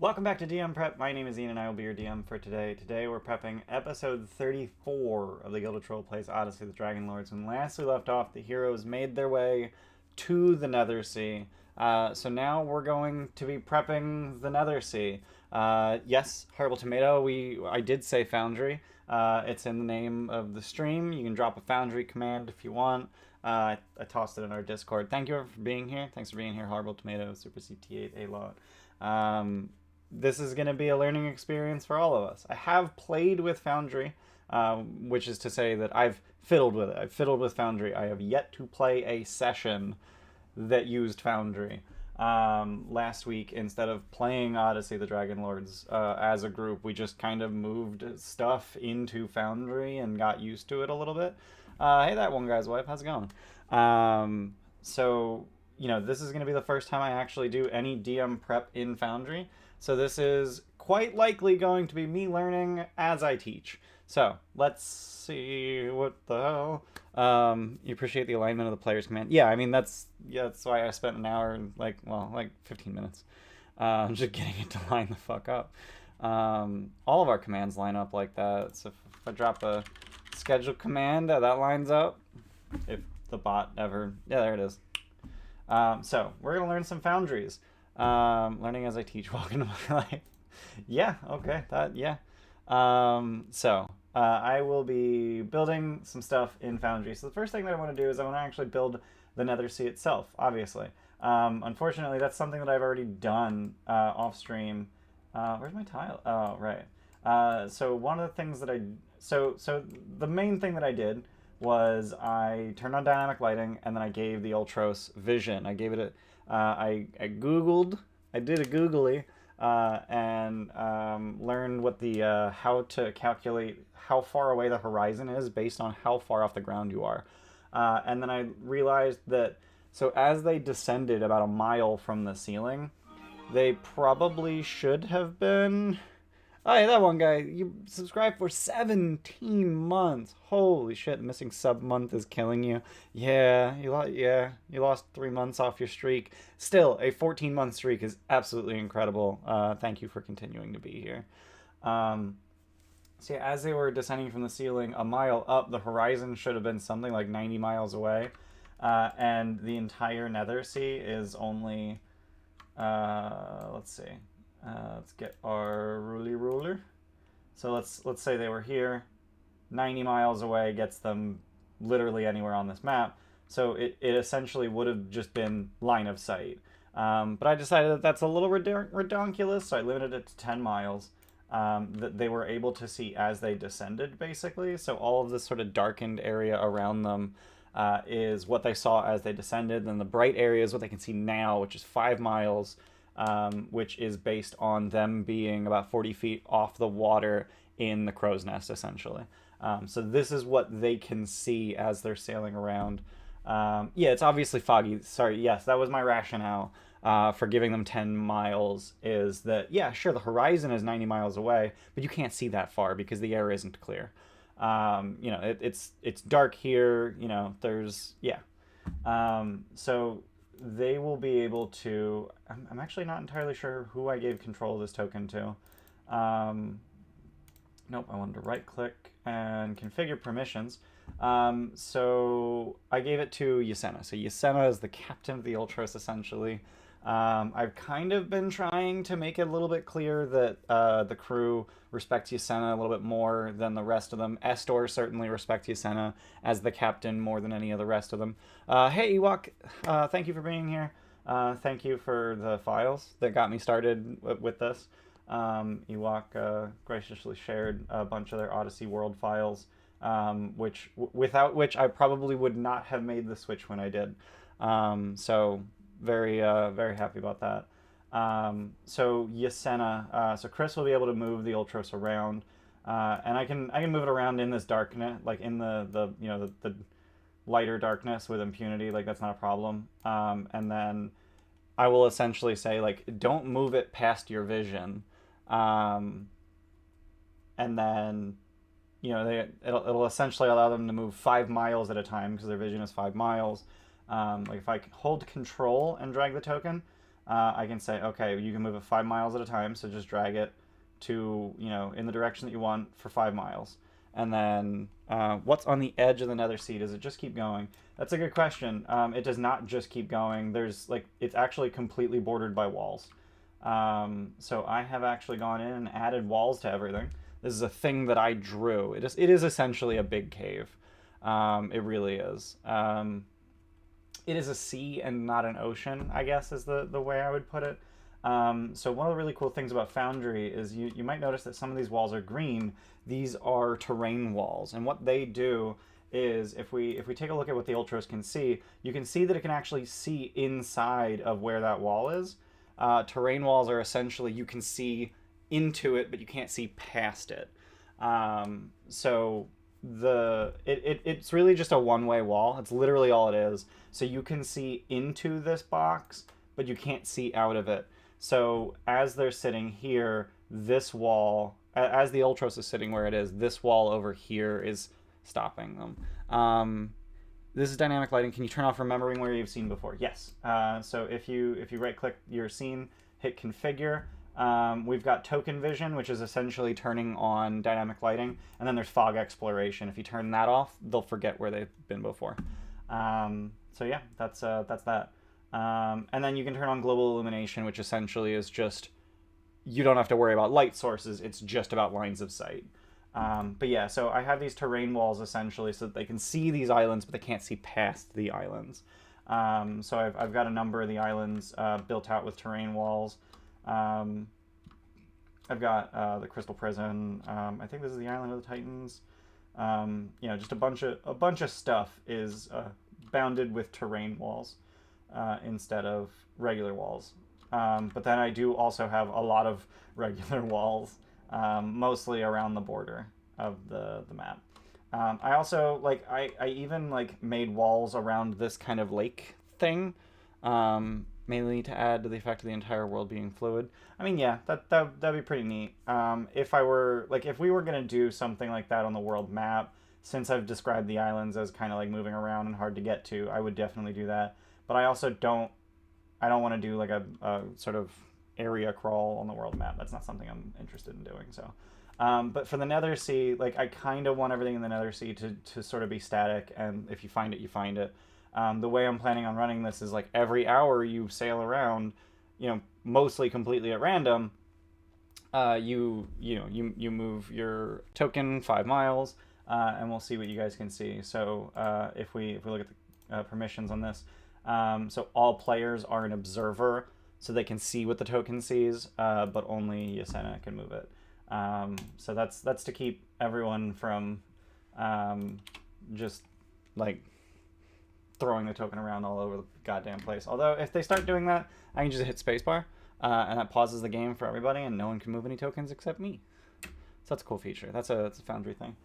Welcome back to DM Prep. My name is Ian and I will be your DM for today. Today we're prepping episode 34 of the Gilded Plays Odyssey of the Dragon Lords. When last we left off, the heroes made their way to the Nether Sea. So now we're going to be prepping the Nether Sea. Yes, Horrible Tomato, I did say Foundry. It's in the name of the stream. You can drop a Foundry command if you want. I tossed it in our Discord. Thank you for being here. Thanks for being here, Horrible Tomato, Super CT8, A-Lot. This is going to be a learning experience for all of us. I have played with Foundry, which is to say that I've fiddled with it. I've fiddled with Foundry. I have yet to play a session that used Foundry. Last week, instead of playing Odyssey of the Dragon Lords as a group, we just kind of moved stuff into Foundry and got used to it a little bit. Hey, that one guy's wife, how's it going? So, you know, this is going to be the first time I actually do any DM prep in Foundry. So this is quite likely going to be me learning as I teach. So let's see what the hell. You appreciate the alignment of the player's command. Yeah, I mean, that's why I spent an hour and like 15 minutes just getting it to line the fuck up. All of our commands line up like that. So if I drop a schedule command, that lines up. If the bot ever, yeah, there it is. So we're gonna learn some foundries. Learning as I teach. Welcome to my life. Yeah, okay, I will be building some stuff in Foundry. So the first thing that I want to do is I want to actually build the Nether Sea itself, obviously. Unfortunately, that's something that I've already done off stream. Where's my tile? Oh, right. So one of the things that so the main thing that I did was I turned on dynamic lighting and then I gave the Ultros vision. I gave it I Googled, I did a googly, and learned what the how to calculate how far away the horizon is based on how far off the ground you are. And then I realized that, so as they descended about a mile from the ceiling, they probably should have been... Oh, yeah, that one guy, you subscribed for 17 months. Holy shit, missing sub month is killing you. Yeah, you lost 3 months off your streak. Still, a 14-month streak is absolutely incredible. Thank you for continuing to be here. So yeah, as they were descending from the ceiling, a mile up, the horizon should have been something like 90 miles away. And the entire Nether Sea is only, let's see. Let's get our ruler. So let's say they were here. 90 miles away gets them literally anywhere on this map. So it essentially would have just been line of sight. But I decided that that's a little redonkulous, so I limited it to 10 miles. That they were able to see as they descended, basically. So all of this sort of darkened area around them is what they saw as they descended. And the bright area is what they can see now, which is 5 miles. Which is based on them being about 40 feet off the water in the crow's nest, essentially. So this is what they can see as they're sailing around. Yeah, it's obviously foggy. Sorry, yes, that was my rationale for giving them 10 miles, is that, yeah, sure, the horizon is 90 miles away, but you can't see that far because the air isn't clear. You know, it's dark here, you know, there's, yeah. So they will be able to... I'm actually not entirely sure who I gave control of this token to. Nope, I wanted to right-click and configure permissions. So I gave it to Yasena. So Yasena is the captain of the Ultros, essentially. I've kind of been trying to make it a little bit clear that the crew respects Yasena a little bit more than the rest of them. Esdor certainly respects Yasena as the captain more than any of the rest of them. Hey, Ewok, thank you for being here. Thank you for the files that got me started with this. Ewok graciously shared a bunch of their Odyssey World files, without which I probably would not have made the switch when I did. So very happy about that. So Yasena, so Chris will be able to move the Ultros around, and I can move it around in this darkness, like in the you know the lighter darkness with impunity, like that's not a problem. And then I will essentially say, like, don't move it past your vision, and then, you know, it'll essentially allow them to move 5 miles at a time because their vision is 5 miles. Like if I hold control and drag the token, I can say, okay, you can move it 5 miles at a time, so just drag it to, in the direction that you want for 5 miles. And then what's on the edge of the Nether Sea? Does it just keep going? That's a good question. It does not just keep going. It's actually completely bordered by walls. So I have actually gone in and added walls to everything. This is a thing that I drew. It is essentially a big cave. It really is. It is a sea and not an ocean, I guess, is the way I would put it. So one of the really cool things about Foundry is you might notice that some of these walls are green. These are terrain walls, and what they do is if we take a look at what the Ultros can see, you can see that it can actually see inside of where that wall is. Terrain walls are essentially, you can see into it, but you can't see past it. So it's really just a one-way wall. It's literally all it is. So you can see into this box, but you can't see out of it. So as they're sitting here, this wall, as the Ultros is sitting where it is, this wall over here is stopping them. This is dynamic lighting. Can you turn off remembering where you've seen before? Yes. So if you right-click your scene, hit configure. We've got token vision, which is essentially turning on dynamic lighting, and then there's fog exploration. If you turn that off, they'll forget where they've been before. So yeah, that's that. And then you can turn on global illumination, which essentially is just, you don't have to worry about light sources. It's just about lines of sight. But yeah, so I have these terrain walls essentially so that they can see these islands, but they can't see past the islands. So I've got a number of the islands built out with terrain walls. I've got the Crystal Prison. I think this is the Island of the Titans. Just a bunch of stuff is bounded with terrain walls instead of regular walls. But then I do also have a lot of regular walls, mostly around the border of the map. I also I even made walls around this kind of lake thing. Mainly to add to the effect of the entire world being fluid. I mean, yeah, that'd be pretty neat. If we were gonna do something like that on the world map, since I've described the islands as kind of like moving around and hard to get to, I would definitely do that. But I also don't want to do like a sort of area crawl on the world map. That's not something I'm interested in doing. So, but for the Nether Sea, I kind of want everything in the Nether Sea to sort of be static, and if you find it, you find it. The way I'm planning on running this is every hour you sail around, mostly completely at random. You move your token 5 miles, and we'll see what you guys can see. So if we look at the permissions on this, so all players are an observer, so they can see what the token sees, but only Yasena can move it. So that's to keep everyone from just throwing the token around all over the goddamn place. Although if they start doing that, I can just hit spacebar, and that pauses the game for everybody, and no one can move any tokens except me. So that's a cool feature. That's a Foundry thing.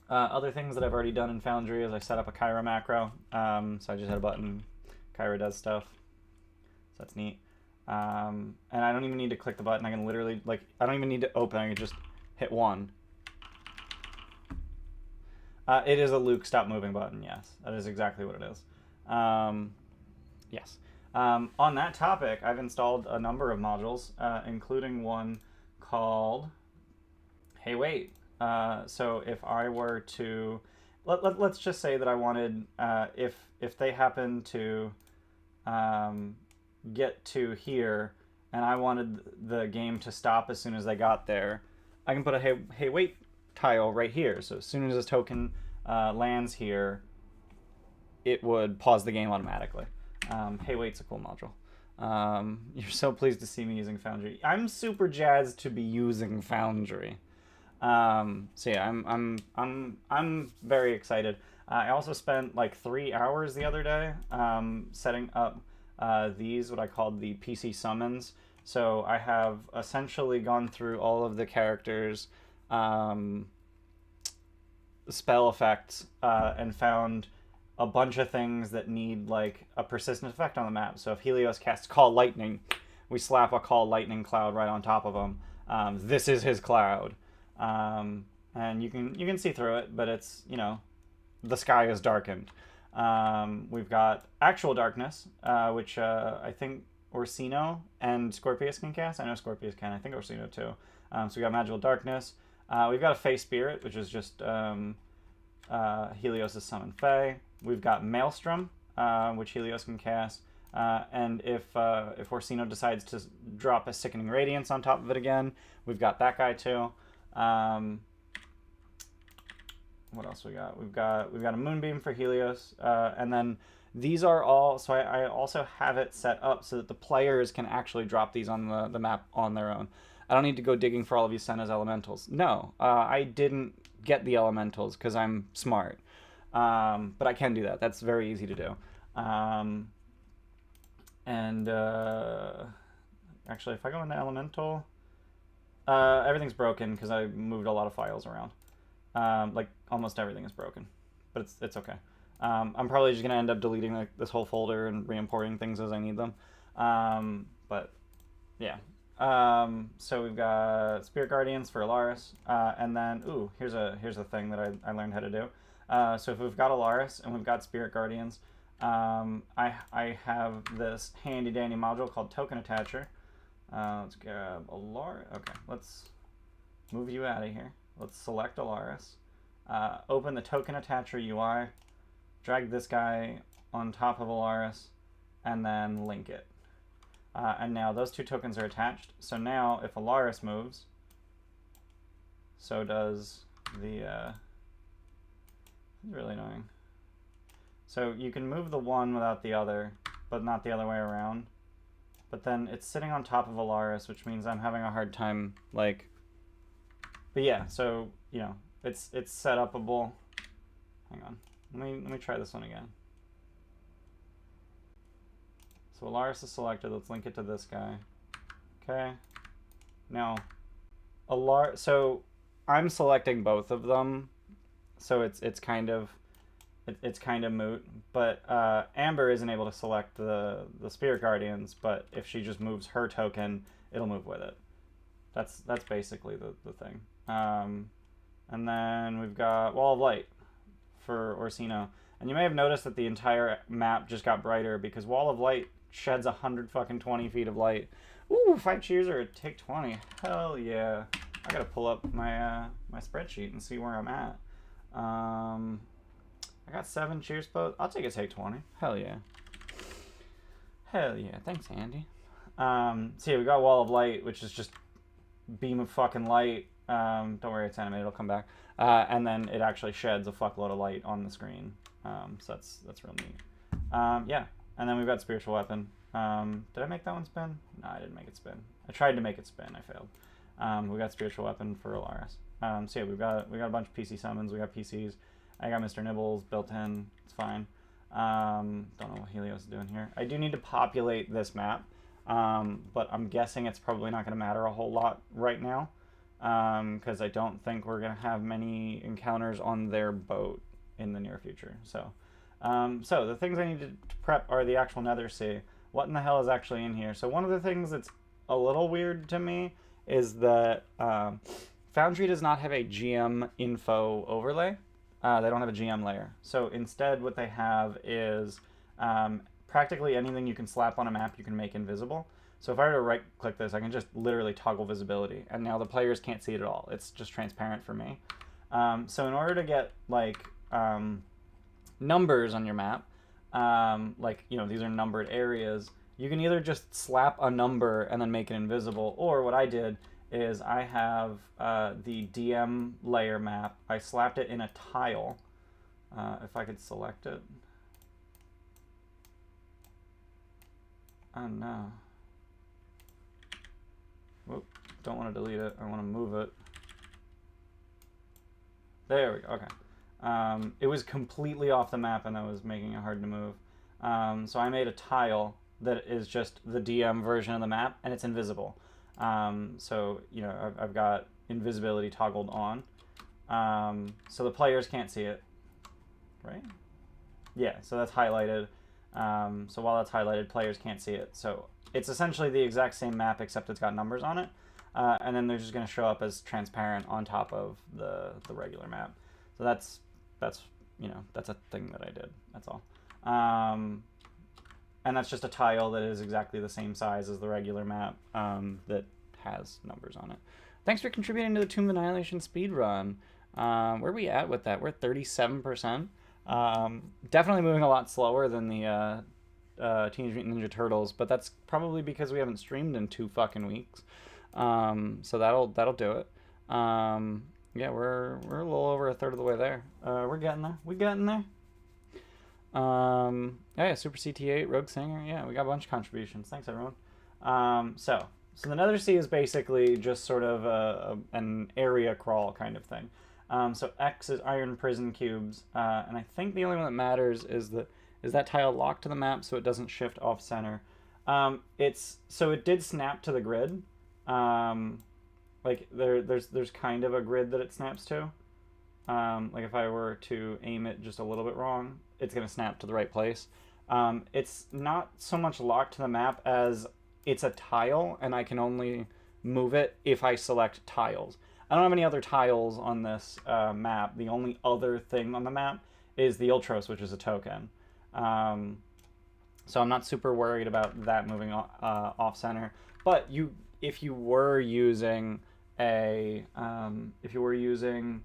Other things that I've already done in Foundry is I set up a Kyra macro. So I just hit a button. Kyra does stuff. So that's neat. And I don't even need to click the button. I can literally, I don't even need to open. I can just hit 1. It is a Luke stop moving button, yes. That is exactly what it is. Yes. On that topic, I've installed a number of modules, including one called Hey Wait. So if I were to... Let's just say that I wanted... if they happen to get to here, and I wanted the game to stop as soon as they got there, I can put a Hey Wait tile right here. So as soon as this token lands here, it would pause the game automatically. Hey Wait's a cool module. You're so pleased to see me using Foundry. I'm super jazzed to be using Foundry. So yeah, I'm very excited. I also spent 3 hours the other day setting up these, what I called the PC summons. So I have essentially gone through all of the characters' spell effects and found a bunch of things that need a persistent effect on the map. So if Helios casts Call Lightning, we slap a Call Lightning cloud right on top of him. This is his cloud, and you can see through it, but it's the sky is darkened. We've got Actual Darkness, which I think Orsino and Scorpius can cast. I know Scorpius can. I think Orsino too. So we got Magical Darkness. We've got a Fey Spirit, which is just Helios' Summon Fey. We've got Maelstrom, which Helios can cast. And if Orsino decides to drop a Sickening Radiance on top of it again, we've got that guy too. What else we got? We've got a Moonbeam for Helios, and then these are all. So I also have it set up so that the players can actually drop these on the map on their own. I don't need to go digging for all of these Senna's elementals. No, I didn't get the elementals because I'm smart, but I can do that. That's very easy to do. Actually, if I go into elemental, everything's broken because I moved a lot of files around. Like almost everything is broken, but it's okay. I'm probably just gonna end up deleting this whole folder and re-importing things as I need them. But yeah. So we've got Spirit Guardians for Alaris, and then here's a thing that I learned how to do. So if we've got Alaris and we've got Spirit Guardians, I have this handy dandy module called Token Attacher. Let's grab Alaris. Okay, let's move you out of here. Let's select Alaris, open the Token Attacher UI, drag this guy on top of Alaris, and then link it. And now those two tokens are attached. So now if Alaris moves, so does the... it's really annoying. So you can move the one without the other, but not the other way around. But then it's sitting on top of Alaris, which means I'm having a hard time, like... But yeah, so, you know, it's set upable. Hang on. Let me try this one again. So Alaris is selected. Let's link it to this guy. Okay. Now, so I'm selecting both of them. So it's kind of moot. But Amber isn't able to select the Spirit Guardians, but if she just moves her token, it'll move with it. That's basically the thing. And then we've got Wall of Light for Orsino. And you may have noticed that the entire map just got brighter because Wall of Light sheds 120 feet of light. Ooh, 5 cheers or a take 20. Hell yeah. I gotta pull up my my spreadsheet and see where I'm at. I got 7 cheers posts. I'll take a take 20. Hell yeah. Hell yeah. Thanks, Andy. So yeah, we got Wall of Light, which is just beam of fucking light. Don't worry, it's animated, it'll come back. And then it actually sheds a fuckload of light on the screen. So that's real neat. Yeah, and then we've got Spiritual Weapon. Did I make that one spin? No, I didn't make it spin. I tried to make it spin, I failed. We got Spiritual Weapon for Alaris. So yeah, we got a bunch of PC summons, we got PCs. I got Mr. Nibbles built in, it's fine. Don't know what Helios is doing here. I do need to populate this map, but I'm guessing it's probably not going to matter a whole lot right now. Because I don't think we're going to have many encounters on their boat in the near future. So the things I need to prep are the actual Nether Sea. What in the hell is actually in here? So one of the things that's a little weird to me is that Foundry does not have a GM info overlay. They don't have a GM layer. So instead what they have is practically anything you can slap on a map you can make invisible. So if I were to right-click this, I can just literally toggle visibility, and now the players can't see it at all. It's just transparent for me. So in order to get, like, numbers on your map, like, you know, these are numbered areas, you can either just slap a number and then make it invisible, or what I did is I have the DM layer map. I slapped it in a tile. If I could select it. Oh, no. Whoop, don't want to delete it. I want to move it. There we go. Okay. It was completely off the map and that was making it hard to move. So I made a tile that is just the DM version of the map and it's invisible. So, you know, I've got invisibility toggled on. So the players can't see it. Right? Yeah, so that's highlighted. So while that's highlighted, players can't see it. So it's essentially the exact same map except it's got numbers on it. And then they're just going to show up as transparent on top of the regular map. So that's you know, that's a thing that I did. That's all. And that's just a tile that is exactly the same size as the regular map that has numbers on it. Thanks for contributing to the Tomb of Annihilation speedrun. Where are we at with that? We're at 37%. Definitely moving a lot slower than the Teenage Mutant Ninja Turtles, but that's probably because we haven't streamed in 2 fucking weeks. So that'll do it. Yeah, we're a little over a third of the way there. We're getting there. We getting there. Yeah, Super CT8, Rogue Singer. Yeah, we got a bunch of contributions. Thanks, everyone. So the Nether Sea is basically just sort of an area crawl kind of thing. So X is Iron Prison Cubes, and I think the only one that matters is that tile locked to the map so it doesn't shift off center. It did snap to the grid. Like there's kind of a grid that it snaps to. Like if I were to aim it just a little bit wrong, it's gonna snap to the right place. It's not so much locked to the map as it's a tile, and I can only move it if I select tiles. I don't have any other tiles on this map. The only other thing on the map is the Ultros, which is a token. So I'm not super worried about that moving off center. But if you were using a if you were using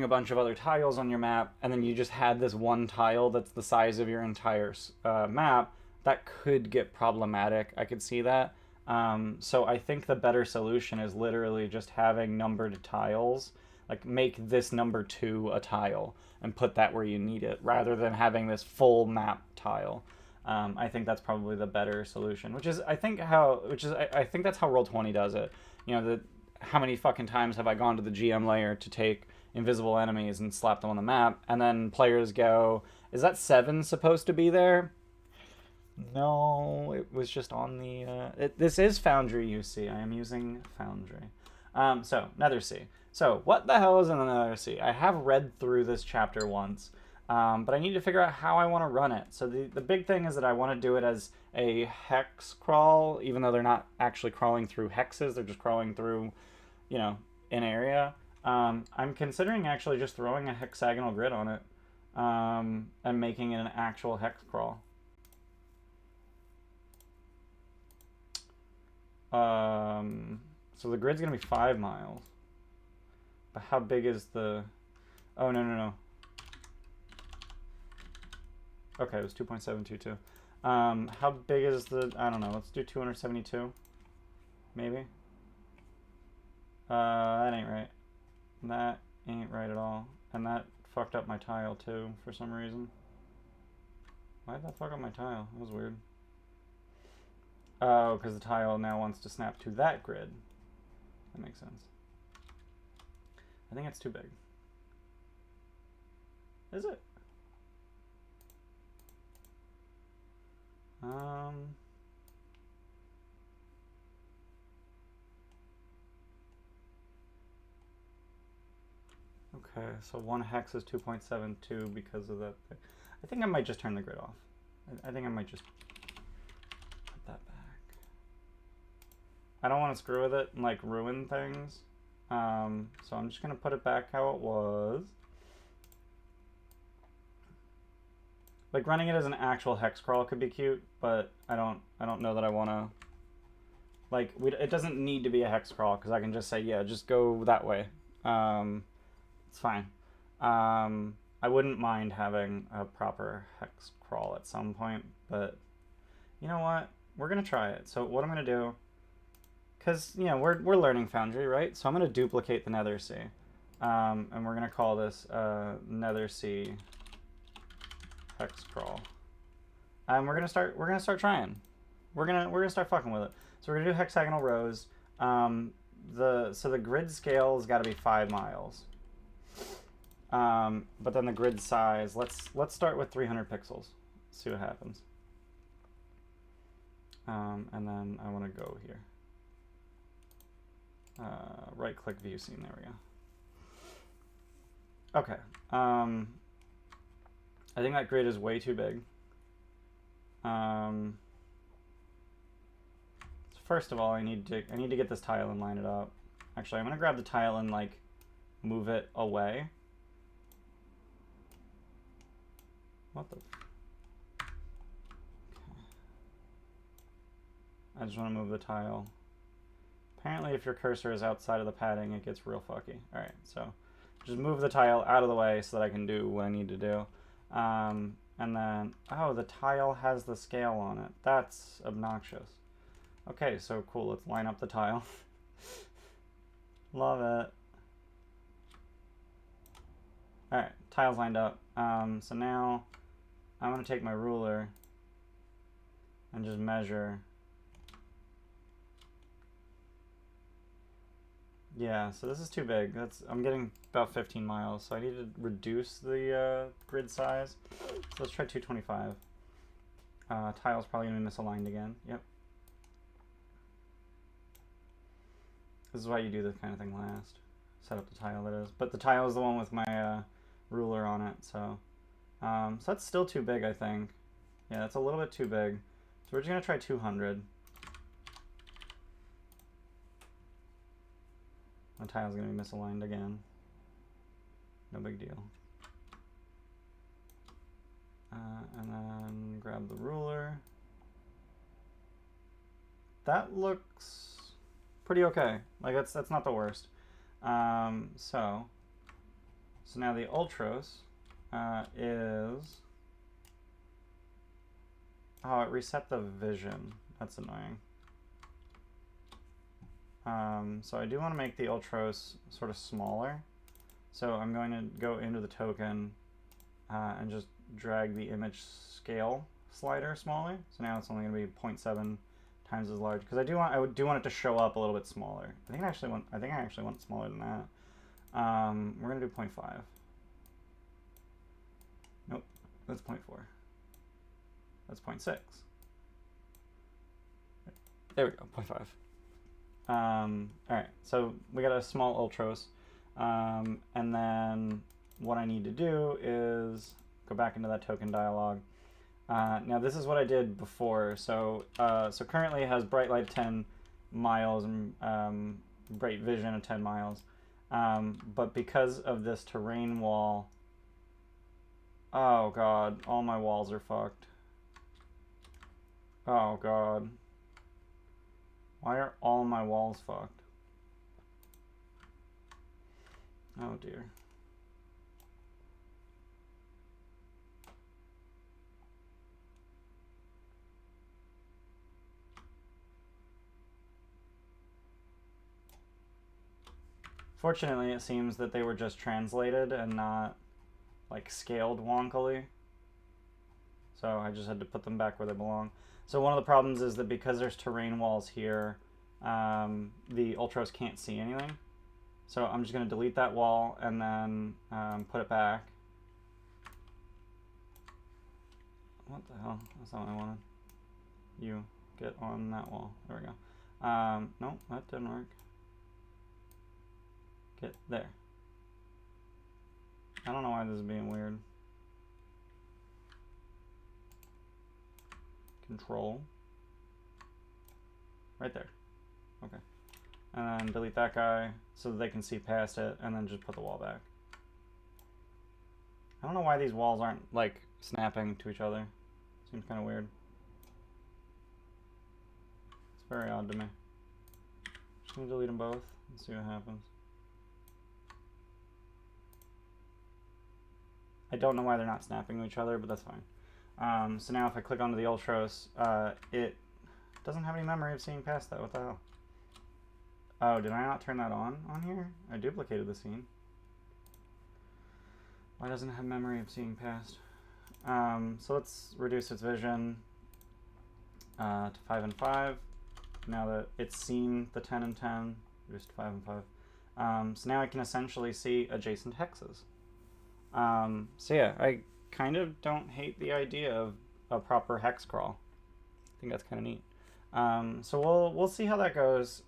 a bunch of other tiles on your map, and then you just had this one tile that's the size of your entire map, that could get problematic. I could see that. So I think the better solution is literally just having numbered tiles. Like, make this number 2 a tile and put that where you need it, rather than having this full map tile. I think that's probably the better solution, I think that's how Roll20 does it. You know, how many fucking times have I gone to the GM layer to take invisible enemies and slap them on the map, and then players go, is that 7 supposed to be there? No, it was just on the... this is Foundry, you see. I am using Foundry. So, Nether Sea. So, what the hell is in the Nether Sea? I have read through this chapter once, but I need to figure out how I want to run it. So the big thing is that I want to do it as a hex crawl, even though they're not actually crawling through hexes. They're just crawling through, you know, an area. I'm considering actually just throwing a hexagonal grid on it and making it an actual hex crawl. So the grid's going to be 5 miles. But how big is the... Oh, no. Okay, it was 2.722. How big is the... I don't know. Let's do 272. Maybe. That ain't right. That ain't right at all. And that fucked up my tile, too, for some reason. Why did that fuck up my tile? That was weird. Oh, because the tile now wants to snap to that grid. That makes sense. I think it's too big. Is it? Okay, so 1 hex is 2.72 because of that thing. I think I might just turn the grid off. I think I might just put that back. I don't want to screw with it and like ruin things. So I'm just gonna put it back how it was. Like running it as an actual hex crawl could be cute, but I don't know that I want to. Like it doesn't need to be a hex crawl because I can just say, yeah, just go that way. It's fine. I wouldn't mind having a proper hex crawl at some point, but you know what? We're gonna try it. So what I'm gonna do, because you know we're learning Foundry, right? So I'm gonna duplicate the Nether Sea, and we're gonna call this Nether Sea hex crawl, and we're gonna start trying. We're gonna start fucking with it. So we're gonna do hexagonal rows. So the grid scale's got to be 5 miles. But then the grid size, let's start with 300 pixels. See what happens. And then I want to go here. Right click view scene. There we go. Okay. I think that grid is way too big. So first of all, I need to get this tile and line it up. Actually, I'm going to grab the tile and, like, move it away. What the... Okay. I just want to move the tile. Apparently, if your cursor is outside of the padding, it gets real fucky. Alright, so just move the tile out of the way so that I can do what I need to do. And then, oh, the tile has the scale on it. That's obnoxious. Okay, so cool. Let's line up the tile. Love it. Alright, tiles lined up. So now I'm going to take my ruler and just measure. Yeah, so this is too big. I'm getting about 15 miles, so I need to reduce the grid size. So let's try 225. Tile's probably going to be misaligned again. Yep. This is why you do this kind of thing last. Set up the tile, that is. But the tile is the one with my ruler on it, so... so that's still too big, I think. Yeah, that's a little bit too big. So we're just going to try 200. The tile's going to be misaligned again. No big deal. And then grab the ruler. That looks pretty okay. Like, that's not the worst. So now the Ultros is... Oh, it reset the vision. That's annoying. So I do want to make the Ultros sort of smaller. So I'm going to go into the token and just drag the image scale slider smaller. So now it's only going to be 0.7 times as large, because I do want it to show up a little bit smaller. I think I actually want it smaller than that. We're going to do 0.5. Nope, that's 0.4. That's 0.6. There we go, 0.5. Alright, so we got a small Ultros, and then what I need to do is go back into that token dialog. Now this is what I did before, so currently it has bright light 10 miles and bright vision of 10 miles, but because of this terrain wall, oh god, all my walls are fucked. Oh god. Why are all my walls fucked? Oh dear. Fortunately, it seems that they were just translated and not, like, scaled wonkily. So I just had to put them back where they belong. So one of the problems is that because there's terrain walls here, the Ultros can't see anything. So I'm just going to delete that wall and then put it back. What the hell? That's not what I wanted. You get on that wall. There we go. No, that didn't work. Get there. I don't know why this is being weird. Control. Right there. Okay. And then delete that guy so that they can see past it, and then just put the wall back. I don't know why these walls aren't, like, snapping to each other. Seems kind of weird. It's very odd to me. Just gonna delete them both and see what happens. I don't know why they're not snapping to each other, but that's fine. So now if I click onto the Ultros, it doesn't have any memory of seeing past that. What the hell? Oh, did I not turn that on here? I duplicated the scene. Why doesn't it have memory of seeing past? So let's reduce its vision to 5 and 5. Now that it's seen the 10 and 10, reduce to 5 and 5. So now I can essentially see adjacent hexes. So yeah, I kind of don't hate the idea of a proper hex crawl. I think that's kind of neat. So we'll see how that goes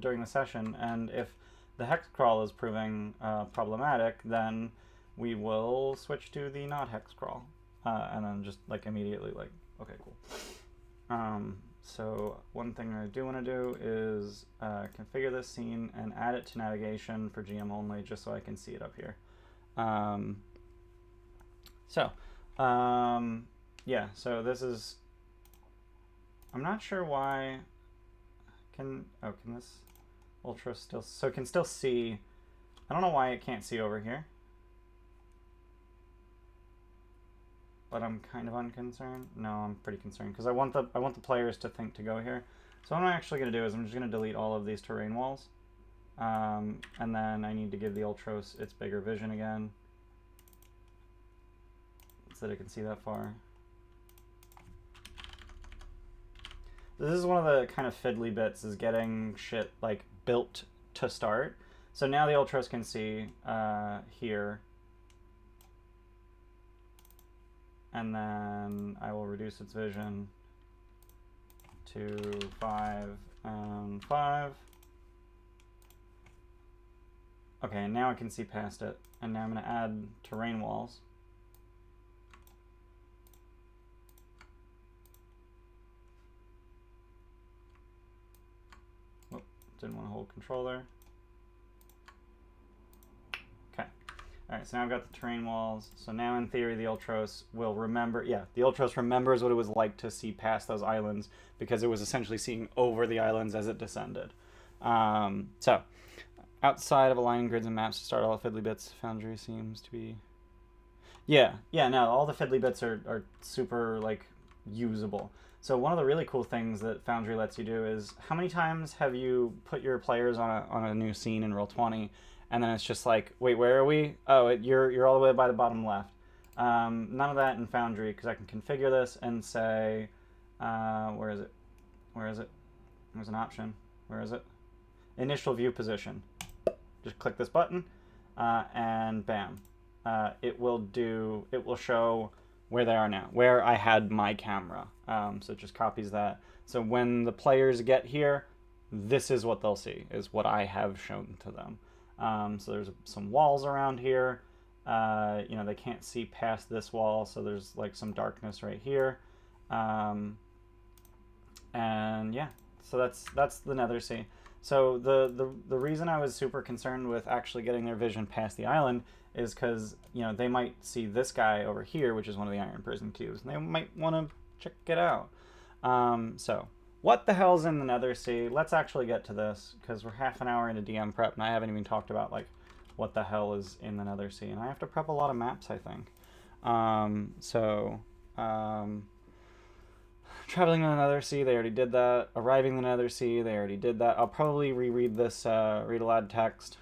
during the session, and if the hex crawl is proving problematic, then we will switch to the not hex crawl, and then just like immediately like, okay, cool. So one thing I do want to do is configure this scene and add it to navigation for GM only, just so I can see it up here. Yeah, so this is, I'm not sure why, can this Ultra still, so it can still see, I don't know why it can't see over here, but I'm kind of unconcerned. No, I'm pretty concerned, because I want the players to think to go here. So what I'm actually going to do is I'm just going to delete all of these terrain walls, and then I need to give the Ultros its bigger vision again, so that it can see that far. This is one of the kind of fiddly bits, is getting shit like built to start. So now the Ultros can see here. And then I will reduce its vision to 5 and 5. Okay, and now I can see past it. And now I'm going to add terrain walls. Didn't want to hold control there. Okay. Alright, so now I've got the terrain walls. So now in theory the Ultros will remember, yeah, the Ultros remembers what it was like to see past those islands, because it was essentially seeing over the islands as it descended. So, outside of aligning grids and maps to start all the fiddly bits, Foundry seems to be... Yeah, no, all the fiddly bits are super, like, usable. So one of the really cool things that Foundry lets you do is, how many times have you put your players on a new scene in Roll20, and then it's just like, wait, where are we? Oh, you're all the way by the bottom left. None of that in Foundry, because I can configure this and say, where is it? There's an option. Where is it? Initial view position. Just click this button, and bam. It will show where they are now, where I had my camera. So it just copies that. So when the players get here, this is what they'll see, is what I have shown to them. So there's some walls around here. You know, they can't see past this wall, so there's like some darkness right here. And yeah, so that's the Nether Sea. So the reason I was super concerned with actually getting their vision past the island is because, you know, they might see this guy over here, which is one of the Iron Prison Cubes, and they might want to check it out. So what the hell's in the Nether Sea? Let's actually get to this, because we're half an hour into DM prep, and I haven't even talked about, like, what the hell is in the Nether Sea. And I have to prep a lot of maps, I think. Traveling to the Nether Sea, they already did that. Arriving in the Nether Sea, they already did that. I'll probably reread this read aloud text.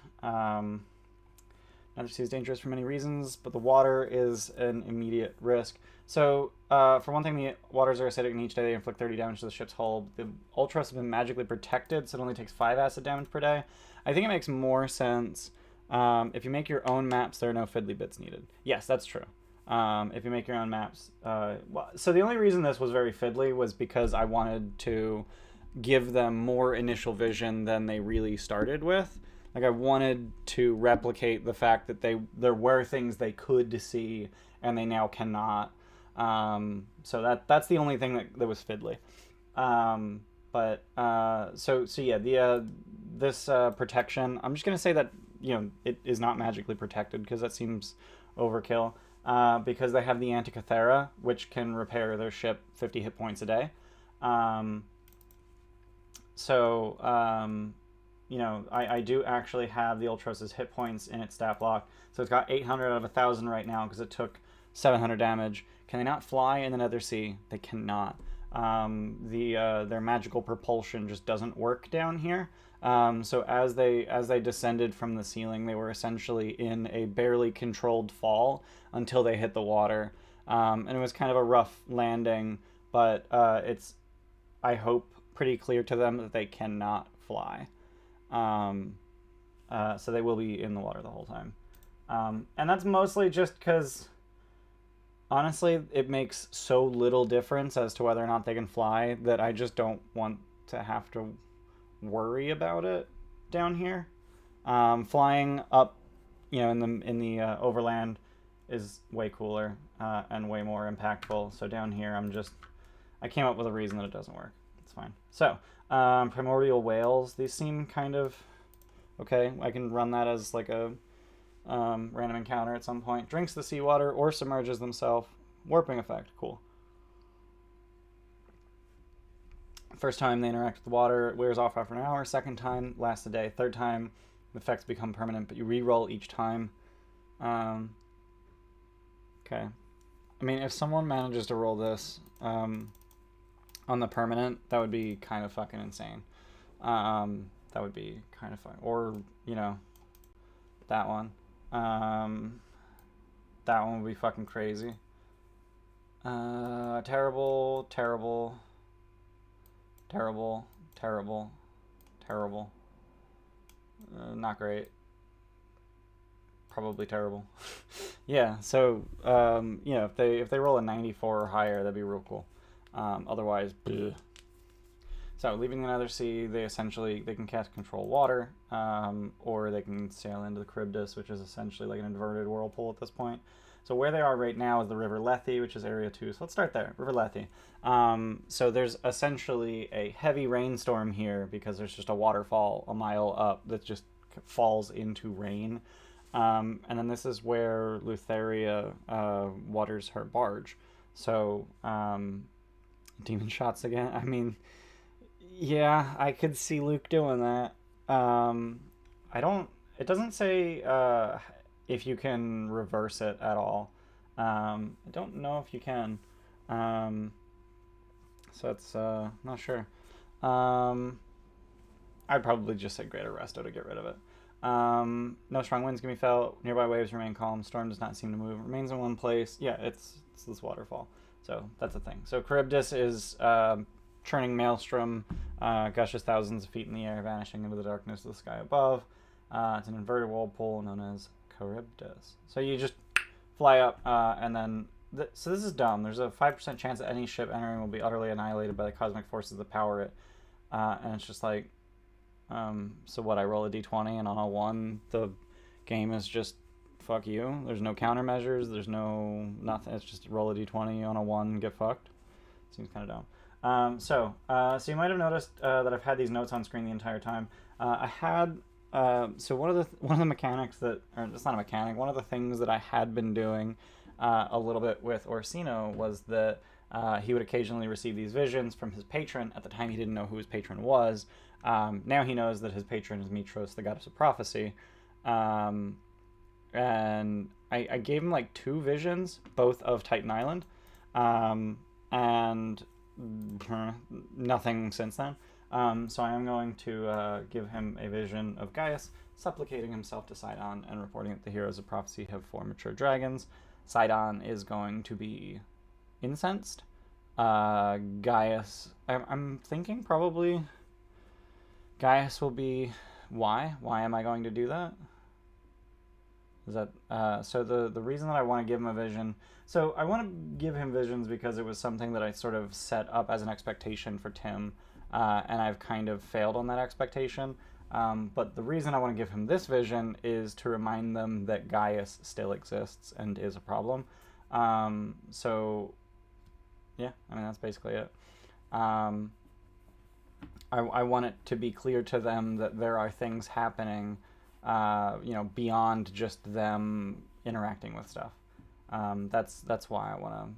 Nether Sea is dangerous for many reasons, but the water is an immediate risk. So, for one thing, the waters are acidic, and each day they inflict 30 damage to the ship's hull. The Ultros have been magically protected, so it only takes 5 acid damage per day. I think it makes more sense. If you make your own maps, there are no fiddly bits needed. Yes, that's true. If you make your own maps. So the only reason this was very fiddly was because I wanted to give them more initial vision than they really started with. Like, I wanted to replicate the fact that there were things they could see and they now cannot. So that's the only thing that was fiddly. So yeah, this protection, I'm just gonna say that, you know, it is not magically protected, because that seems overkill. Because they have the Antikythera, which can repair their ship 50 hit points a day. You know, I do actually have the Ultros' hit points in its stat block. So it's got 800 out of 1,000 right now, because it took 700 damage. Can they not fly in the Nether Sea? They cannot. Their magical propulsion just doesn't work down here. So as they descended from the ceiling, they were essentially in a barely controlled fall until they hit the water. And it was kind of a rough landing, but it's, I hope, pretty clear to them that they cannot fly. So they will be in the water the whole time. And that's mostly just because, honestly, it makes so little difference as to whether or not they can fly that I just don't want to have to worry about it down here. Flying up, you know, in the overland is way cooler and way more impactful. So down here, I came up with a reason that it doesn't work. It's fine. So, Primordial Whales. These seem kind of okay. I can run that as like a random encounter at some point. Drinks the seawater or submerges themselves. Warping effect. Cool. First time they interact with the water, it wears off after an hour. Second time lasts a day. Third time, the effects become permanent, but you re-roll each time. Okay. I mean, if someone manages to roll this on the permanent, that would be kind of fucking insane. That would be kind of fun. Or, you know, that one. That one would be fucking crazy. Terrible, terrible, terrible, terrible, terrible. Not great. Probably terrible. Yeah, so, you know, if they roll a 94 or higher, that'd be real cool. Otherwise, bleh. So, leaving the Nether Sea, they can cast Control Water, or they can sail into the Charybdis, which is essentially like an inverted whirlpool at this point. So where they are right now is the River Lethe, which is Area 2. So let's start there, River Lethe. So there's essentially a heavy rainstorm here because there's just a waterfall a mile up that just falls into rain. And then this is where Lutheria waters her barge. So, demon shots again. I mean, yeah, I could see Luke doing that. It doesn't say if you can reverse it at all. I don't know if you can. So it's not sure. I'd probably just say Greater Resto to get rid of it. No strong winds can be felt. Nearby waves remain calm. Storm does not seem to move. Remains in one place. Yeah, it's this waterfall. So that's the thing. So Charybdis is churning maelstrom, gushes thousands of feet in the air, vanishing into the darkness of the sky above. It's an inverted whirlpool known as Charybdis. So you just fly up, and then... so this is dumb. There's a 5% chance that any ship entering will be utterly annihilated by the cosmic forces that power it. And it's just like... so what, I roll a d20 and on a 1, the game is just fuck you. There's no countermeasures. There's no nothing. It's just roll a d20 on a 1, get fucked. Seems kind of dumb. So you might have noticed that I've had these notes on screen the entire time. I had... so one of the mechanics that... or it's not a mechanic. One of the things that I had been doing a little bit with Orsino was that he would occasionally receive these visions from his patron. At the time, he didn't know who his patron was. Now he knows that his patron is Mitros, the goddess of prophecy. And I gave him like 2 visions, both of Titan Island, and nothing since then. So I am going to give him a vision of Gaius, supplicating himself to Sidon and reporting that the heroes of prophecy have 4 mature dragons. Sidon is going to be incensed. Gaius, I'm thinking probably Gaius will be... Why? Why am I going to do that? Is that so the reason that I want to give him a vision... So I want to give him visions because it was something that I sort of set up as an expectation for Tim, and I've kind of failed on that expectation. But the reason I want to give him this vision is to remind them that Gaius still exists and is a problem. So, yeah, I mean, that's basically it. I want it to be clear to them that there are things happening, beyond just them interacting with stuff. That's why I want to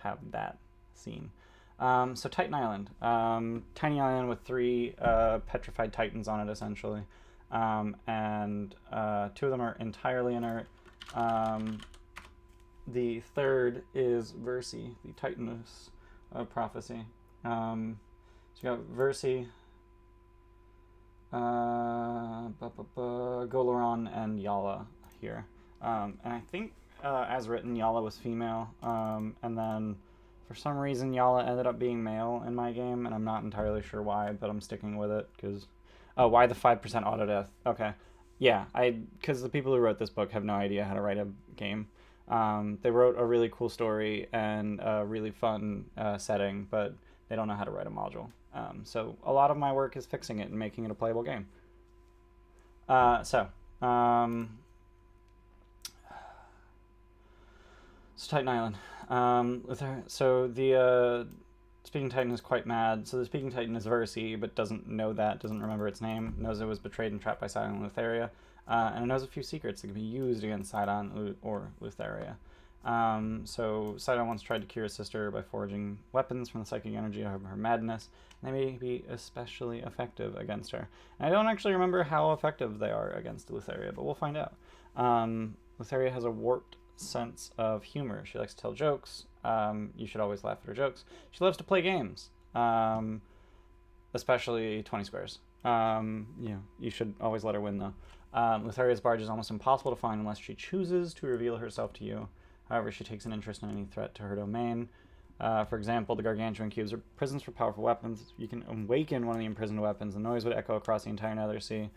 have that scene. So Titan Island, tiny island with 3 petrified titans on it, essentially, and 2 of them are entirely inert. The third is Versi, the Titaness of prophecy. So you got Versi, Golaron, and Yala here, and I think as written, Yala was female, and then. For some reason, Yala ended up being male in my game, and I'm not entirely sure why, but I'm sticking with it, because... Oh, why the 5% auto death? Okay. Yeah, because the people who wrote this book have no idea how to write a game. They wrote a really cool story and a really fun setting, but they don't know how to write a module. So a lot of my work is fixing it and making it a playable game. So Titan Island. So the Speaking Titan is quite mad. So the Speaking Titan is Versi, but doesn't know that, doesn't remember its name, knows it was betrayed and trapped by Sidon and Lutheria, and it knows a few secrets that can be used against Sidon or Lutheria. So Sidon once tried to cure his sister by forging weapons from the psychic energy of her madness, and they may be especially effective against her. And I don't actually remember how effective they are against Lutheria, but we'll find out. Lutheria has a warped sense of humor. She likes to tell jokes. You should always laugh at her jokes. She loves to play games, especially 20 squares. You should always let her win, though. Lutheria's barge is almost impossible to find unless she chooses to reveal herself to you. However, she takes an interest in any threat to her domain. For example, the Gargantuan Cubes are prisons for powerful weapons. You can awaken one of the imprisoned weapons. The noise would echo across the entire Nether Sea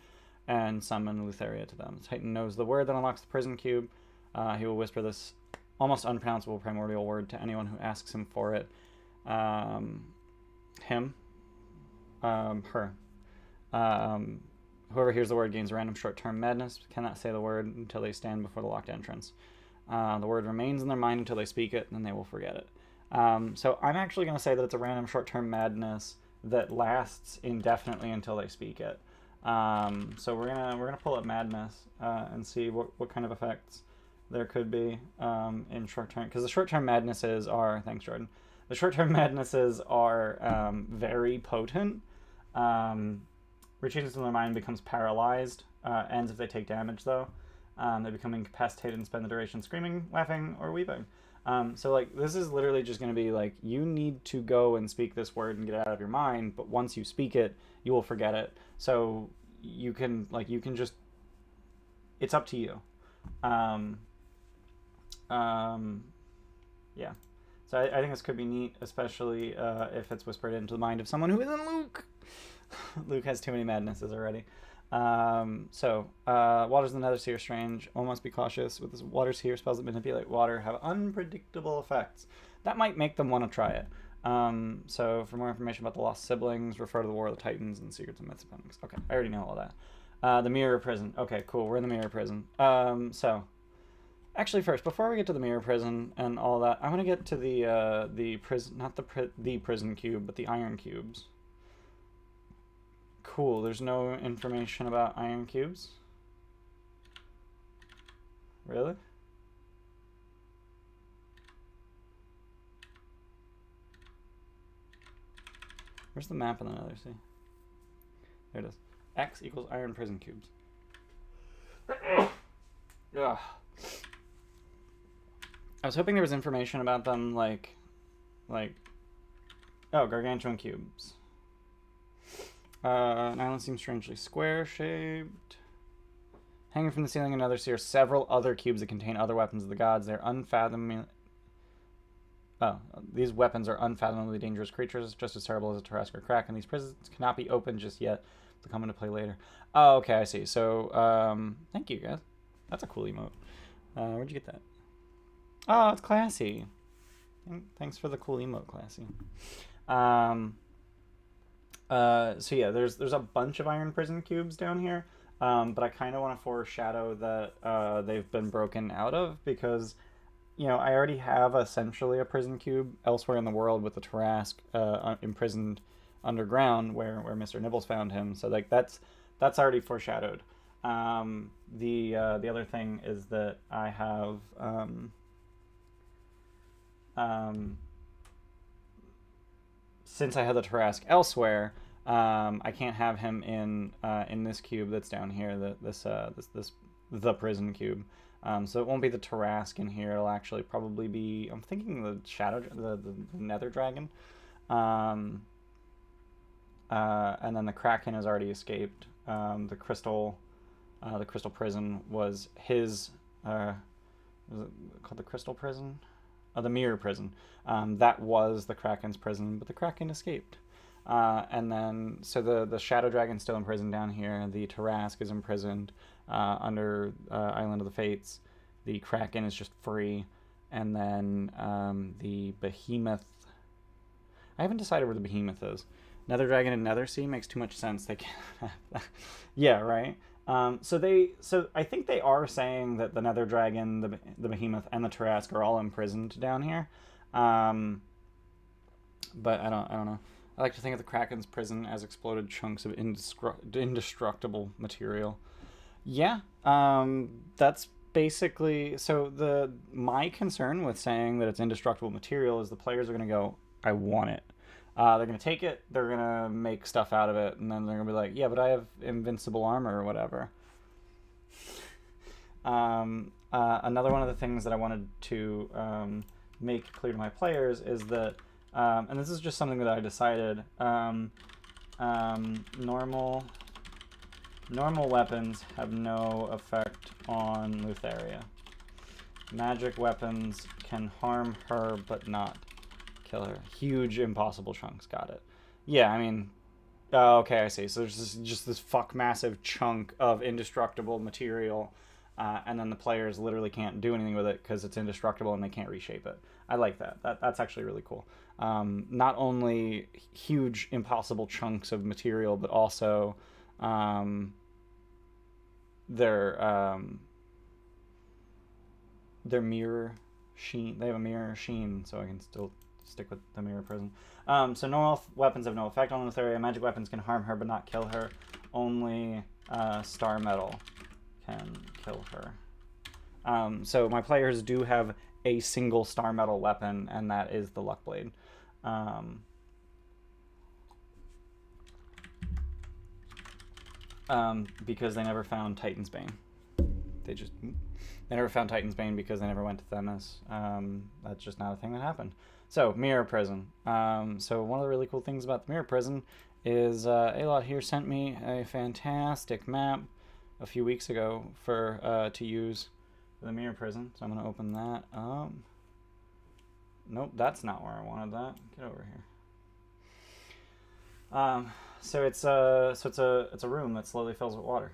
and summon Lutheria to them. Titan knows the word that unlocks the Prison Cube. He will whisper this almost unpronounceable primordial word to anyone who asks him for it. Him. Her. Whoever hears the word gains random short-term madness. Cannot say the word until they stand before the locked entrance. The word remains in their mind until they speak it, and then they will forget it. So I'm actually going to say that it's a random short-term madness that lasts indefinitely until they speak it. So we're gonna pull up madness and see what kind of effects there could be in short-term, because the short-term madnesses are, thanks Jordan, the short-term madnesses are very potent. Retreats into their mind becomes paralyzed, ends if they take damage though. They become incapacitated and spend the duration screaming, laughing, or weeping. So like this is literally just going to be like, you need to go and speak this word and get it out of your mind, but once you speak it, you will forget it. So you can just, it's up to you. Yeah. So I think this could be neat, especially if it's whispered into the mind of someone who isn't Luke. Luke has too many madnesses already. Waters in the Nether Sea are strange. One must be cautious. With this waters here, spells that manipulate water have unpredictable effects. That might make them want to try it. So for more information about the lost siblings, refer to the War of the Titans and Secrets and Myths Appendix. Okay, I already know all that. The Mirror Prison. Okay, cool. We're in the Mirror Prison. Actually, first, before we get to the Mirror Prison and all that, I want to get to the prison, not the Prison Cube, but the Iron Cubes. Cool. There's no information about Iron Cubes. Really? Where's the map of the Nether Sea? There it is. X equals Iron Prison Cubes. Ugh. I was hoping there was information about them, like, oh, Gargantuan Cubes. An island seems strangely square-shaped. Hanging from the ceiling in Nether Sea are several other cubes that contain other weapons of the gods. They're unfathomably... Oh, these weapons are unfathomably dangerous creatures, just as terrible as a Tarrasque or Kraken. These prisons cannot be opened just yet. They'll come into play later. Oh, okay, I see. So, thank you, guys. That's a cool emote. Where'd you get that? Oh, it's classy. Thanks for the cool emote, classy. So yeah, there's a bunch of Iron Prison Cubes down here, but I kind of want to foreshadow that they've been broken out of, because, you know, I already have essentially a Prison Cube elsewhere in the world with the Tarrasque imprisoned underground where Mr. Nibbles found him. So like that's already foreshadowed. The other thing is that I have since I had the Tarrasque elsewhere, I can't have him in this cube that's down here, the Prison Cube. So it won't be the Tarrasque in here. It'll actually probably be, I'm thinking the Nether Dragon. And then the Kraken has already escaped. The Crystal Prison was his, was it called the Crystal Prison? The Mirror Prison. That was the Kraken's prison, but the Kraken escaped. And then, so the Shadow Dragon's still imprisoned down here. The Tarrasque is imprisoned under Island of the Fates. The Kraken is just free. And then the Behemoth... I haven't decided where the Behemoth is. Nether Dragon and Nether Sea makes too much sense. They can't have that. Yeah, right? So I think they are saying that the Nether Dragon, the Behemoth, and the Tarrasque are all imprisoned down here. But I don't know. I like to think of the Kraken's prison as exploded chunks of indestructible material. Yeah, that's basically so. My concern with saying that it's indestructible material is the players are going to go, I want it. They're going to take it, they're going to make stuff out of it, and then they're going to be like, yeah, but I have invincible armor or whatever. Another one of the things that I wanted to make clear to my players is that, and this is just something that I decided, normal weapons have no effect on Lutheria. Magic weapons can harm her but not kill her. Huge impossible chunks, got it. Yeah, I mean, okay, I see. So there's just this massive chunk of indestructible material, and then the players literally can't do anything with it because it's indestructible and they can't reshape it. I like that. That's actually really cool. Not only huge impossible chunks of material, but also their mirror sheen. They have a mirror sheen, so I can still stick with the mirror prison. So normal weapons have no effect on Lutheria. Magic weapons can harm her but not kill her. Only star metal can kill her. So my players do have a single star metal weapon, and that is the Luck Blade. Because they never found Titan's Bane. They never found Titan's Bane because they never went to Themis. That's just not a thing that happened. So, Mirror Prison. So one of the really cool things about the Mirror Prison is Alot here sent me a fantastic map a few weeks ago for to use for the Mirror Prison. So I'm going to open that up. Nope, that's not where I wanted that. Get over here. So it's a room that slowly fills with water.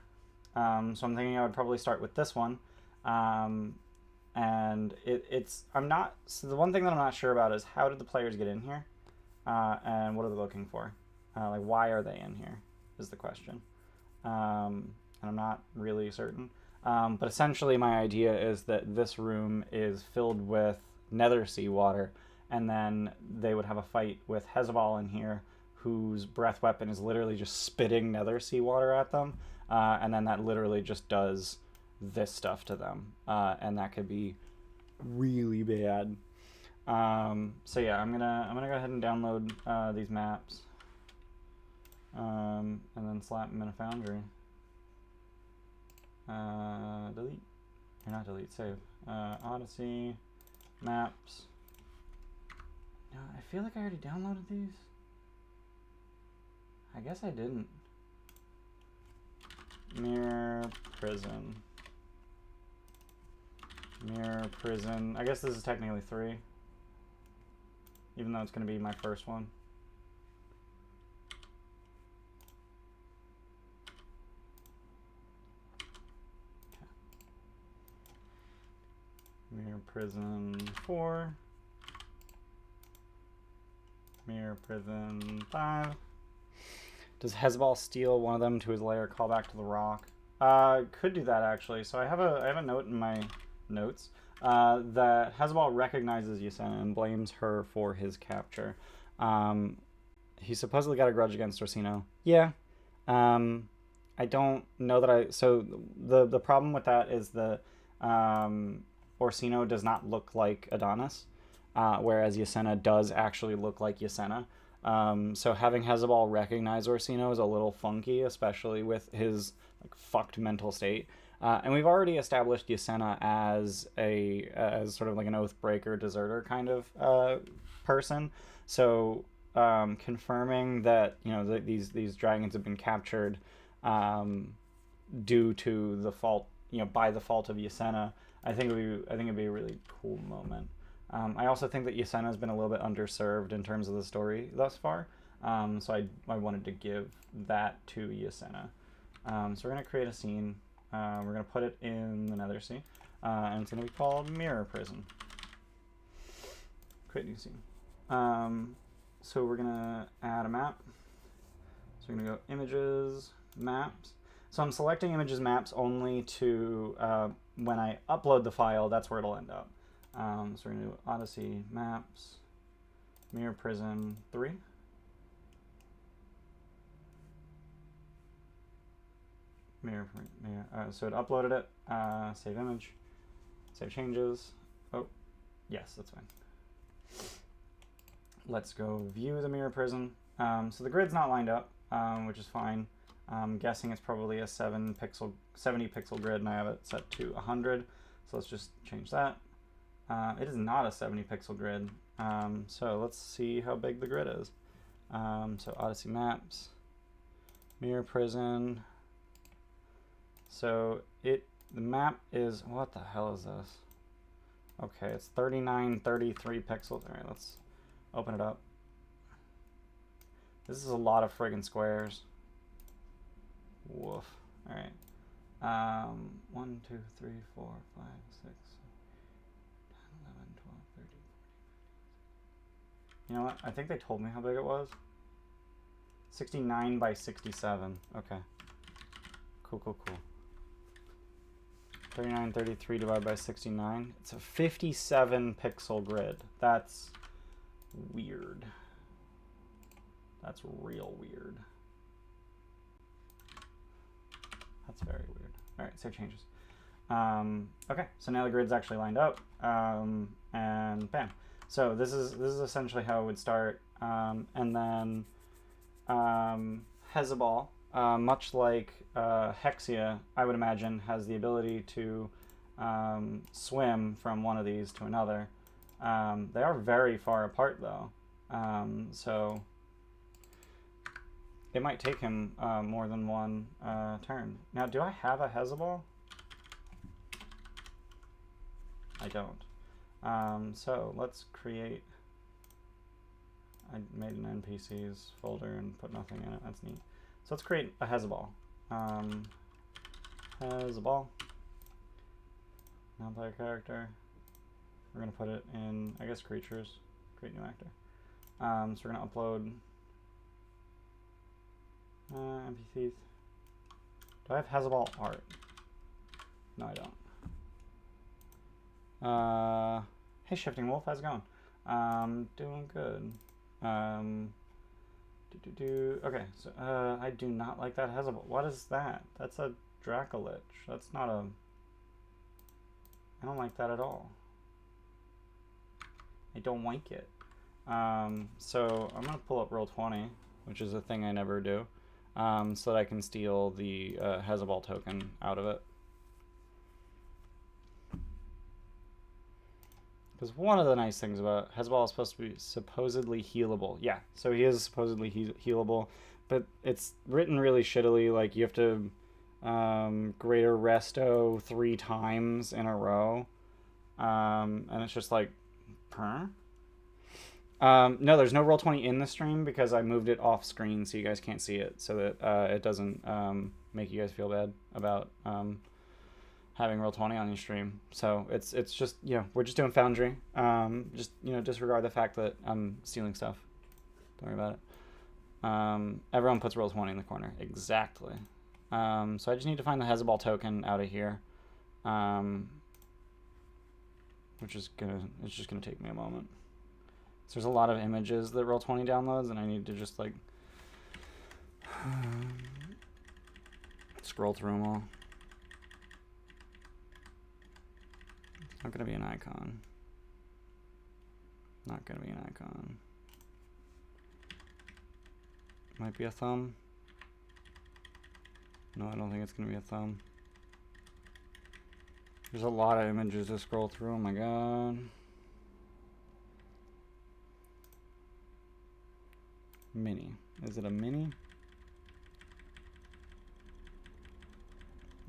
So I'm thinking I would probably start with this one. And so the one thing that I'm not sure about is how did the players get in here? And what are they looking for? Like, why are they in here is the question. And I'm not really certain. But essentially my idea is that this room is filled with Nether Sea water, and then they would have a fight with Hezebal in here, whose breath weapon is literally just spitting Nether Sea water at them, and then that literally just does this stuff to them, and that could be really bad. So yeah, I'm gonna go ahead and download these maps, and then slap them in a foundry. Delete, or not delete, save. Odyssey, maps. No, I feel like I already downloaded these. I guess I didn't. Mirror Prison. Mirror Prison. I guess this is technically 3. Even though it's going to be my first one. Okay. Mirror Prison 4. Mirror Prison 5. Does Hezebal steal one of them to his lair, call back to the rock? Could do that, actually. So I have a note in my notes that Hezebal recognizes Ysena and blames her for his capture. He supposedly got a grudge against Orsino. Yeah. I don't know that so the problem with that is that Orsino does not look like Adonis, whereas Ysena does actually look like Ysena. So having Hezebal recognize Orsino is a little funky, especially with his fucked mental state. And we've already established Ysena as sort of like an Oathbreaker deserter kind of person. So confirming that these dragons have been captured due to the fault, by the fault of Ysena, I think it'd be a really cool moment. I also think that Ysena has been a little bit underserved in terms of the story thus far, so I wanted to give that to Ysena. So we're going to create a scene. We're going to put it in the Nether Sea, and it's going to be called Mirror Prison. Create new scene. So we're going to add a map. So we're going to go Images, Maps. So I'm selecting Images, Maps only to, when I upload the file, that's where it'll end up. So we're going to do Odyssey, Maps, Mirror Prison 3. So it uploaded it. Save image. Save changes. Oh, yes, that's fine. Let's go view the mirror prison. So the grid's not lined up, which is fine. I'm guessing it's probably a 70 pixel grid, and I have it set to 100. So let's just change that. It is not a 70 pixel grid. So let's see how big the grid is. So Odyssey maps, mirror prison. So the map is, what the hell is this? Okay, it's 3933 pixels. All right, let's open it up. This is a lot of friggin' squares. Woof. All right. 1, 2, 3, 4, 5, 6, 10, 11, 12, 13, 14. You know what? I think they told me how big it was. 69 by 67. Okay. Cool, cool, cool. 3933 divided by 69. It's a 57 pixel grid. That's weird. That's real weird. That's very weird. All right, save changes. Okay, so now the grid's actually lined up, and bam. So this is essentially how it would start, and then Hezebal, much like Hexia, I would imagine, has the ability to swim from one of these to another. They are very far apart, though, so it might take him more than one turn. Now, do I have a Hezebal? I don't. So let's create. I made an NPCs folder and put nothing in it. That's neat. So let's create a Hezebal. Hezebal. Non-player character. We're going to put it in, I guess, creatures. Create new actor. So we're going to upload NPCs. Do I have Hezebal art? No, I don't. Hey, Shifting Wolf, how's it going? Doing good. Okay, so I do not like that Hezebal. What is that? That's a Dracolich. That's not a... I don't like that at all. I don't like it. So I'm going to pull up Roll20, which is a thing I never do, so that I can steal the Hezebal token out of it. Because one of the nice things about Hezebal is supposed to be supposedly healable. Yeah, so he is supposedly healable, but it's written really shittily. Like, you have to greater resto 3 times in a row. And it's just like, huh? No, there's no Roll20 in the stream because I moved it off screen so you guys can't see it, so that it doesn't make you guys feel bad about having Roll20 on your stream. So it's just, you know, we're just doing Foundry. Just, you know, disregard the fact that I'm stealing stuff. Don't worry about it. Everyone puts Roll20 in the corner. Exactly. So I just need to find the Hezebal token out of here. Which is it's just gonna take me a moment. So there's a lot of images that Roll20 downloads, and I need to just like scroll through them all. It's not gonna be an icon. Not gonna be an icon. Might be a thumb. No, I don't think it's gonna be a thumb. There's a lot of images to scroll through. Oh my god. Mini. Is it a mini?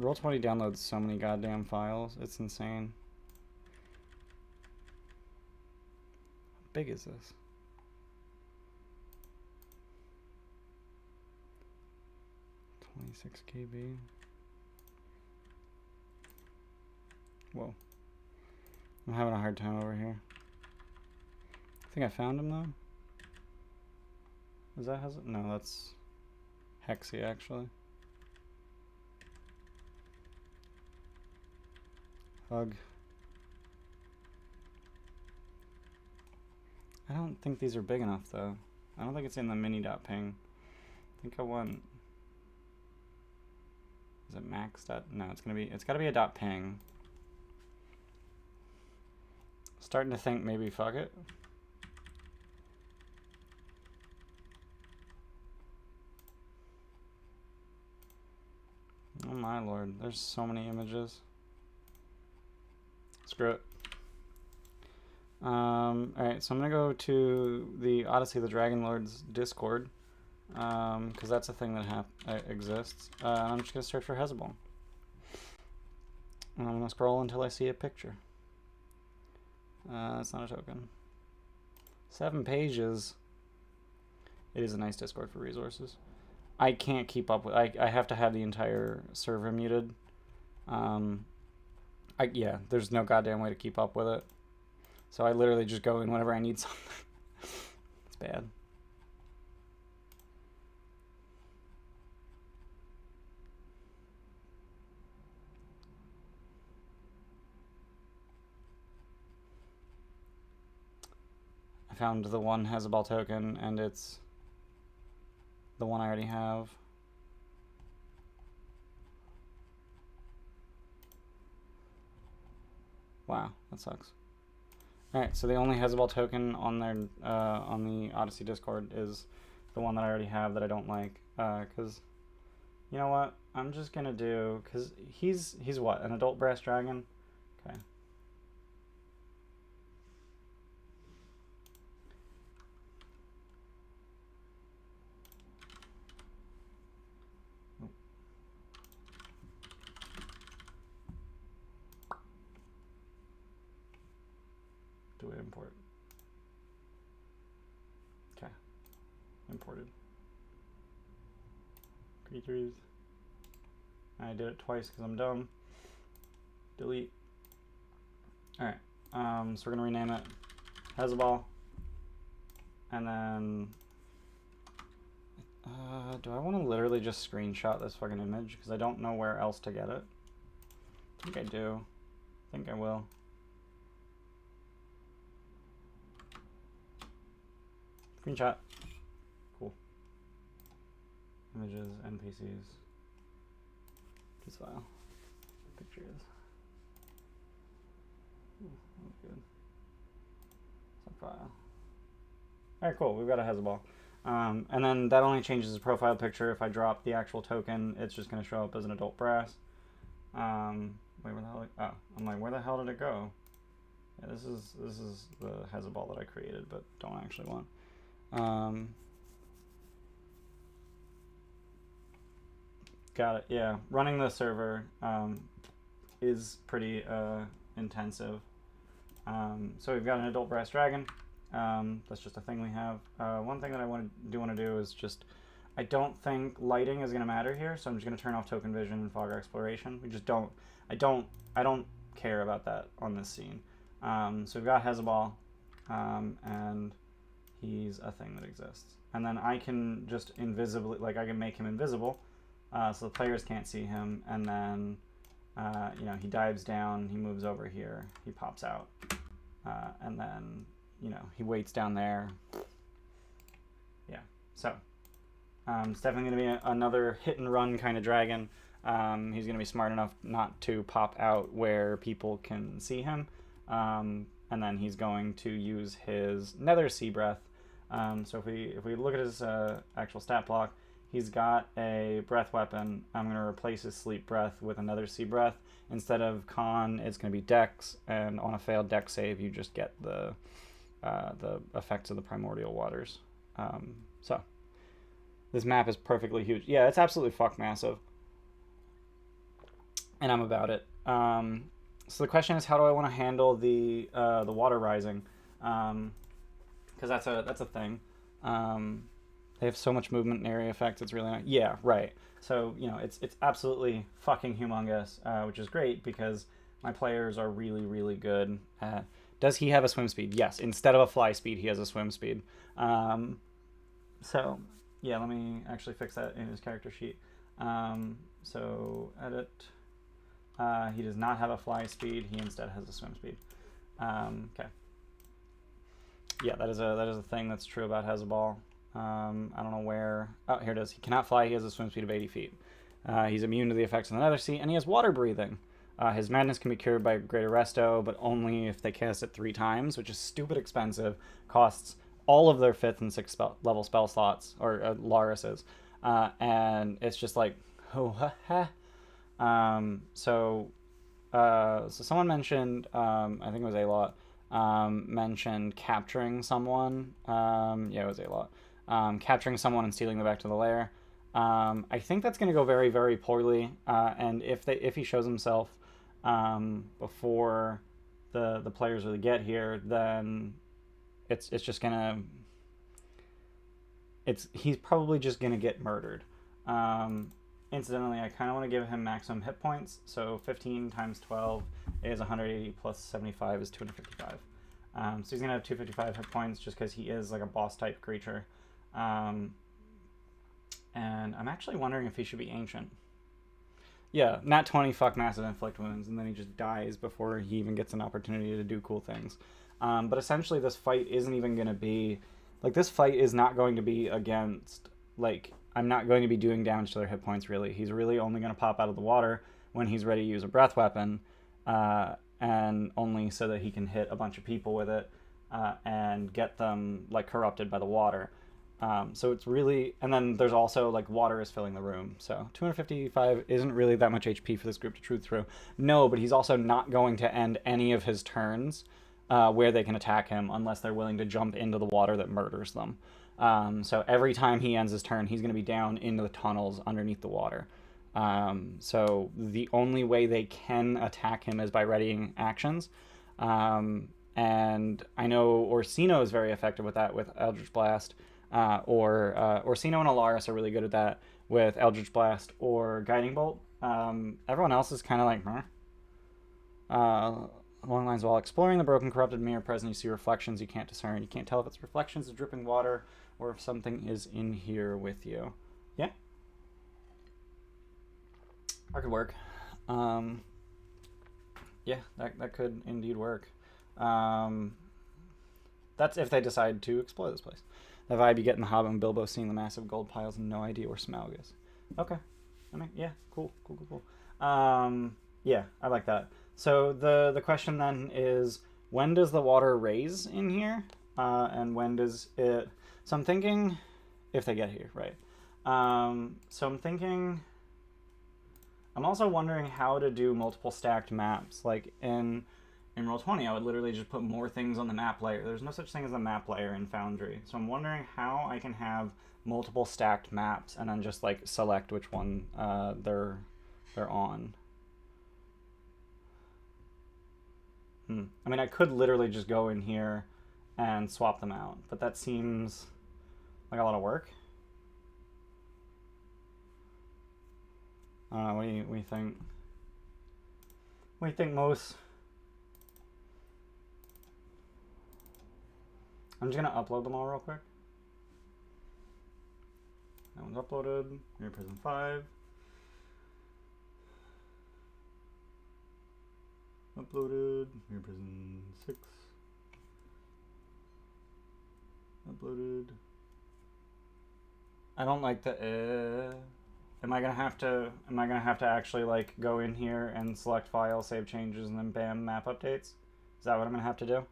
Roll20 downloads so many goddamn files. It's insane. How big is this? KB. Whoa. I'm having a hard time over here. I think I found him though. Is that no, that's Hexy actually. Hug. I don't think these are big enough though. I don't think it's in the mini dot ping. I think I want. Is it max dot? No, it's gotta be a dot ping. Starting to think maybe fuck it. Oh my lord, there's so many images. Screw it. Alright, so I'm gonna go to the Odyssey of the Dragon Lord's Discord, because that's a thing that exists. And I'm just gonna search for Hezbollah. And I'm gonna scroll until I see a picture. That's not a token. 7 pages. It is a nice Discord for resources. I can't keep up with. I have to have the entire server muted. Yeah, there's no goddamn way to keep up with it. So I literally just go in whenever I need something. It's bad. I found the one Hezbollah token, and it's the one I already have. Wow, that sucks. Alright, so the only Hezbollah token on their on the Odyssey Discord is the one that I already have that I don't like. Because, you know what? I'm just gonna do, because he's what? An adult brass dragon? Okay. Do we import? Okay. Imported. Creatures. I did it twice because I'm dumb. Delete. Alright. So we're gonna rename it Hezbollah. And then do I want to literally just screenshot this fucking image? Because I don't know where else to get it. I think I do. I think I will. Screenshot. Cool. Images, NPCs. This file. Pictures. Ooh, that's good. File. Alright, cool. We've got a Hezbollah. And then that only changes the profile picture. If I drop the actual token, it's just going to show up as an adult brass. Wait, where the hell? Oh, I'm like, where the hell did it go? Yeah, this is the Hezbollah that I created, but don't actually want. Got it. Yeah, running the server is pretty intensive. So we've got an adult brass dragon. That's just a thing we have. One thing that I want to do is just, I don't think lighting is going to matter here, so I'm just going to turn off token vision and fog exploration. We just don't. I don't care about that on this scene. So we've got Hezbollah, and he's a thing that exists. And then I can just invisibly, like I can make him invisible, so the players can't see him. And then, you know, he dives down, he moves over here, he pops out, and then, you know, he waits down there. Yeah, so it's definitely going to be another hit and run kind of dragon. He's going to be smart enough not to pop out where people can see him. And then he's going to use his Nether Sea breath. So if we look at his actual stat block, he's got a breath weapon. I'm going to replace his sleep breath with another sea breath. Instead of con, it's going to be dex, and on a failed dex save, you just get the effects of the primordial waters. So this map is perfectly huge. Yeah, it's absolutely fuck massive, and I'm about it. So the question is, how do I want to handle the water rising? Because that's a thing. They have so much movement and area effects. It's really nice. Yeah, right. So, you know, it's absolutely fucking humongous, which is great because my players are really, really good at... Does he have a swim speed? Yes. Instead of a fly speed, he has a swim speed. So, yeah, let me actually fix that in his character sheet. So, edit. He does not have a fly speed. He instead has a swim speed. Okay. Yeah, that is a thing that's true about Hezebal. I don't know where. Oh, here it is. He cannot fly. He has a swim speed of 80 feet. He's immune to the effects of the Nether Sea, and he has water breathing. His madness can be cured by Greater Resto, but only if they cast it 3 times, which is stupid expensive. Costs all of their 5th and 6th level spell slots, or Laris's. And it's just like, so someone mentioned, I think it was A-Lot, mentioned capturing someone. Yeah, it was A-Lot. Capturing someone and stealing them back to the lair. I think that's going to go very, very poorly. And if he shows himself before the players really get here, then it's just gonna. He's probably just gonna get murdered. Incidentally, I kind of want to give him maximum hit points. So 15 times 12 is 180 plus 75 is 255. So he's gonna have 255 hit points just because he is like a boss type creature. And I'm actually wondering if he should be ancient. Yeah, nat 20, fuck massive inflict wounds, and then he just dies before he even gets an opportunity to do cool things. But essentially this fight isn't even going to be... Like, this fight is not going to be against... Like, I'm not going to be doing damage to their hit points, really. He's really only going to pop out of the water when he's ready to use a breath weapon, and only so that he can hit a bunch of people with it and get them, like, corrupted by the water. So it's really, and then there's also like water is filling the room. So 255 isn't really that much HP for this group to truth through. No, but he's also not going to end any of his turns where they can attack him unless they're willing to jump into the water that murders them. So every time he ends his turn, he's going to be down into the tunnels underneath the water. So the only way they can attack him is by readying actions. And I know Orsino is very effective with that with Eldritch Blast. Orsino and Alaris are really good at that with Eldritch Blast or Guiding Bolt. Everyone else is kind of like, along the lines, while exploring the broken, corrupted mirror present, you see reflections you can't discern. You can't tell if it's reflections of dripping water or if something is in here with you. Yeah? That could work. Yeah, that could indeed work. That's if they decide to explore this place. The vibe you get in The Hobbit and Bilbo seeing the massive gold piles and no idea where Smaug is. Okay. I mean, yeah, cool. Yeah, I like that. So the question then is, when does the water raise in here? And when does it... So I'm thinking, if they get here, right. So I'm thinking... I'm also wondering how to do multiple stacked maps. Like in Roll20, I would literally just put more things on the map layer. There's no such thing as a map layer in Foundry. So I'm wondering how I can have multiple stacked maps and then just like select which one they're on. I mean, I could literally just go in here and swap them out, but that seems like a lot of work. I don't know, what do you think? What do you think, Mose? I'm just gonna upload them all real quick. That one's uploaded. Mirror Prison 5. Uploaded. Mirror Prison 6. Uploaded. I don't like the am I gonna have to actually like go in here and select file, save changes, and then bam, map updates? Is that what I'm gonna have to do?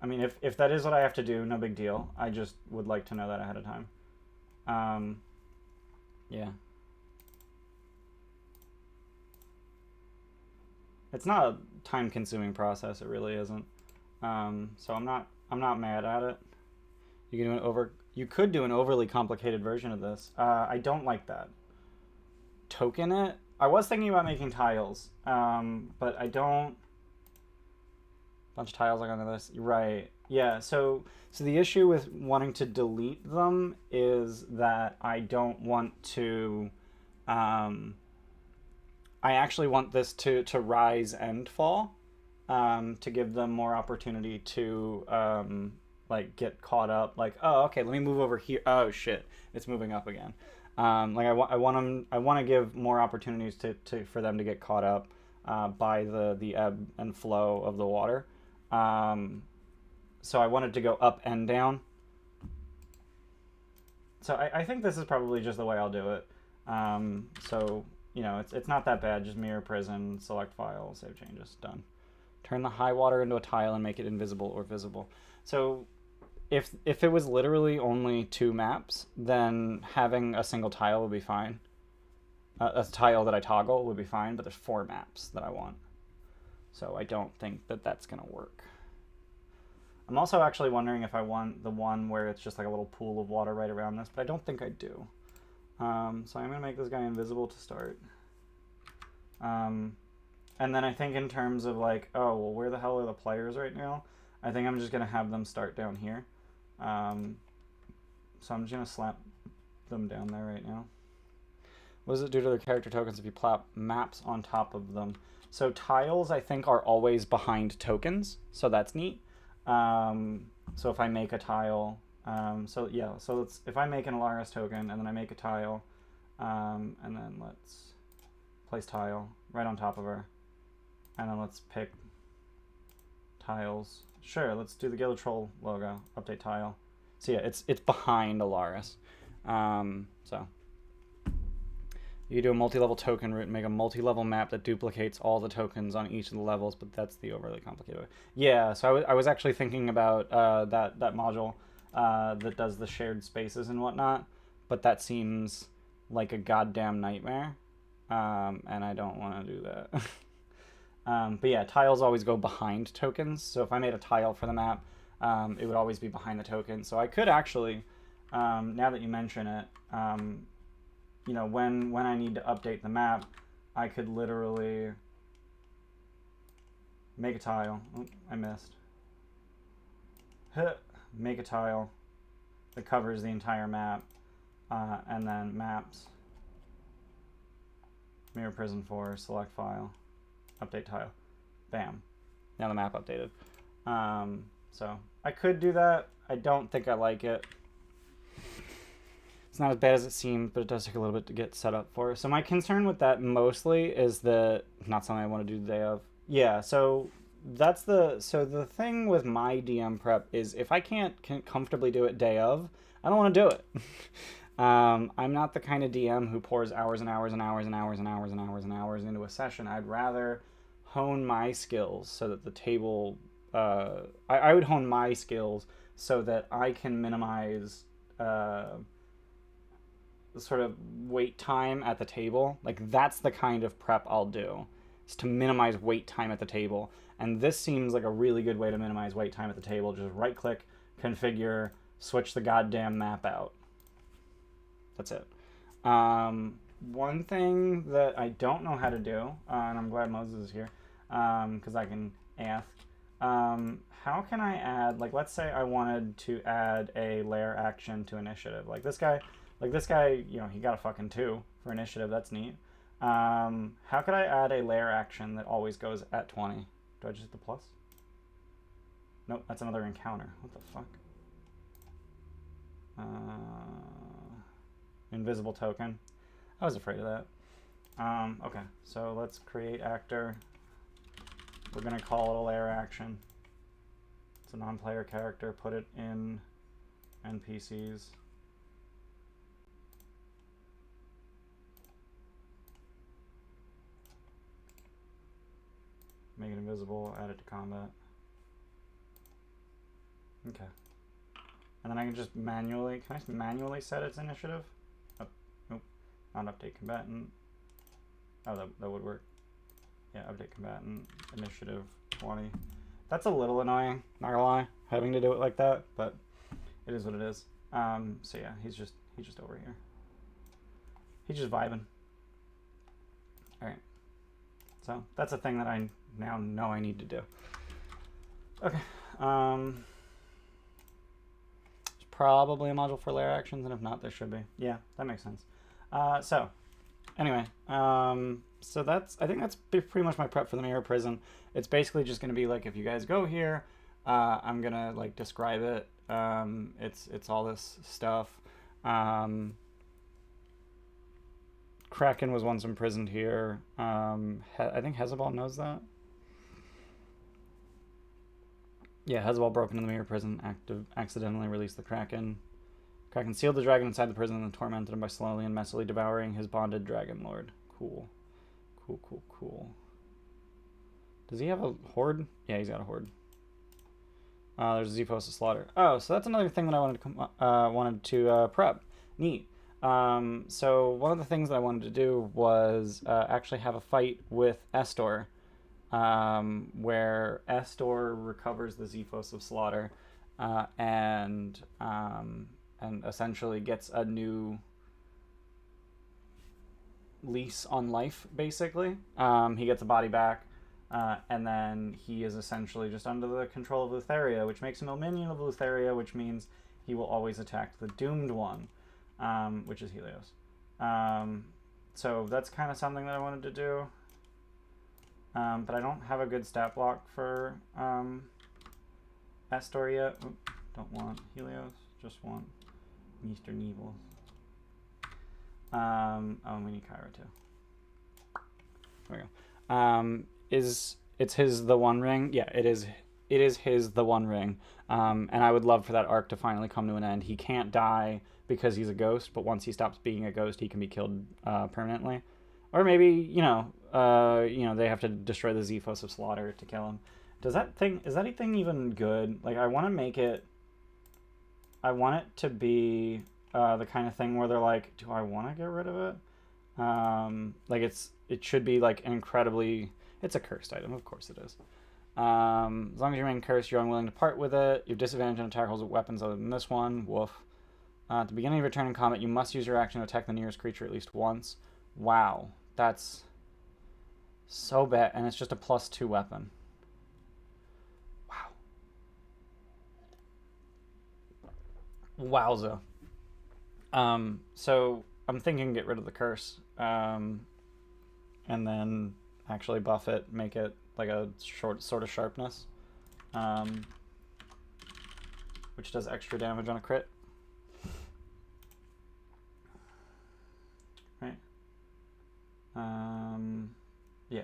I mean, if that is what I have to do, no big deal. I just would like to know that ahead of time. Yeah. It's not a time-consuming process. It really isn't. So I'm not mad at it. You could do an overly complicated version of this. I don't like that. Token it. I was thinking about making tiles, but I don't. Bunch of tiles like onto this. Right. Yeah, so the issue with wanting to delete them is that I don't want to... I actually want this to rise and fall, to give them more opportunity to like get caught up. Like, oh, okay, let me move over here. Oh shit, it's moving up again. Like I want to give more opportunities for them to get caught up by the ebb and flow of the water. So I wanted to go up and down. So I think this is probably just the way I'll do it. So, you know, it's not that bad. Just mirror prison, select file, save changes, done. Turn the high water into a tile and make it invisible or visible. So if it was literally only 2 maps, then having a single tile would be fine. A tile that I toggle would be fine, but there's 4 maps that I want. So I don't think that that's going to work. I'm also actually wondering if I want the one where it's just like a little pool of water right around this, but I don't think I do. So I'm going to make this guy invisible to start. And then I think in terms of like, oh, well, where the hell are the players right now? I think I'm just going to have them start down here. So I'm just going to slap them down there right now. What does it do to their character tokens if you plop maps on top of them? So tiles, I think, are always behind tokens, so that's neat. So if I make a tile, so if I make an Alaris token and then I make a tile, and then let's place tile right on top of her, and then let's pick tiles. Sure, let's do the Gilded Troll logo, update tile. So yeah, it's behind Alaris. So you do a multi-level token route and make a multi-level map that duplicates all the tokens on each of the levels, but that's the overly complicated way. Yeah, so I was actually thinking about that module that does the shared spaces and whatnot, but that seems like a goddamn nightmare, and I don't want to do that. But yeah, tiles always go behind tokens, so if I made a tile for the map, it would always be behind the token. So I could actually, now that you mention it, you know, when I need to update the map, I could literally make a tile. Oh, I missed. Make a tile that covers the entire map, and then maps, mirror prison 4, select file, update tile. Bam. Now the map updated. So I could do that. I don't think I like it. It's not as bad as it seems, but it does take a little bit to get set up for. So my concern with that mostly is that not something I want to do the day of. Yeah, so that's the thing with my DM prep is if I can't comfortably do it day of, I don't want to do it. I'm not the kind of DM who pours hours and hours and hours and hours and hours and hours and hours into a session. I'd rather hone my skills so that the table, I would hone my skills so that I can minimize sort of wait time at the table. Like that's the kind of prep I'll do, is to minimize wait time at the table. And this seems like a really good way to minimize wait time at the table. Just right click, configure, switch the goddamn map out. That's it. One thing that I don't know how to do, and I'm glad Moses is here, because I can ask, how can I add, like let's say I wanted to add a layer action to initiative. Like this guy, you know, he got a fucking 2 for initiative. That's neat. How could I add a layer action that always goes at 20? Do I just hit the plus? Nope, that's another encounter. What the fuck? Invisible token. I was afraid of that. Okay, so let's create actor. We're gonna call it a layer action. It's a non-player character. Put it in NPCs. Make it invisible, add it to combat. Okay. And then I can just can I manually set its initiative? Oh, nope, not update combatant. Oh, that would work. Yeah, update combatant, initiative 20. That's a little annoying, not gonna lie, having to do it like that, but it is what it is. So yeah, he's just over here. He's just vibing. Alright. So that's a thing that I now know I need to do. Okay. There's probably a module for layer actions, and if not, there should be. Yeah, that makes sense. So anyway, so I think that's pretty much my prep for the mirror prison. It's basically just going to be like, if you guys go here, I'm going to like describe it. It's all this stuff. Kraken was once imprisoned here. I think Hezebal knows that. Yeah, has a wall broken in the mirror prison. Accidentally released the Kraken. Kraken sealed the dragon inside the prison and tormented him by slowly and messily devouring his bonded dragon lord. Cool. Cool, cool, cool. Does he have a horde? Yeah, he's got a horde. There's Zephos of Slaughter. Oh, so that's another thing that I wanted to prep. Neat. So one of the things that I wanted to do was actually have a fight with Esdor, where Esdor recovers the Zephos of Slaughter, and essentially gets a new lease on life, basically. He gets a body back, and then he is essentially just under the control of Lutheria, which makes him a minion of Lutheria, which means he will always attack the Doomed One, which is Helios. So that's kind of something that I wanted to do. But I don't have a good stat block for Esdor yet. Oop, don't want Helios, just want Eastern Evil. Oh, we need Kyra too. There we go. It's his the One Ring? Yeah, it is. It is his the One Ring. And I would love for that arc to finally come to an end. He can't die because he's a ghost, but once he stops being a ghost, he can be killed permanently. Or maybe, you know, they have to destroy the Zephos of Slaughter to kill him. Is that thing even good? Like, I want to make it. I want it to be the kind of thing where they're like, do I want to get rid of it? Like it should be like an incredibly. It's a cursed item, of course it is. As long as you remain cursed, you're unwilling to part with it. You have disadvantage on attack rolls with weapons other than this one. Woof. At the beginning of your turn in combat, you must use your action to attack the nearest creature at least once. Wow, that's so bad, and it's just a +2 weapon. Wow. Wowza. So I'm thinking get rid of the curse, and then actually buff it, make it like a sort of sharpness, which does extra damage on a crit. Right. Yeah.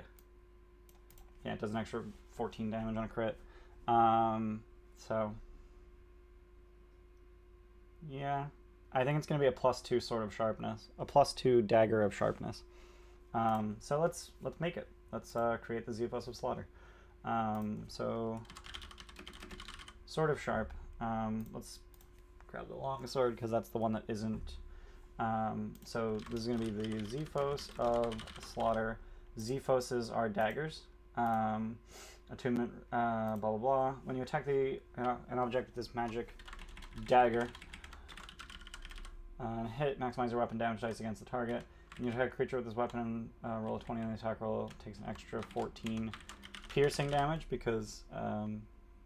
Yeah, it does an extra 14 damage on a crit. So yeah, I think it's going to be a +2 sword of sharpness, a +2 dagger of sharpness. So let's make it. Let's create the Zephos of Slaughter. So sword of sharp. Let's grab the long sword because that's the one that isn't. So this is going to be the Zephos of Slaughter. Zephoses are daggers. Attunement, blah blah blah. When you attack an object with this magic dagger, hit, maximize your weapon damage dice against the target. When you attack a creature with this weapon, roll a 20 on the attack roll. It takes an extra 14 piercing damage because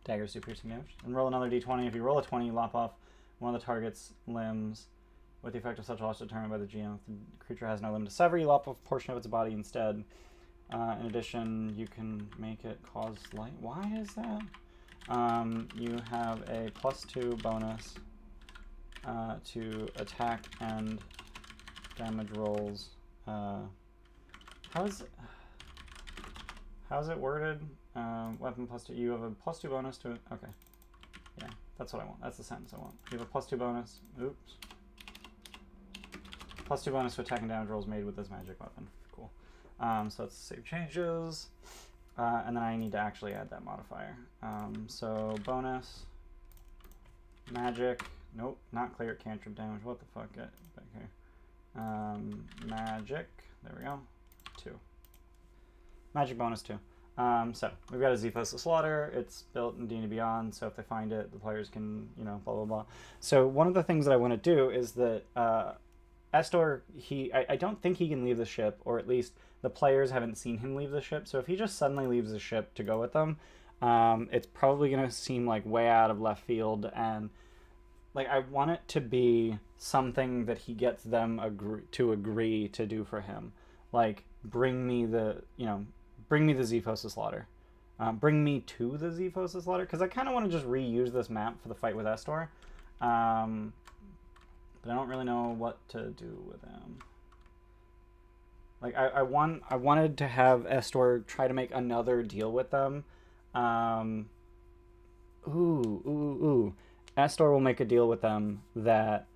daggers do piercing damage. And roll another d20. If you roll a 20, you lop off one of the target's limbs with the effect of such loss determined by the GM. If the creature has no limb to sever, you lop off a portion of its body instead. In addition, you can make it cause light. Why is that? You have a +2 bonus to attack and damage rolls. How's it worded? Weapon +2. You have a +2 bonus to. Okay. Yeah, that's what I want. That's the sentence I want. You have a +2 bonus. Oops. +2 bonus to attack and damage rolls made with this magic weapon. Cool. So let's save changes. And then I need to actually add that modifier. So bonus. Magic. Nope, not clear cantrip damage. What the fuck? Get back here. Magic. There we go. 2. Magic bonus 2. So we've got a Zephos of Slaughter. It's built in D&D Beyond, so if they find it, the players can, blah, blah, blah. So one of the things that I want to do is that Esdor, I don't think he can leave the ship, or at least the players haven't seen him leave the ship. So if he just suddenly leaves the ship to go with them, it's probably going to seem like way out of left field, and like I want it to be something that he gets them to agree to do for him. Like bring me the Zephos of Slaughter. Bring me to the Zephos of Slaughter, because I kind of want to just reuse this map for the fight with Esdor. But I don't really know what to do with him. Like I wanted to have Esdor try to make another deal with them. Ooh. Esdor will make a deal with them that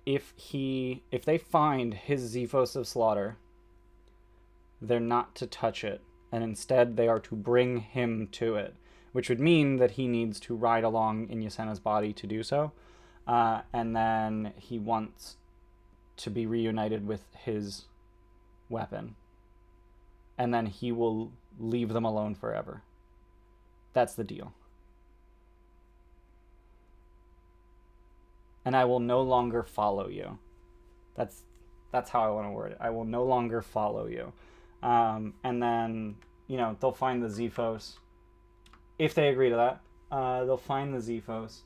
if they find his Zephos of Slaughter, they're not to touch it, and instead they are to bring him to it, which would mean that he needs to ride along in Yasena's body to do so, and then he wants to be reunited with his weapon, and then he will leave them alone forever. That's the deal. And I will no longer follow you. That's how I want to word it. I will no longer follow you. And then, they'll find the Zephos. If they agree to that, they'll find the Zephos.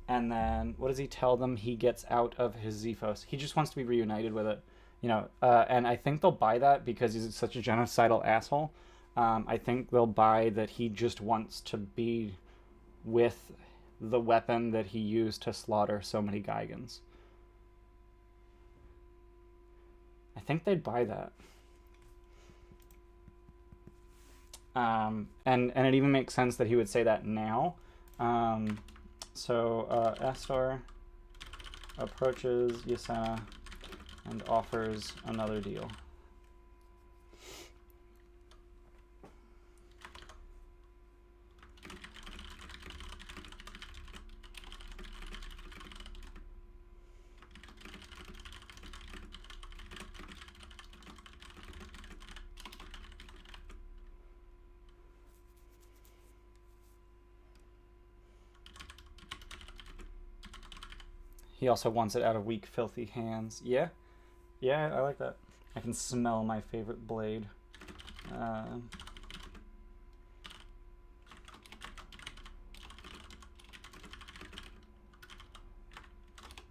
And then, what does he tell them he gets out of his Zephos? He just wants to be reunited with it. And I think they'll buy that because he's such a genocidal asshole. I think they'll buy that he just wants to be with the weapon that he used to slaughter so many Gigans. I think they'd buy that. And it even makes sense that he would say that now. So Esdor approaches Yasena and offers another deal. He also wants it out of weak, filthy hands. Yeah, I like that. I can smell my favorite blade.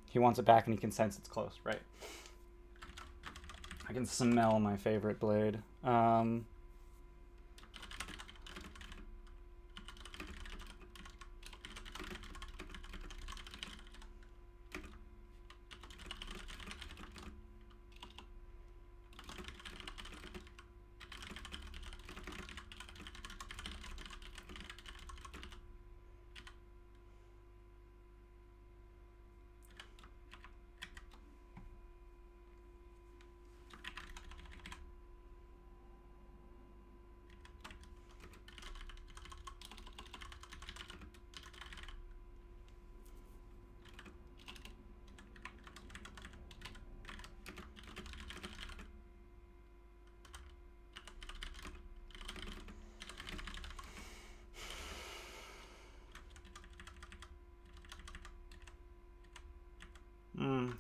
He wants it back and he can sense it's close, right? I can smell my favorite blade.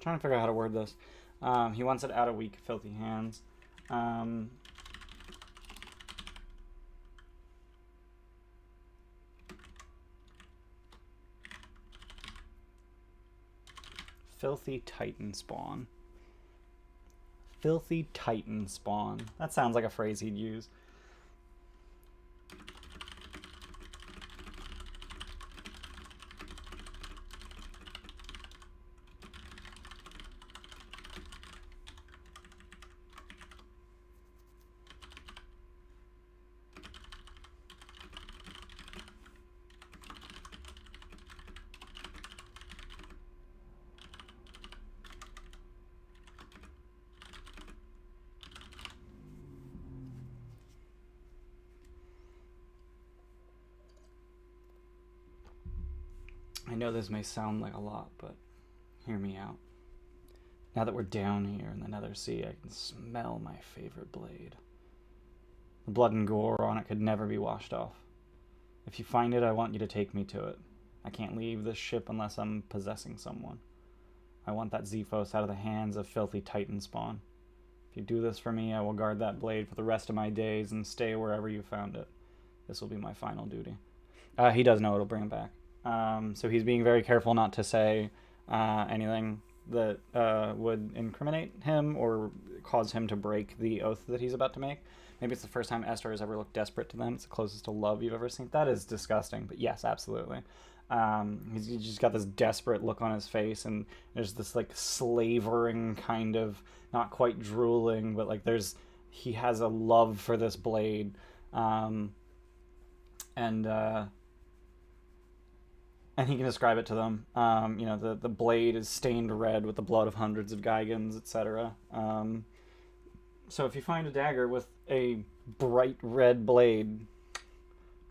Trying to figure out how to word this. He wants it out of weak, filthy hands. Filthy Titan spawn. Filthy Titan spawn. That sounds like a phrase he'd use. I know this may sound like a lot, but hear me out. Now that we're down here in the Nether Sea, I can smell my favorite blade. The blood and gore on it could never be washed off. If you find it, I want you to take me to it. I can't leave this ship unless I'm possessing someone. I want that Zephos out of the hands of filthy Titan spawn. If you do this for me, I will guard that blade for the rest of my days and stay wherever you found it. This will be my final duty. He does know it'll bring him back. So he's being very careful not to say anything that would incriminate him or cause him to break the oath that he's about to make. Maybe it's the first time Esdor has ever looked desperate to them. It's the closest to love you've ever seen. That is disgusting, but yes, absolutely. He's just got this desperate look on his face, and there's this like slavering kind of, not quite drooling, but like he has a love for this blade. and he can describe it to them. You know, the blade is stained red with the blood of hundreds of Gigans, etc. So if you find a dagger with a bright red blade,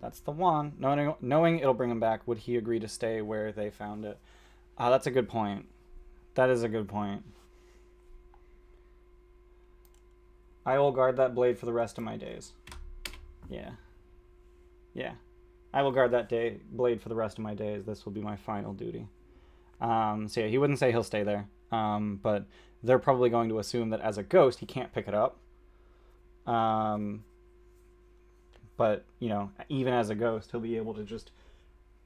that's the one. Knowing it'll bring him back, would he agree to stay where they found it? That's a good point. That is a good point. I will guard that blade for the rest of my days. Yeah. Yeah. I will guard that blade for the rest of my days. This will be my final duty. So yeah, he wouldn't say he'll stay there. But they're probably going to assume that as a ghost, he can't pick it up. But, you know, even as a ghost, he'll be able to just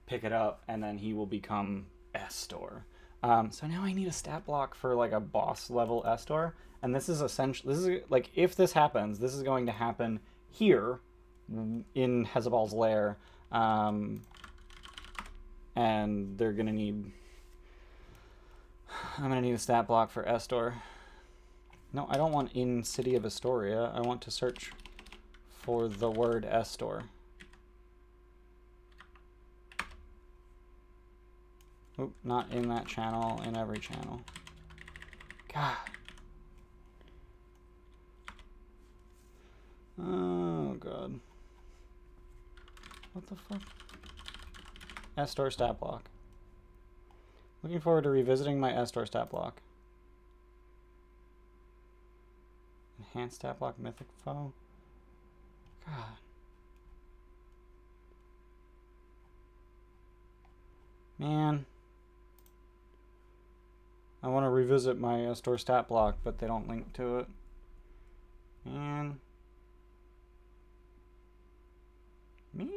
pick it up, and then he will become Esdor. So now I need a stat block for, like, a boss level Esdor. And this is essentially, this is, like, if this happens, this is going to happen here in Hezebal's lair. And they're going to need, I'm going to need a stat block for Esdor. No, I don't want in City of Astoria. I want to search for the word Esdor. Oop, not in that channel, in every channel. God. Oh, God. What the fuck? Esdor stat block. Looking forward to revisiting my Esdor stat block. Enhanced stat block, mythic foe. God. Man. I want to revisit my Esdor stat block, but they don't link to it. Man. Man.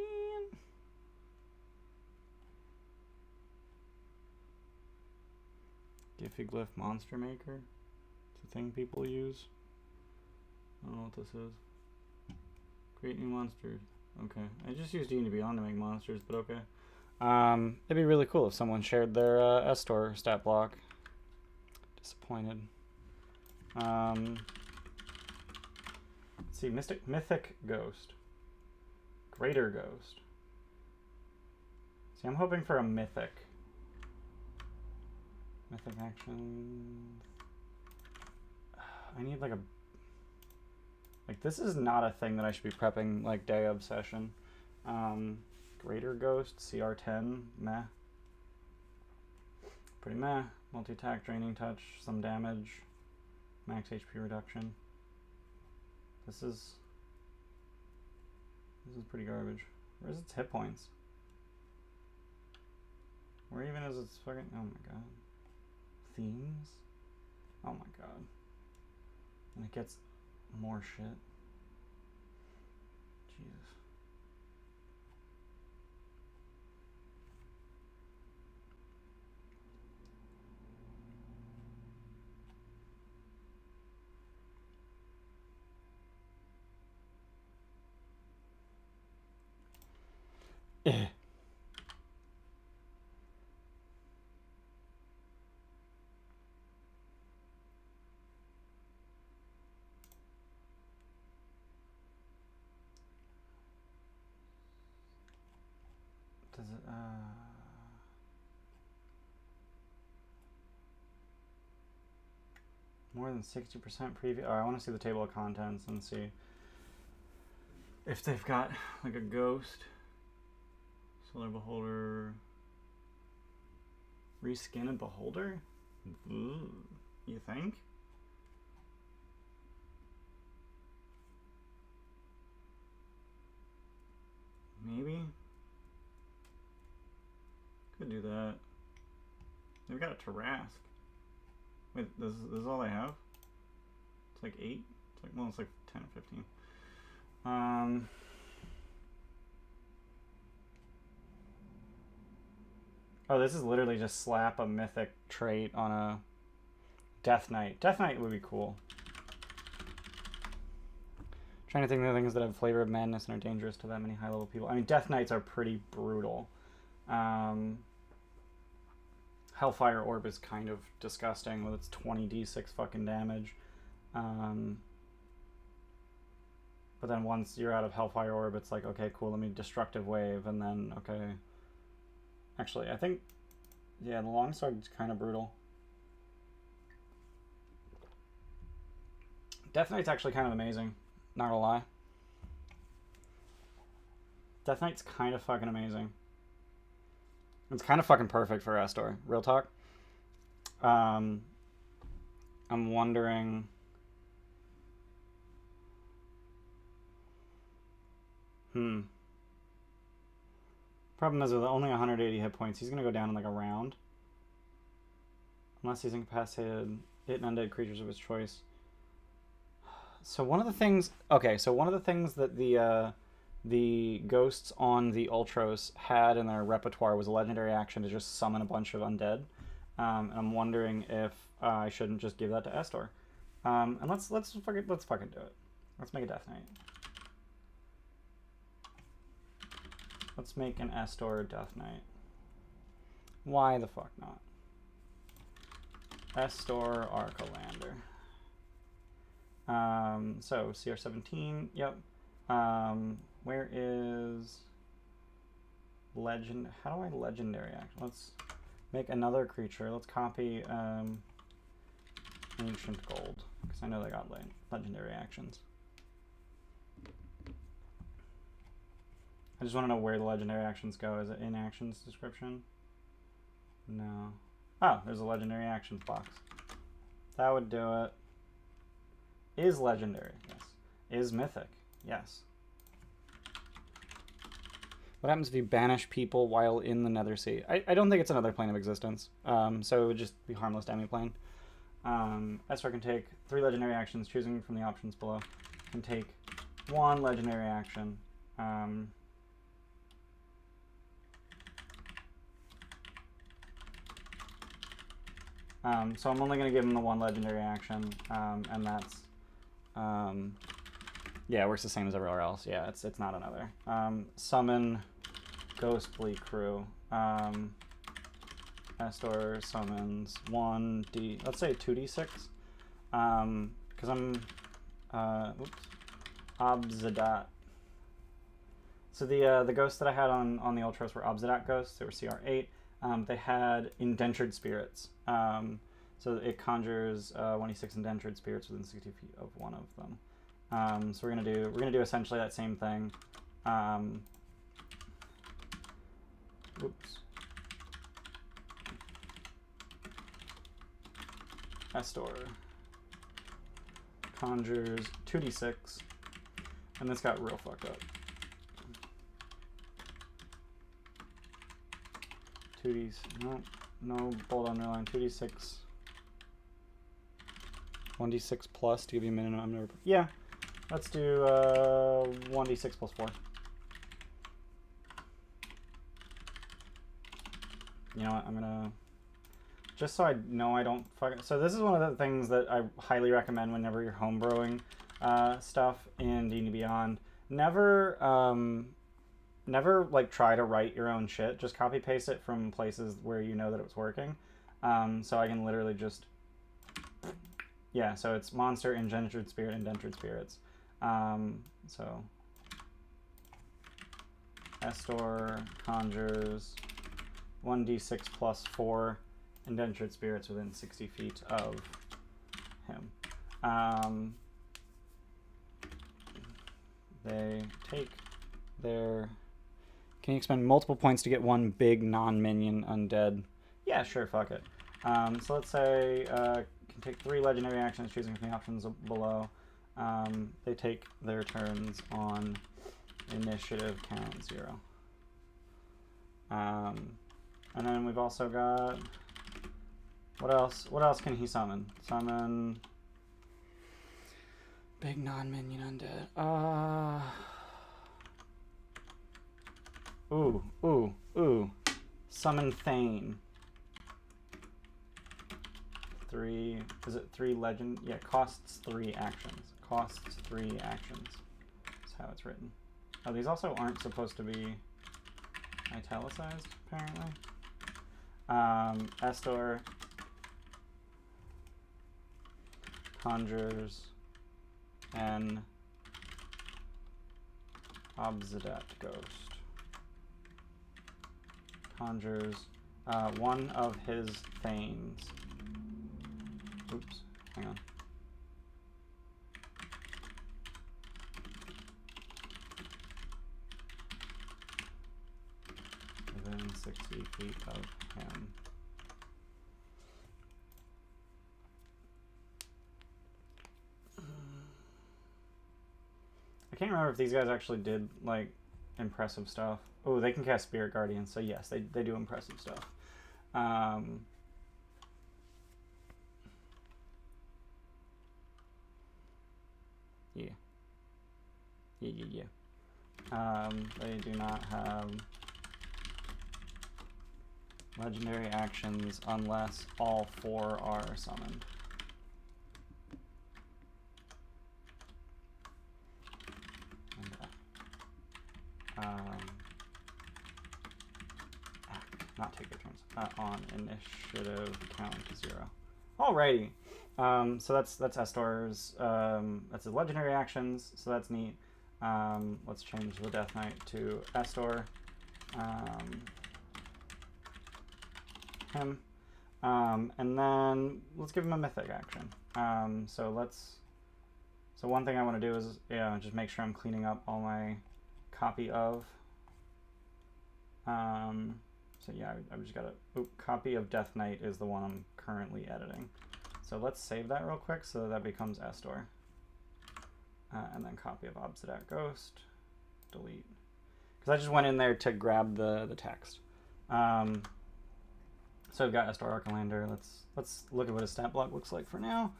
Glyph Monster Maker. It's a thing people use. I don't know what this is. Create new monsters. Okay. I just used D&D Beyond to make monsters, but okay. It'd be really cool if someone shared their Esdor stat block. Disappointed. Let's see. Mythic Ghost. Greater Ghost. See, I'm hoping for a Mythic. Mythic Actions. I need like a... Like, this is not a thing that I should be prepping, like, day of session. Greater Ghost, CR10, meh. Pretty meh. Multi-attack, draining touch, some damage, max HP reduction. This is pretty garbage. Where's its hit points? Where even is its fucking... Oh my god. Themes? Oh my god. And it gets more shit. Jesus. Eh. Does it, more than 60% preview? Oh, I want to see the table of contents and see if they've got, like, a ghost. Solar Beholder. Reskin a Beholder? Ooh, you think? Maybe? Could do that. They've got a Tarask. Wait, this is all they have? It's like 8? It's like, well, it's like 10 or 15. Oh, this is literally just slap a mythic trait on a Death Knight. Death Knight would be cool. Trying to think of the things that have flavor of madness and are dangerous to that many high-level people. I mean, Death Knights are pretty brutal. Hellfire Orb is kind of disgusting with its 20d6 fucking damage. But then once you're out of Hellfire Orb, it's like, okay, cool, let me Destructive Wave, and then, okay, Actually, I think, yeah, the longsword's kind of brutal. Death Knight's actually kind of amazing. Not gonna lie. Death Knight's kind of fucking amazing. It's kind of fucking perfect for Esdor. Real talk. I'm wondering... Problem is, with only 180 hit points, he's going to go down in like a round. Unless he's incapacitated, hit and undead creatures of his choice. So one of the things... Okay, so one of the things that the ghosts on the Ultros had in their repertoire was a legendary action to just summon a bunch of undead. And I'm wondering if I shouldn't just give that to Esdor. And let's fucking do it. Let's make a Death Knight. Let's make an Esdor Death Knight. Why the fuck not? Esdor Arcolander. So CR17, yep. Where is legend? How do I legendary action? Let's make another creature. Let's copy Ancient Gold, because I know they got legendary actions. I just want to know where the legendary actions go. Is it in actions description? No. Oh, there's a legendary actions box. That would do it. Is legendary? Yes. Is mythic? Yes. What happens if you banish people while in the Nether Sea? I don't think it's another plane of existence. So it would just be harmless demi-plane. Esdor can take 3 legendary actions, choosing from the options below. Can take 1 legendary action. So I'm only going to give him the 1 legendary action, and that's, yeah, it works the same as everywhere else. Yeah, it's not another. Summon Ghostly Crew. Esdor summons 1d, let's say 2d6, because I'm, Obzedat. So the ghosts that I had on the Ultros were Obzedat ghosts. They were CR8. They had indentured spirits. So it conjures 1d6 indentured spirits within 60 feet of one of them. So we're gonna do essentially that same thing. Oops. Esdor conjures 2d6, and this got real fucked up. 2d, no bold underline, 2d6, 1d6 plus to give you a minimum number. Yeah, let's do 1d6 plus 4. You know what, I'm gonna, just so I know I don't fucking, so this is one of the things that I highly recommend whenever you're homebrewing stuff in D&D Beyond. Never like try to write your own shit. Just copy paste it from places where you know that it's working. So I can literally just, yeah, so it's monster, indentured spirit, indentured spirits. So Esdor conjures 1d6 plus 4 indentured spirits within 60 feet of him. They take their... Can you expend multiple points to get 1 big non-minion undead? Yeah, sure, fuck it. So let's say can take 3 legendary actions, choosing from the options below. They take their turns on initiative count 0. And then we've also got... What else? What else can he summon? Summon... Big non-minion undead. Ooh. Summon Thane. 3... Is it 3 legend? Yeah, costs 3 actions. Costs 3 actions. That's how it's written. Oh, these also aren't supposed to be italicized, apparently. Esdor conjures an Obzedat ghost. conjures one of his thanes. Oops, hang on. Within 60 feet of him. I can't remember if these guys actually did, like, impressive stuff. Oh, they can cast Spirit Guardian, so yes, they do impressive stuff. Yeah. Yeah. They do not have legendary actions unless all 4 are summoned. Not take their turns. On initiative count to 0. Alrighty. So that's Esdor's. That's his legendary actions. So that's neat. Let's change the Death Knight to Esdor. Him. And then let's give him a mythic action. So one thing I want to do is just make sure I'm cleaning up all my copy of. So yeah, I've just got a copy of Death Knight is the one I'm currently editing. So let's save that real quick so that becomes Esdor. And then copy of Obsidian Ghost, delete. Because I just went in there to grab the text. So I've got Esdor Archelander. Let's look at what his stat block looks like for now.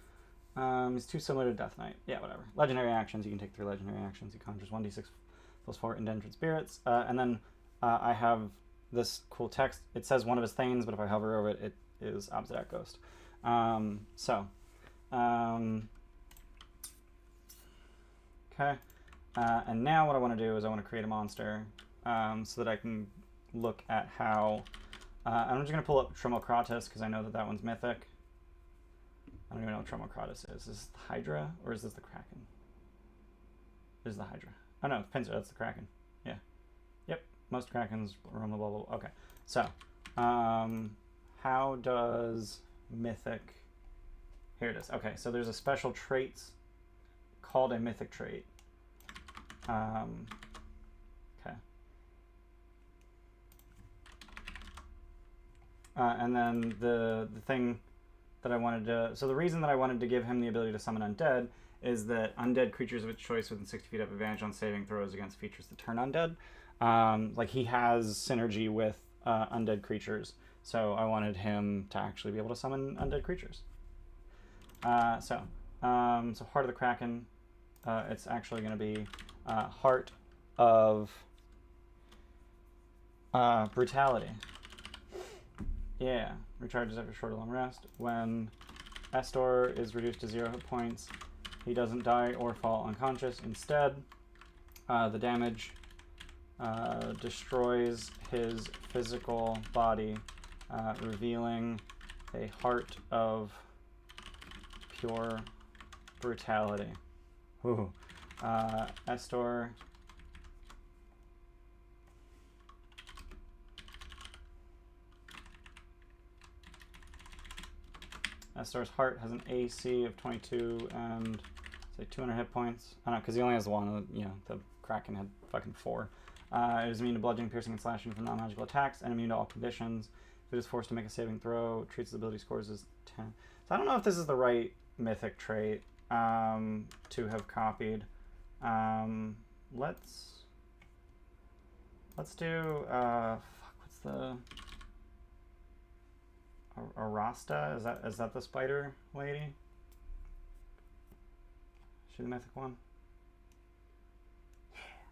He's too similar to Death Knight. Yeah, whatever. Legendary actions, you can take 3 legendary actions. He conjures 1d6 plus 4 indentured spirits. And then I have this cool text. It says one of his thanes, but if I hover over it, it is Obsidian Ghost. Okay. And now what I want to do is I want to create a monster so that I can look at how... I'm just going to pull up Trimocratus because I know that one's mythic. I don't even know what Trimocratus is. Is this the Hydra or is this the Kraken? This is the Hydra. Oh no, Pinsir, that's the Kraken. Yeah. Yep. Most Krakens roam the bubble. Okay. So, how does mythic... Here it is. Okay, so there's a special trait called a mythic trait. Okay. And then the thing that I wanted to... So the reason that I wanted to give him the ability to summon undead is that undead creatures of its choice within 60 feet have advantage on saving throws against features that turn undead. Like he has synergy with undead creatures, so I wanted him to actually be able to summon undead creatures. So Heart of the Kraken, it's actually going to be Heart of Brutality. Yeah, recharges after short or long rest. When Esdor is reduced to 0 hit points, he doesn't die or fall unconscious. Instead, the damage destroys his physical body, revealing a heart of pure brutality. Ooh. Esdor. Esdor's heart has an AC of 22 and say 200 hit points. I don't know, because he only has 1. You know, the Kraken had fucking 4. It is immune to bludgeoning, piercing, and slashing from non-magical attacks, and immune to all conditions. If it is forced to make a saving throw, treats its ability scores as 10. So I don't know if this is the right mythic trait to have copied. Let's do what's the Arasta? Is that the spider lady? Is she the mythic one?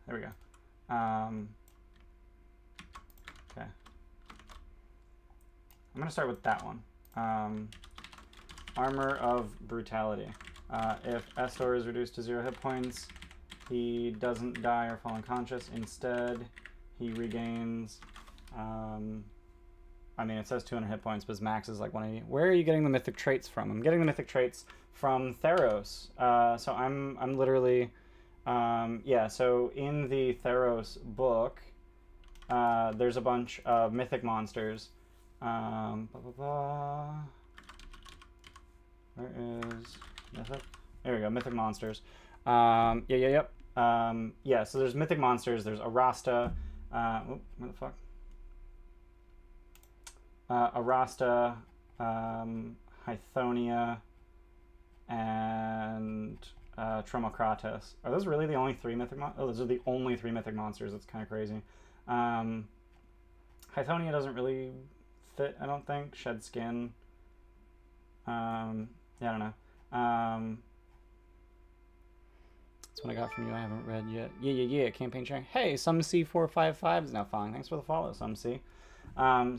There we go. Okay. I'm gonna start with that one. Armor of Brutality. If Esdor is reduced to 0 hit points, he doesn't die or fall unconscious. Instead, he regains... I mean, it says 200 hit points, but his max is like 180. Where are you getting the mythic traits from? I'm getting the mythic traits from Theros. So I'm literally... yeah, so in the Theros book, there's a bunch of mythic monsters. Blah, blah, blah. Where is mythic? There we go, mythic monsters. Yeah, so there's mythic monsters. There's Arasta. Where the fuck? Arasta, Hythonia, and Tromocrates. Are those really the only three mythic monsters? Oh, those are the only three mythic monsters. That's kind of crazy. Hythonia doesn't really fit, I don't think. Shed Skin. Yeah, I don't know. That's what I got from you. I haven't read yet. Yeah. Campaign sharing. Hey, SumC455 is now following. Thanks for the follow, SumC.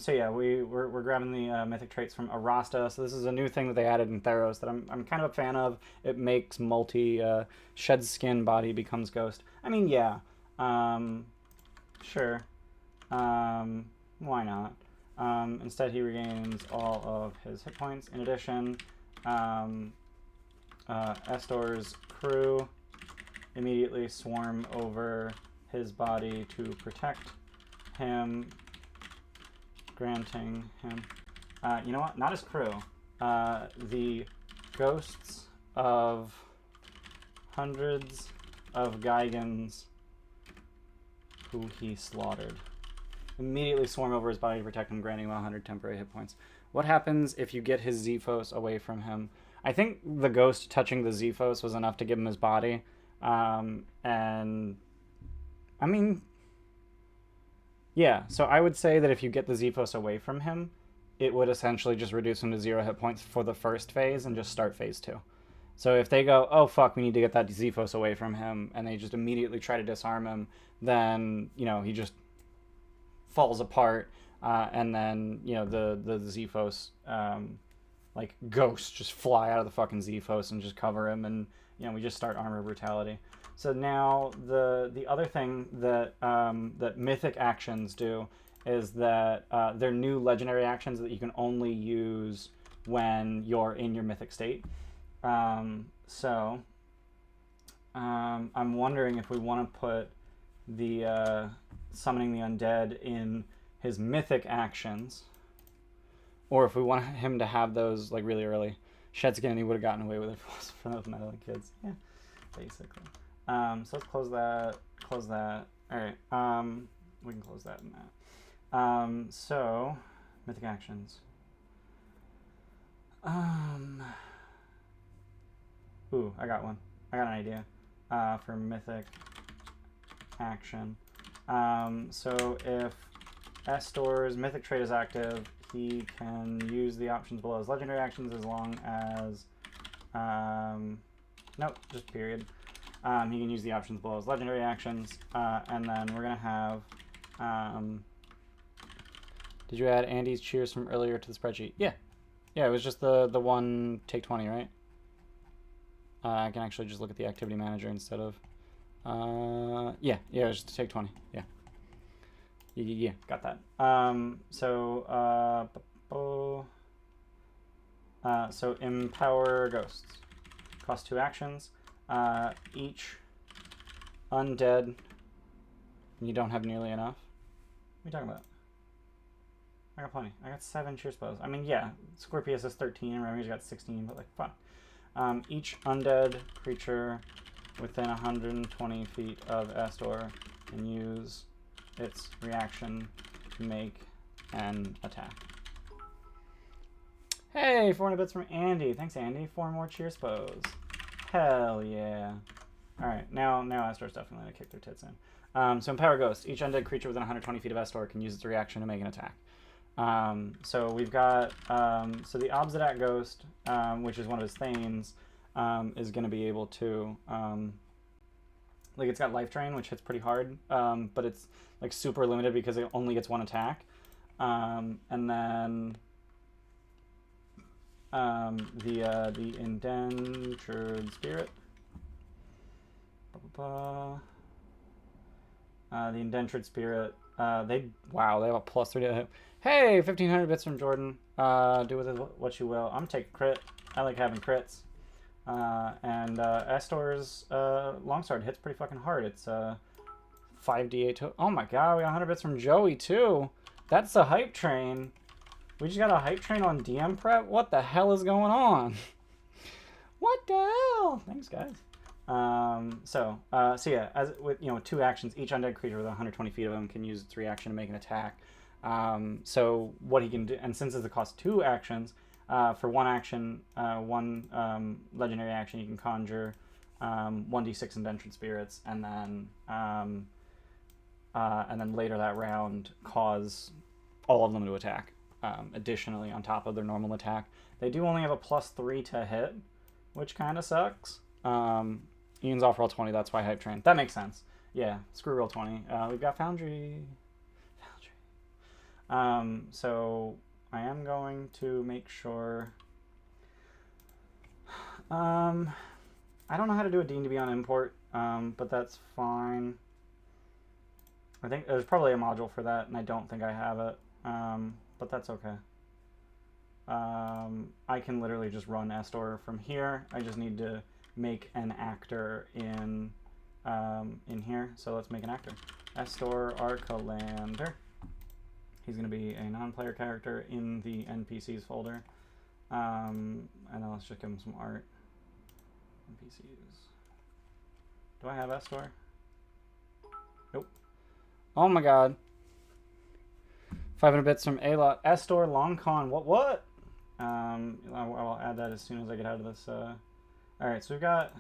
So yeah, we're grabbing the mythic traits from Arasta. So this is a new thing that they added in Theros that I'm kind of a fan of. It makes shed skin body becomes ghost. I mean, yeah, sure. Why not? Instead, he regains all of his hit points. In addition, Esdor's crew immediately swarm over his body to protect him, granting him, you know what, not his crew, the ghosts of hundreds of Gigans who he slaughtered. Immediately swarm over his body to protect him, granting him 100 temporary hit points. What happens if you get his Zephos away from him? I think the ghost touching the Zephos was enough to give him his body. And I mean, yeah, so I would say that if you get the Zephos away from him, it would essentially just reduce him to 0 hit points for the first phase and just start phase 2. So if they go, oh fuck, we need to get that Zephos away from him, and they just immediately try to disarm him, then, you know, he just falls apart, and then, you know, the Zephos, like, ghosts just fly out of the fucking Zephos and just cover him, and, you know, we just start Armor Brutality. So now the other thing that that Mythic Actions do is that they're new legendary actions that you can only use when you're in your Mythic state. So I'm wondering if we want to put the summoning the undead in his Mythic Actions, or if we want him to have those like really early. Shed Skin, and he would have gotten away with it if it wasn't for those meddling kids. Yeah, basically. So let's close that. Close that. All right. We can close that and that. So Mythic Actions. Ooh, I got one. I got an idea for Mythic Action. So if Esdor's Mythic trait is active, he can use the options below as legendary actions as long as, nope, just period. He can use the options below as legendary actions, and then we're gonna have, did you add Andy's cheers from earlier to the spreadsheet? Yeah, it was just the one take 20, right? I can actually just look at the activity manager instead of, yeah, it was just take 20, yeah. Yeah, got that. So Empower Ghosts. Cost 2 actions. Each undead. You don't have nearly enough. What are you talking about? I got plenty. I got 7 cheer spells. I mean, yeah, Scorpius has 13, Remy's got 16, but like, fuck. Each undead creature within 120 feet of Esdor can use its reaction to make an attack. Hey, 400 bits from Andy. Thanks, Andy. 4 more cheer spos. Hell yeah. Alright, now Esdor's definitely gonna kick their tits in. So Empower Ghost. Each undead creature within 120 feet of Esdor can use its reaction to make an attack. So we've got, so the Obsidian Ghost, which is one of his Thanes, is gonna be able to, like, it's got Life Drain, which hits pretty hard, but it's like super limited because it only gets 1 attack. And then the Indentured Spirit. The Indentured Spirit. They have a +3 to hit. Hey, 1500 bits from Jordan. Do with it what you will. I'm gonna take a crit. I like having crits. And Esdor's Longsword hits pretty fucking hard. It's 5d8 to... Oh my god, we got 100 bits from Joey, too. That's the hype train. We just got a hype train on DM prep? What the hell is going on? What the hell? Thanks, guys. So yeah, as with, you know, 2 actions, each undead creature within 120 feet of him can use its reaction to make an attack. So what he can do, and since it's cost 2 actions, for 1 action, 1 legendary action, you can conjure 1d6 indentured spirits, and then later that round cause all of them to attack. Additionally, on top of their normal attack, they do only have a +3 to hit, which kind of sucks. Ian's off roll 20, that's why hype train. That makes sense. Yeah, screw roll 20. We've got Foundry. So I am going to make sure. I don't know how to do a D&D on import, but that's fine. I think there's probably a module for that, and I don't think I have it, but that's okay. I can literally just run Esdor from here. I just need to make an actor in here. So let's make an actor. Esdor Arcalander. He's going to be a non-player character in the NPCs folder. And then let's just give him some art. NPCs. Do I have Esdor? Nope. Oh my god. 500 bits from A-Lot. Esdor Longcon. What? I'll add that as soon as I get out of this. Alright, so we've got...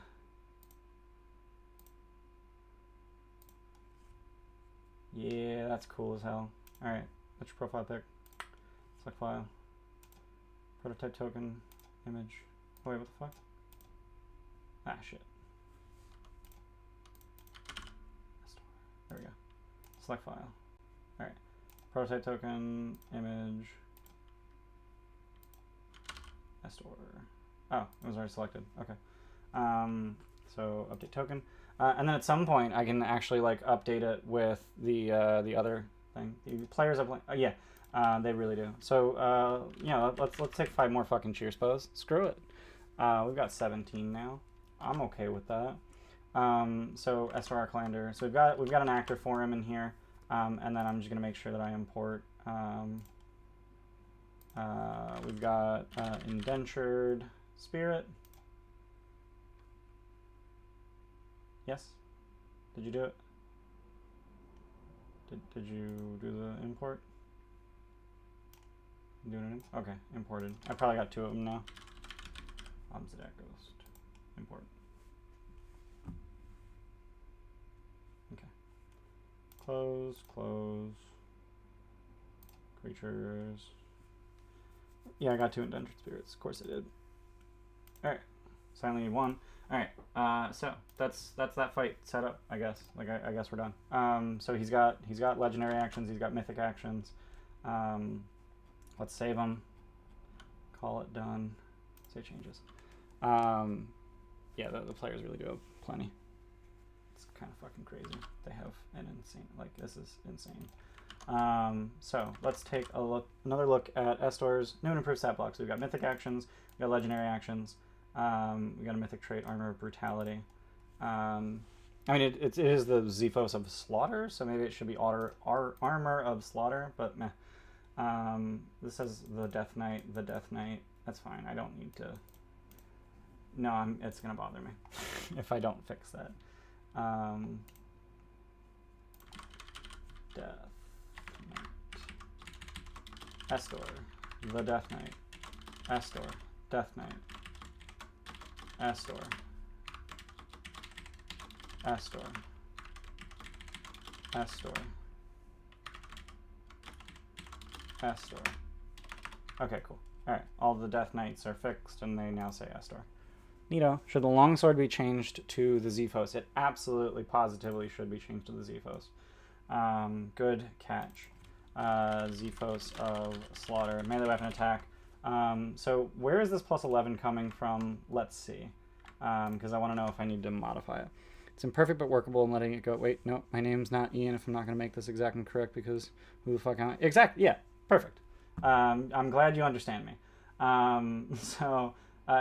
Yeah, that's cool as hell. Alright, what's your profile pic? Select file. Prototype token. Image. Oh, wait, what the fuck? Ah, shit. There we go. Select file. Alright. Prototype token, image, Esdor. Oh, it was already selected. Okay. So update token, and then at some point I can actually like update it with the other thing. The players have yeah, they really do. So yeah, let's take 5 more fucking cheers pose. Screw it. We've got 17 now. I'm okay with that. So Esdor Arcalander. So we've got an actor for him in here. And then I'm just going to make sure that I import, we've got indentured spirit. Yes? Did you do it? Did you do the import? Doing it? Okay, imported. I probably got 2 of them now. Obsidian Ghost. Import. Okay. Close. Creatures. Yeah, I got 2 indentured spirits. Of course I did. Alright. So I only need 1. Alright. So that's that fight set up, I guess. Like I guess we're done. So he's got legendary actions, he's got mythic actions. Let's save him. Call it done. Save changes. Yeah, the players really do have plenty. It's kind of fucking crazy. They have an insane, like, this is insane. So let's take another look at Esdor's new and improved stat blocks. We've got mythic actions, we've got legendary actions, we got a mythic trait, armor of brutality. I mean, it is the Zephos of slaughter, so maybe it should be armor of slaughter, but meh. This says the Death Knight. That's fine. I don't need to. No, it's gonna bother me if I don't fix that. Death Knight. Esdor. The Death Knight. Esdor. Death Knight. Esdor. Esdor. Esdor. Esdor. Okay, cool. Alright, all the Death Knights are fixed, and they now say Esdor. Neato. Should the longsword be changed to the Zephos? It absolutely, positively should be changed to the Zephos. Good catch. Zephos of slaughter. Melee weapon attack. So where is this plus 11 coming from? Let's see. Because I want to know if I need to modify it. It's imperfect but workable. I'm letting it go. Wait, no, my name's not Ian if I'm not going to make this exact and correct, because who the fuck am I? Exactly, yeah, perfect. I'm glad you understand me. So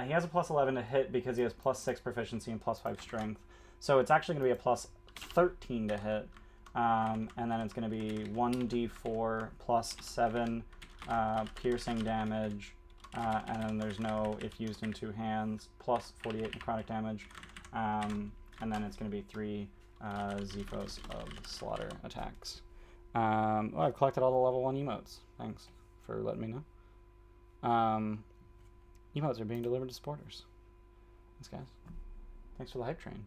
he has a plus 11 to hit because he has plus 6 proficiency and plus 5 strength. So it's actually going to be a plus 13 to hit. And then it's going to be 1d4 plus 7 piercing damage. And then there's no if used in 2 hands, plus 48 necrotic damage. And then it's going to be 3 Xephos of slaughter attacks. Oh, I've collected all the level 1 emotes. Thanks for letting me know. Emotes are being delivered to supporters. Thanks, guys. Thanks for the hype train.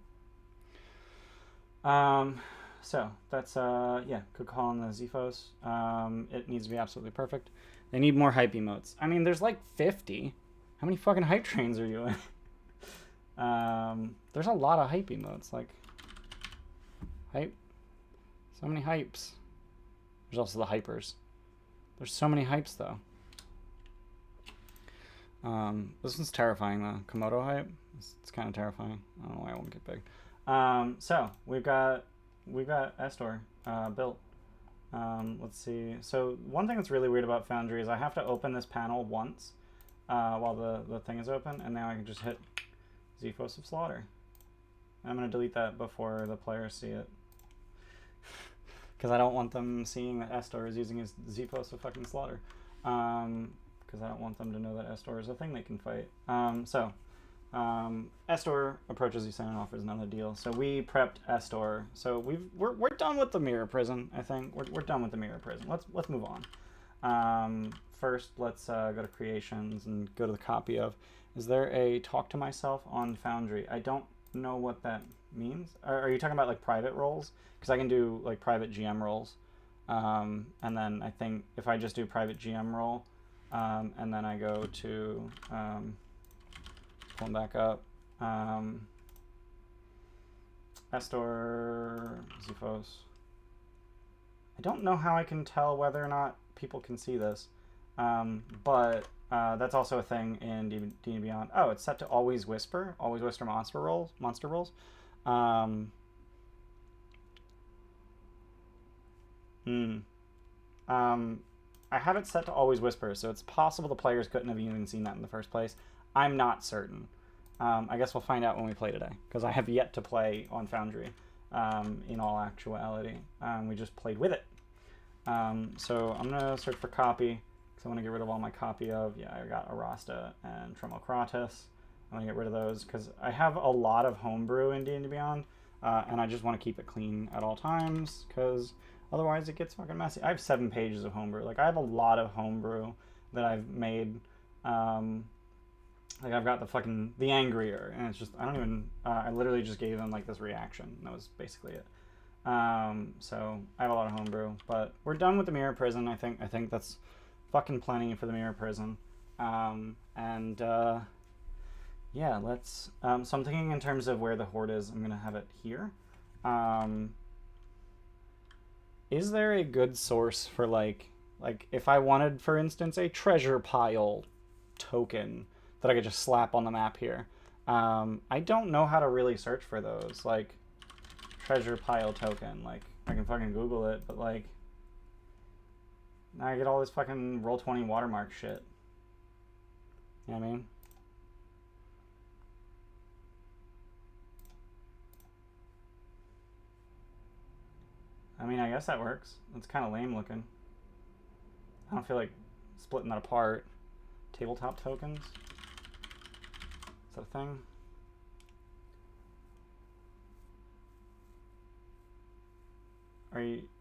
So that's yeah, good call on the Xephos. It needs to be absolutely perfect. They need more hype emotes. I mean, there's like 50. How many fucking hype trains are you in? There's a lot of hype emotes. Like hype. So many hypes. There's also the hypers. There's so many hypes though. This one's terrifying though. Komodo hype. It's kind of terrifying. I don't know why it won't get big. So we've got Esdor built. Let's see. So one thing that's really weird about Foundry is I have to open this panel once while the thing is open, and now I can just hit Xephos of Slaughter. I'm going to delete that before the players see it. Because I don't want them seeing that Esdor is using his Xephos of fucking Slaughter. Because I don't want them to know that Esdor is a thing they can fight. Esdor approaches Usain and offers another deal. So we prepped Esdor. So we're done with the mirror prison. I think we're done with the mirror prison. Let's move on. First, let's go to creations and go to the copy of. Is there a talk to myself on Foundry? I don't know what that means. Are you talking about like private roles? Because I can do like private GM roles, and then I think if I just do private GM role, and then I go to pull them back up. Esdor, Xephos. I don't know how I can tell whether or not people can see this, but that's also a thing in D&D Beyond. Oh, it's set to always whisper monster rolls. I have it set to always whisper, so it's possible the players couldn't have even seen that in the first place. I'm not certain. I guess we'll find out when we play today, because I have yet to play on Foundry in all actuality. We just played with it. So I'm going to search for copy, because I want to get rid of all my copy of. Yeah, I got Arasta and Tremokratus. I'm going to get rid of those, because I have a lot of homebrew in D&D Beyond, and I just want to keep it clean at all times, because otherwise it gets fucking messy. I have 7 pages of homebrew. Like, I have a lot of homebrew that I've made. Like, I've got the Angrier, and it's just, I don't even, I literally just gave them, like, this reaction, and that was basically it. So, I have a lot of homebrew, but we're done with the Mirror Prison. I think that's fucking plenty for the Mirror Prison. Yeah, let's, so I'm thinking in terms of where the Horde is, I'm gonna have it here. Is there a good source for, like, if I wanted, for instance, a treasure pile token that I could just slap on the map here? I don't know how to really search for those, like, treasure pile token. Like, I can fucking Google it, but, like, now I get all this fucking Roll20 watermark shit. You know what I mean? I guess that works. It's kind of lame looking. I don't feel like splitting that apart. Tabletop tokens? Is that a thing?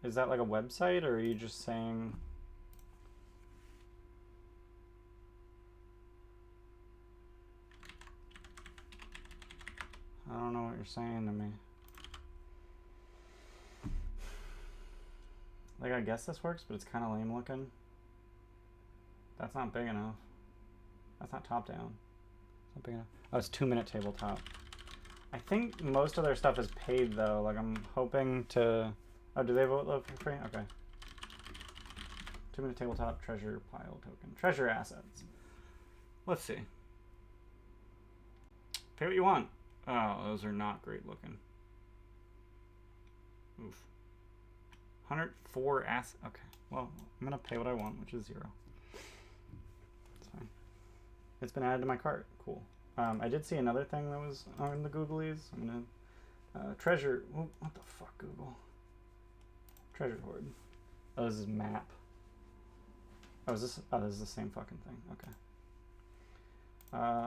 Is that like a website, or are you just saying... I don't know what you're saying to me. Like, I guess this works, but it's kind of lame looking. That's not big enough. That's not top down. It's not big enough. Oh, it's 2-minute tabletop. I think most of their stuff is paid, though. Like, I'm hoping to... Oh, do they vote for free? Okay. 2-minute tabletop treasure pile token. Treasure assets. Let's see. Pay what you want. Oh, those are not great looking. Oof. 104 assets. Okay. Well, I'm going to pay what I want, which is 0. It's fine. It's been added to my cart. Cool. I did see another thing that was on the Googlies. I'm going to... treasure... What the fuck, Google? Treasure hoard. Oh, this is map. Oh, is this? Oh, this is the same fucking thing. Okay.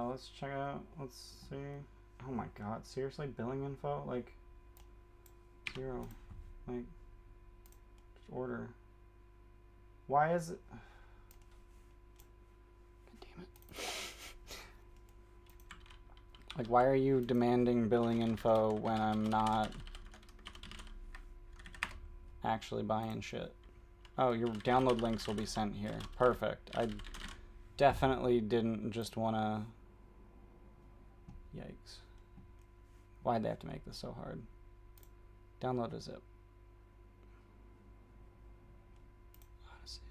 Let's check out. Let's see. Oh my god, seriously? Billing info? Like, 0. Like, just order. Why is it? God damn it. Like, why are you demanding billing info when I'm not actually buying shit? Oh, your download links will be sent here. Perfect. I definitely didn't just want to... Yikes. Why'd they have to make this so hard? Download a zip. Odyssey,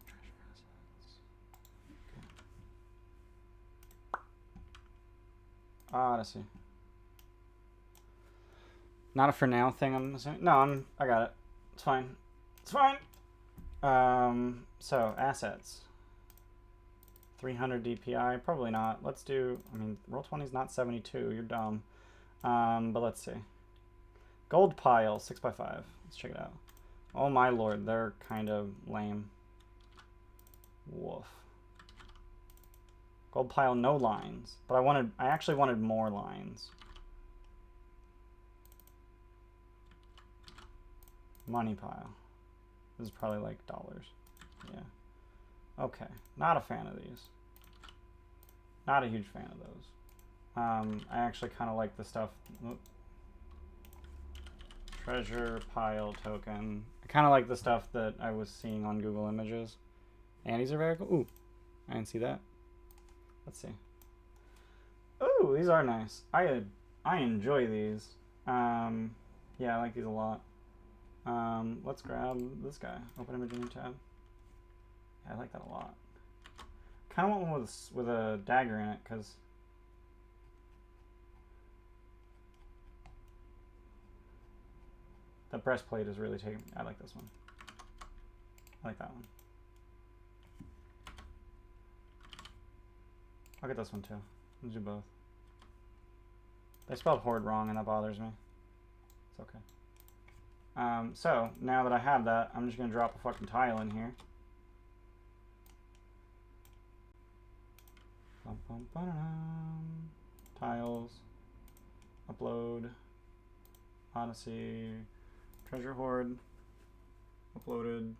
treasure assets. Okay. Odyssey. Not a for now thing, I'm assuming. No, I got it. It's fine. It's fine. So assets. 300 DPI, probably not. Let's do, I mean, Roll20 is not 72, you're dumb. But let's see. Gold pile, 6x5. Let's check it out. Oh my lord, they're kind of lame. Woof. Gold pile, no lines. But I actually wanted more lines. Money pile. This is probably like dollars. Yeah. Okay. Not a fan of these. Not a huge fan of those. I actually kind of like the stuff. Whoop. Treasure pile token. I kind of like the stuff that I was seeing on Google Images. And these are very cool. Ooh. I didn't see that. Let's see. Ooh, these are nice. I enjoy these. Yeah, I like these a lot. Let's grab this guy. Open image in new tab. Yeah, I like that a lot. Kind of want one with a dagger in it, because the breastplate is really taking. I like this one. I like that one. I'll get this one too. Let's do both. They spelled horde wrong, and that bothers me. It's okay. So now that I have that, I'm just gonna drop a fucking tile in here. Bum, bum, ba-da-dum. Tiles. Upload. Odyssey. Treasure hoard. Uploaded.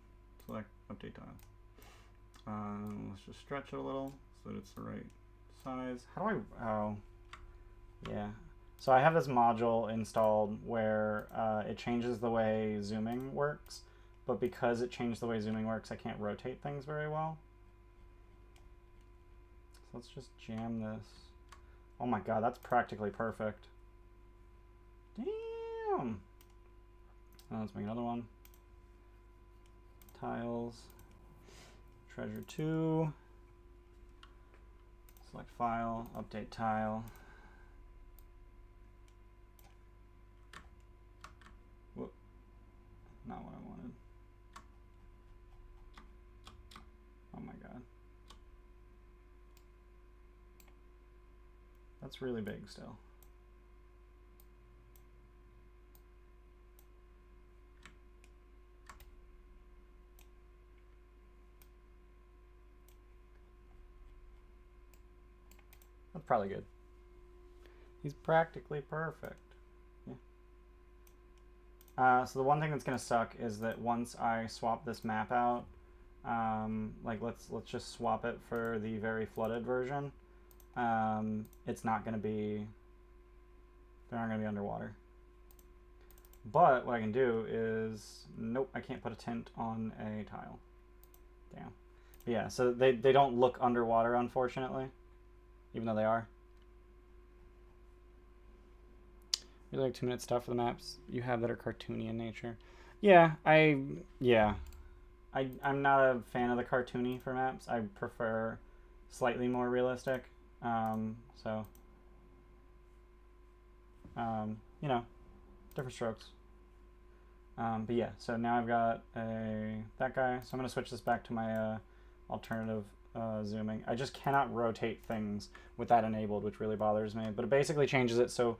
Select update tile. Let's just stretch it a little so that it's the right size. How do I... Oh. Yeah. So I have this module installed where it changes the way zooming works, but because it changed the way zooming works, I can't rotate things very well. So let's just jam this. Oh my god, that's practically perfect. Damn! Let's make another one. Tiles. Treasure 2. Select file, update tile. Whoop. Not what I wanted. Oh my god. That's really big still. That's probably good. He's practically perfect. Yeah. So the one thing that's gonna suck is that once I swap this map out, like let's just swap it for the very flooded version. It's not gonna be. They're not gonna be underwater. But what I can do is, nope, I can't put a tint on a tile. Damn. But yeah, so they don't look underwater, unfortunately. Even though they are. Really like 2-minute stuff for the maps you have that are cartoony in nature. Yeah, I'm not a fan of the cartoony for maps. I prefer slightly more realistic. You know, different strokes. But yeah, so now I've got that guy. So I'm gonna switch this back to my alternative zooming. I just cannot rotate things with that enabled, which really bothers me. But it basically changes it so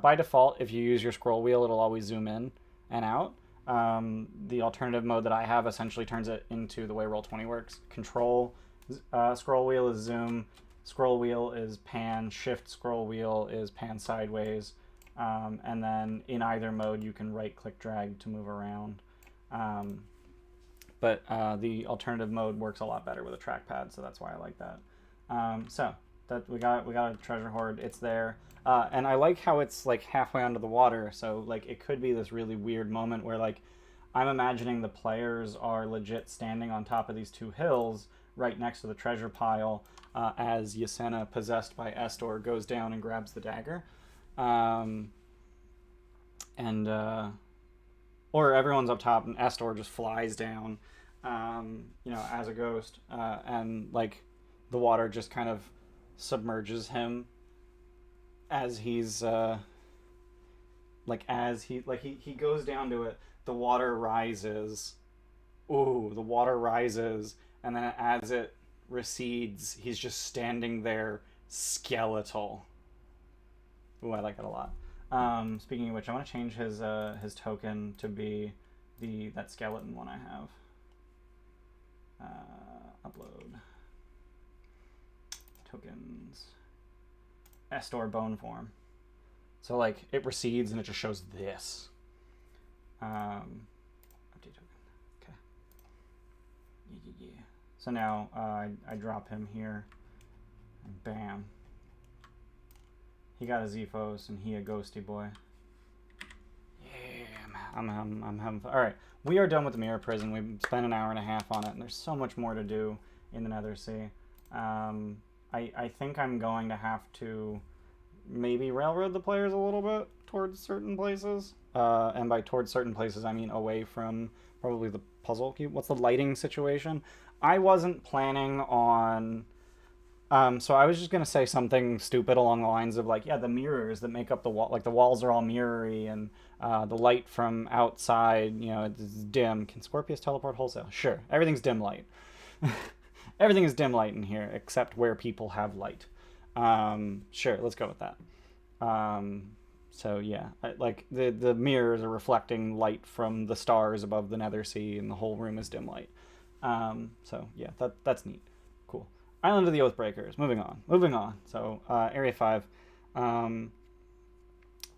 by default, if you use your scroll wheel, it'll always zoom in and out. The alternative mode that I have essentially turns it into the way Roll20 works. Control scroll wheel is zoom, scroll wheel is pan, shift scroll wheel is pan sideways, and then in either mode you can right click drag to move around. But the alternative mode works a lot better with a trackpad, so that's why I like that. So that we got a treasure hoard. It's there, and I like how it's like halfway under the water. So like it could be this really weird moment where like I'm imagining the players are legit standing on top of these two hills right next to the treasure pile, as Ysena, possessed by Esdor, goes down and grabs the dagger, or everyone's up top and Esdor just flies down, you know, as a ghost, and like the water just kind of submerges him as he's he goes down to it. The water rises. Ooh, the water rises, and then as it recedes, he's just standing there, skeletal. Ooh, I like that a lot. Speaking of which, I want to change his token to be that skeleton one I have. Upload tokens. Esdor bone form. So like it recedes and it just shows this. Update token. Okay. Yeah. So now I drop him here, and bam. He got a Zephos and he a ghosty boy. Yeah, I'm having fun. All right, we are done with the mirror prison. We've spent an hour and a half on it, and there's so much more to do in the Nether Sea. I think I'm going to have to maybe railroad the players a little bit towards certain places. And by towards certain places, I mean away from probably the puzzle cube. What's the lighting situation? I wasn't planning on... so I was just going to say something stupid along the lines of like, yeah, the mirrors that make up the wall, like the walls are all mirrory, and the light from outside, you know, it's dim. Can Scorpius teleport wholesale? Sure. Everything's dim light. Everything is dim light in here, except where people have light. Sure, let's go with that. So yeah, like the mirrors are reflecting light from the stars above the Nether Sea, and the whole room is dim light. So yeah, that's neat. Cool. Island of the Oathbreakers. Moving on. So Area 5.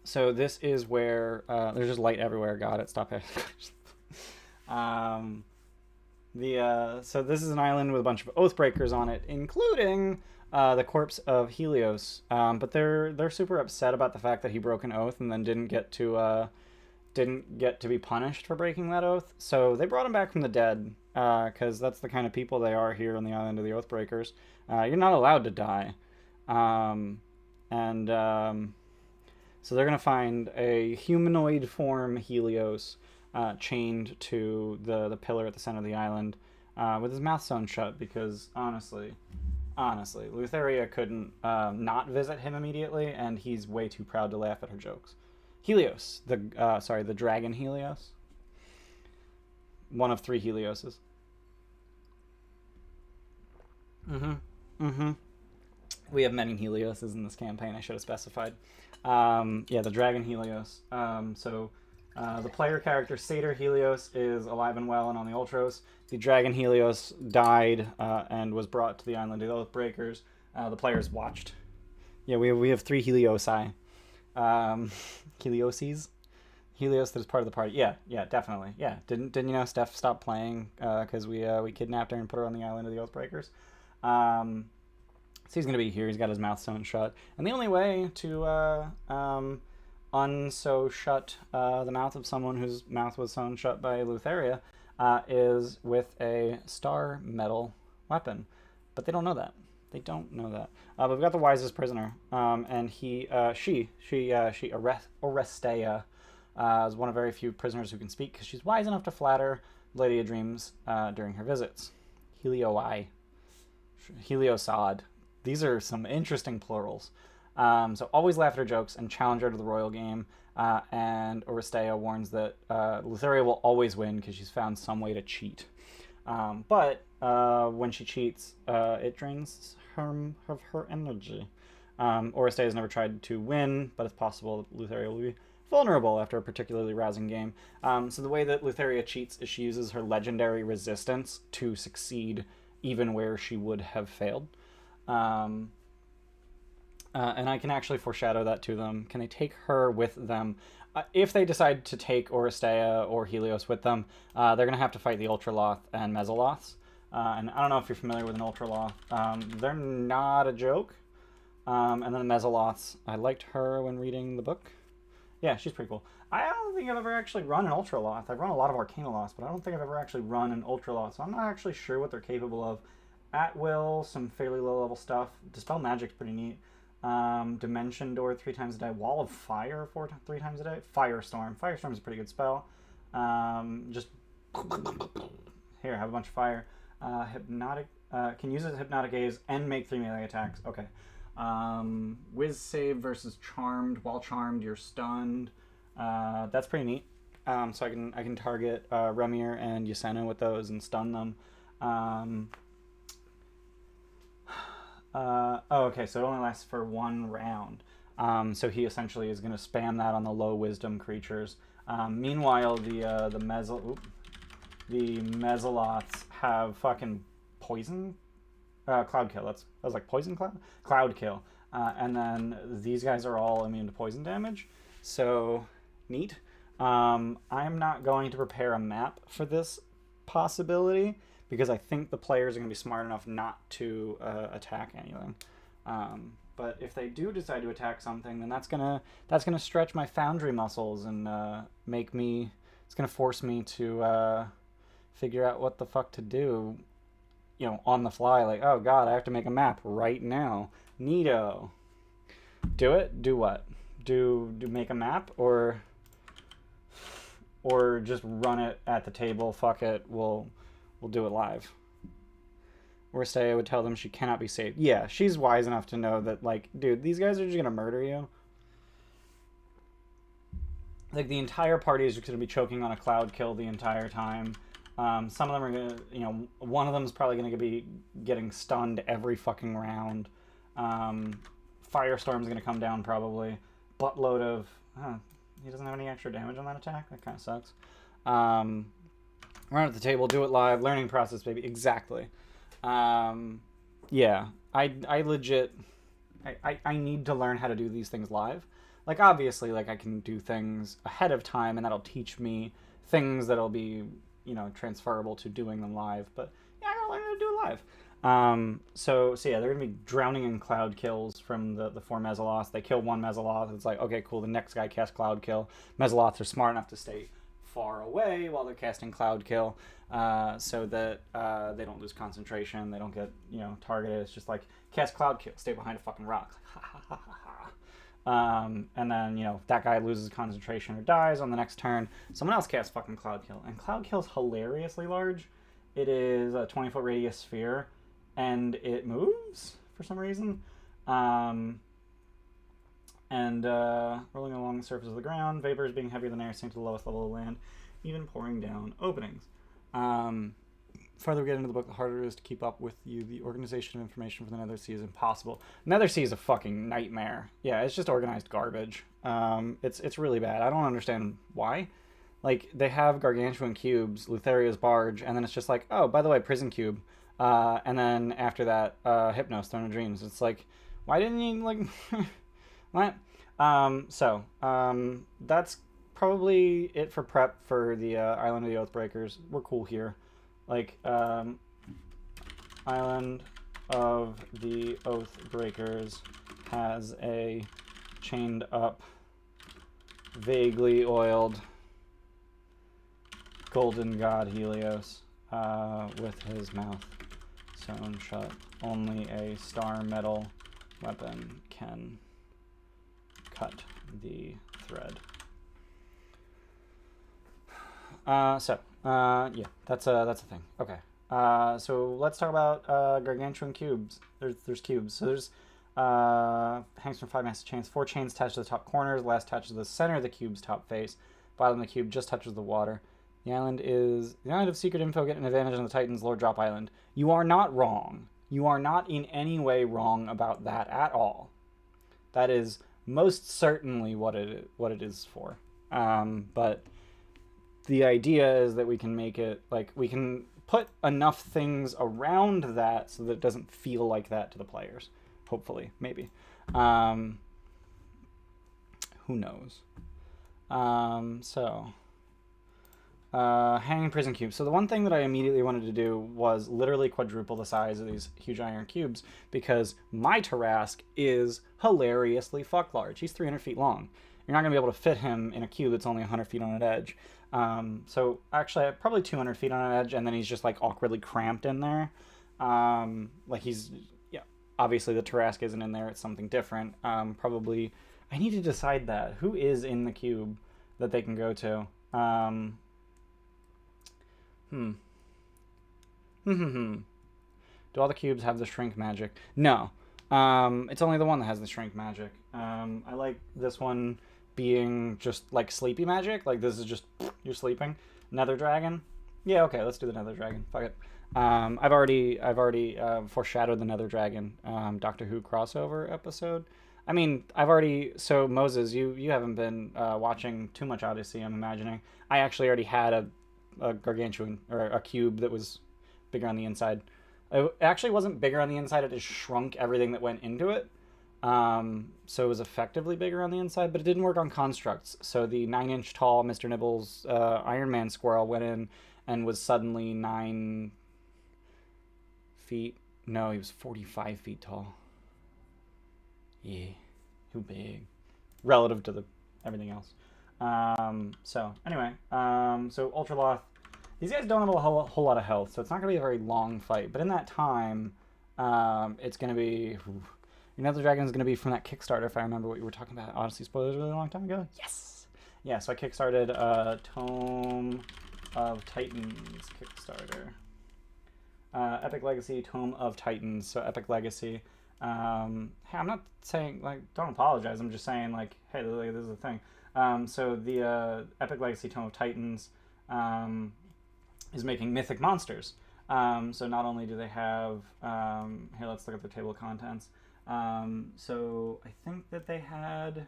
So this is where there's just light everywhere. Got it. Stop it. So this is an island with a bunch of Oathbreakers on it, including the corpse of Helios. But they're super upset about the fact that he broke an oath and then didn't get to be punished for breaking that oath. So they brought him back from the dead, because that's the kind of people they are here on the island of the Oathbreakers. You're not allowed to die. So they're going to find a humanoid form Helios chained to the pillar at the center of the island, with his mouth sewn shut, because honestly, Lutheria couldn't not visit him immediately, and he's way too proud to laugh at her jokes. Helios, the dragon Helios. One of 3 Helioses. We have many Helioses in this campaign, I should have specified. Yeah, the dragon Helios. The player character Satyr Helios is alive and well and on the Ultros. The dragon Helios died and was brought to the island of the Oathbreakers. The players watched. Yeah, we have 3 Heliosi. Helioses? Helios that is part of the party. Yeah, definitely. Yeah, didn't you know Steph stopped playing because we kidnapped her and put her on the island of the Oathbreakers? So he's gonna be here. He's got his mouth sewn shut, and the only way to unsew shut the mouth of someone whose mouth was sewn shut by Lutheria is with a star metal weapon. But they don't know that. But we've got the wisest prisoner, and she Orestea, is one of very few prisoners who can speak, because she's wise enough to flatter Lady of Dreams during her visits. Heliosod. These are some interesting plurals. So always laugh at her jokes and challenge her to the royal game. And Orestea warns that Lutheria will always win because she's found some way to cheat. But when she cheats, it drains her energy. Orestea has never tried to win, but it's possible that Lutheria will be vulnerable after a particularly rousing game. So the way that Lutheria cheats is she uses her legendary resistance to succeed even where she would have failed. And I can actually foreshadow that to them. Can they take her with them? If they decide to take Oresteia or Helios with them, they're going to have to fight the Ultraloth and Mezzoloths. And I don't know if you're familiar with an Ultraloth. They're not a joke. And then the Mezzoloths, I liked her when reading the book. Yeah, she's pretty cool. I don't think I've ever actually run an Ultraloth. I've run a lot of Arcanaloths, but I don't think I've ever actually run an Ultraloth, so I'm not actually sure what they're capable of. At will, some fairly low-level stuff. Dispel Magic's pretty neat. Dimension Door 3 times a day. Wall of Fire 3 times a day. Firestorm. Firestorm's a pretty good spell. Just here, have a bunch of fire. Hypnotic. Can use a Hypnotic Gaze and make 3 melee attacks. Okay. Whiz save versus Charmed. While Charmed, you're stunned. That's pretty neat. So I can target Remir and Yasena with those and stun them. Okay, so it only lasts for 1 round. So he essentially is going to spam that on the low wisdom creatures. Meanwhile, the Mezzoloths have fucking poison. Cloud kill. That was like poison cloud. Cloud kill. And then these guys are all immune to poison damage. So neat. I'm not going to prepare a map for this possibility, because I think the players are going to be smart enough not to attack anything. But if they do decide to attack something, then that's gonna stretch my Foundry muscles and make me. It's gonna force me to figure out what the fuck to do. On the fly, like, oh god, I have to make a map right now. Neato. Do it. Do what? Do make a map or just run it at the table? Fuck it. We'll do it live. Oresteia would tell them she cannot be saved. Yeah, she's wise enough to know that, like, dude, these guys are just gonna murder you. Like, the entire party is just gonna be choking on a cloud kill the entire time. Some of them are gonna, one of them is probably gonna be getting stunned every fucking round. Firestorm's gonna come down probably. Buttload of, he doesn't have any extra damage on that attack. That kind of sucks. Run at the table, do it live, learning process, baby. Exactly. Yeah, I legit, I need to learn how to do these things live. Like, obviously, like, I can do things ahead of time, and that'll teach me things that'll be, transferable to doing them live. But yeah, I gotta learn how to do it live. So yeah, they're gonna be drowning in cloud kills from the 4 Mezzoloths. They kill 1 Mezzoloth. It's like, okay, cool. The next guy casts cloud kill. Mezzoloths are smart enough to stay far away while they're casting cloud kill, so that they don't lose concentration. They don't get targeted. It's just like, cast cloud kill, stay behind a fucking rock. And then, that guy loses concentration or dies on the next turn. Someone else casts fucking Cloud Kill. And Cloud Kill's hilariously large. It is a 20-foot radius sphere, and it moves for some reason. Rolling along the surface of the ground, vapors being heavier than air sink to the lowest level of land, even pouring down openings. Farther we get into the book, the harder it is to keep up with you. The organization of information for the Nether Sea is impossible. Nether Sea is a fucking nightmare. Yeah, it's just organized garbage. It's really bad. I don't understand why. Like, they have Gargantuan Cubes, Lutheria's Barge, and then it's just like, oh, by the way, Prison Cube. And then after that, Hypnos, Throne of Dreams. It's like, why didn't you, like... what? That's probably it for prep for the Island of the Oathbreakers. We're cool here. Like, Island of the Oathbreakers has a chained up, vaguely oiled golden god Helios with his mouth sewn shut. Only a star metal weapon can cut the thread. Yeah, that's a thing. Okay. So let's talk about Gargantuan Cubes. There's cubes. So there's hangs from 5 massive chains. 4 chains attached to the top corners. Last touches the center of the cube's top face. Bottom of the cube just touches the water. The island of secret info. Get an advantage on the Titans. Lord Drop Island. You are not wrong. You are not in any way wrong about that at all. That is most certainly what it is for. But the idea is that we can make it, like, we can put enough things around that so that it doesn't feel like that to the players. Hopefully, maybe. Who knows? Hanging prison cubes. So the one thing that I immediately wanted to do was literally quadruple the size of these huge iron cubes, because my Tarrasque is hilariously fuck large. He's 300 feet long. You're not going to be able to fit him in a cube that's only 100 feet on an edge. So actually, probably 200 feet on an edge, and then he's just like awkwardly cramped in there. Like he's, yeah, obviously the Tarrasque isn't in there. It's something different. Probably, I need to decide that. Who is in the cube that they can go to? Do all the cubes have the shrink magic? No. It's only the one that has the shrink magic. I like this one being just like sleepy magic. Like this is just, you're sleeping. Nether Dragon? Yeah, okay, let's do the Nether Dragon. Fuck it. I've already foreshadowed the Nether Dragon Doctor Who crossover episode. I mean, so Moses, you haven't been watching too much Odyssey, I'm imagining. I actually already had a gargantuan, or a cube that was bigger on the inside. It actually wasn't bigger on the inside, it just shrunk everything that went into it. So it was effectively bigger on the inside, but it didn't work on constructs. So the 9-inch tall Mr. Nibbles Iron Man squirrel went in and was suddenly 9 feet. No, he was 45 feet tall. Yeah, too big relative to everything else. So anyway, so Ultraloth, these guys don't have a whole lot of health, so it's not going to be a very long fight. But in that time, it's going to be... You know, the dragon is going to be from that Kickstarter, if I remember what you were talking about. Odyssey spoilers a really long time ago. Yes! Yeah, so I kickstarted Tome of Titans Kickstarter. Epic Legacy, Tome of Titans. So Epic Legacy. Hey, I'm not saying, like, don't apologize. I'm just saying, like, hey, this is a thing. So the Epic Legacy Tome of Titans is making mythic monsters. So not only do they have... here, let's look at the table of contents. So I think that they had...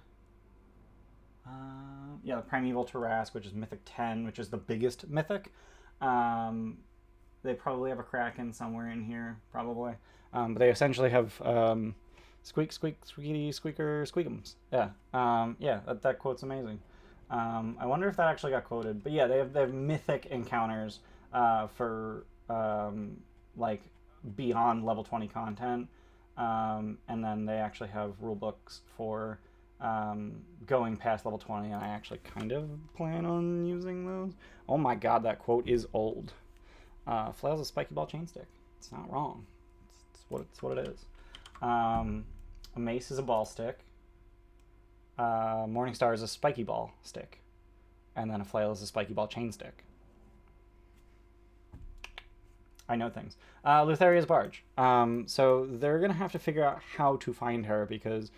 yeah, the Primeval Tarrasque, which is Mythic 10, which is the biggest mythic. They probably have a Kraken somewhere in here, probably. But they essentially have squeak, squeak, squeaky, squeaker, squeakums. Yeah, yeah, that quote's amazing. I wonder if that actually got quoted. But yeah, they have mythic encounters for like beyond level 20 content. And then they actually have rule books for going past level 20, and I actually kind of plan on using those. Oh my god, that quote is old. Flail's a spiky ball chain stick. It's not wrong. It's what it is. A mace is a ball stick. Morningstar is a spiky ball stick. And then a flail is a spiky ball chain stick. I know things. Lutheria's barge. So they're going to have to figure out how to find her, because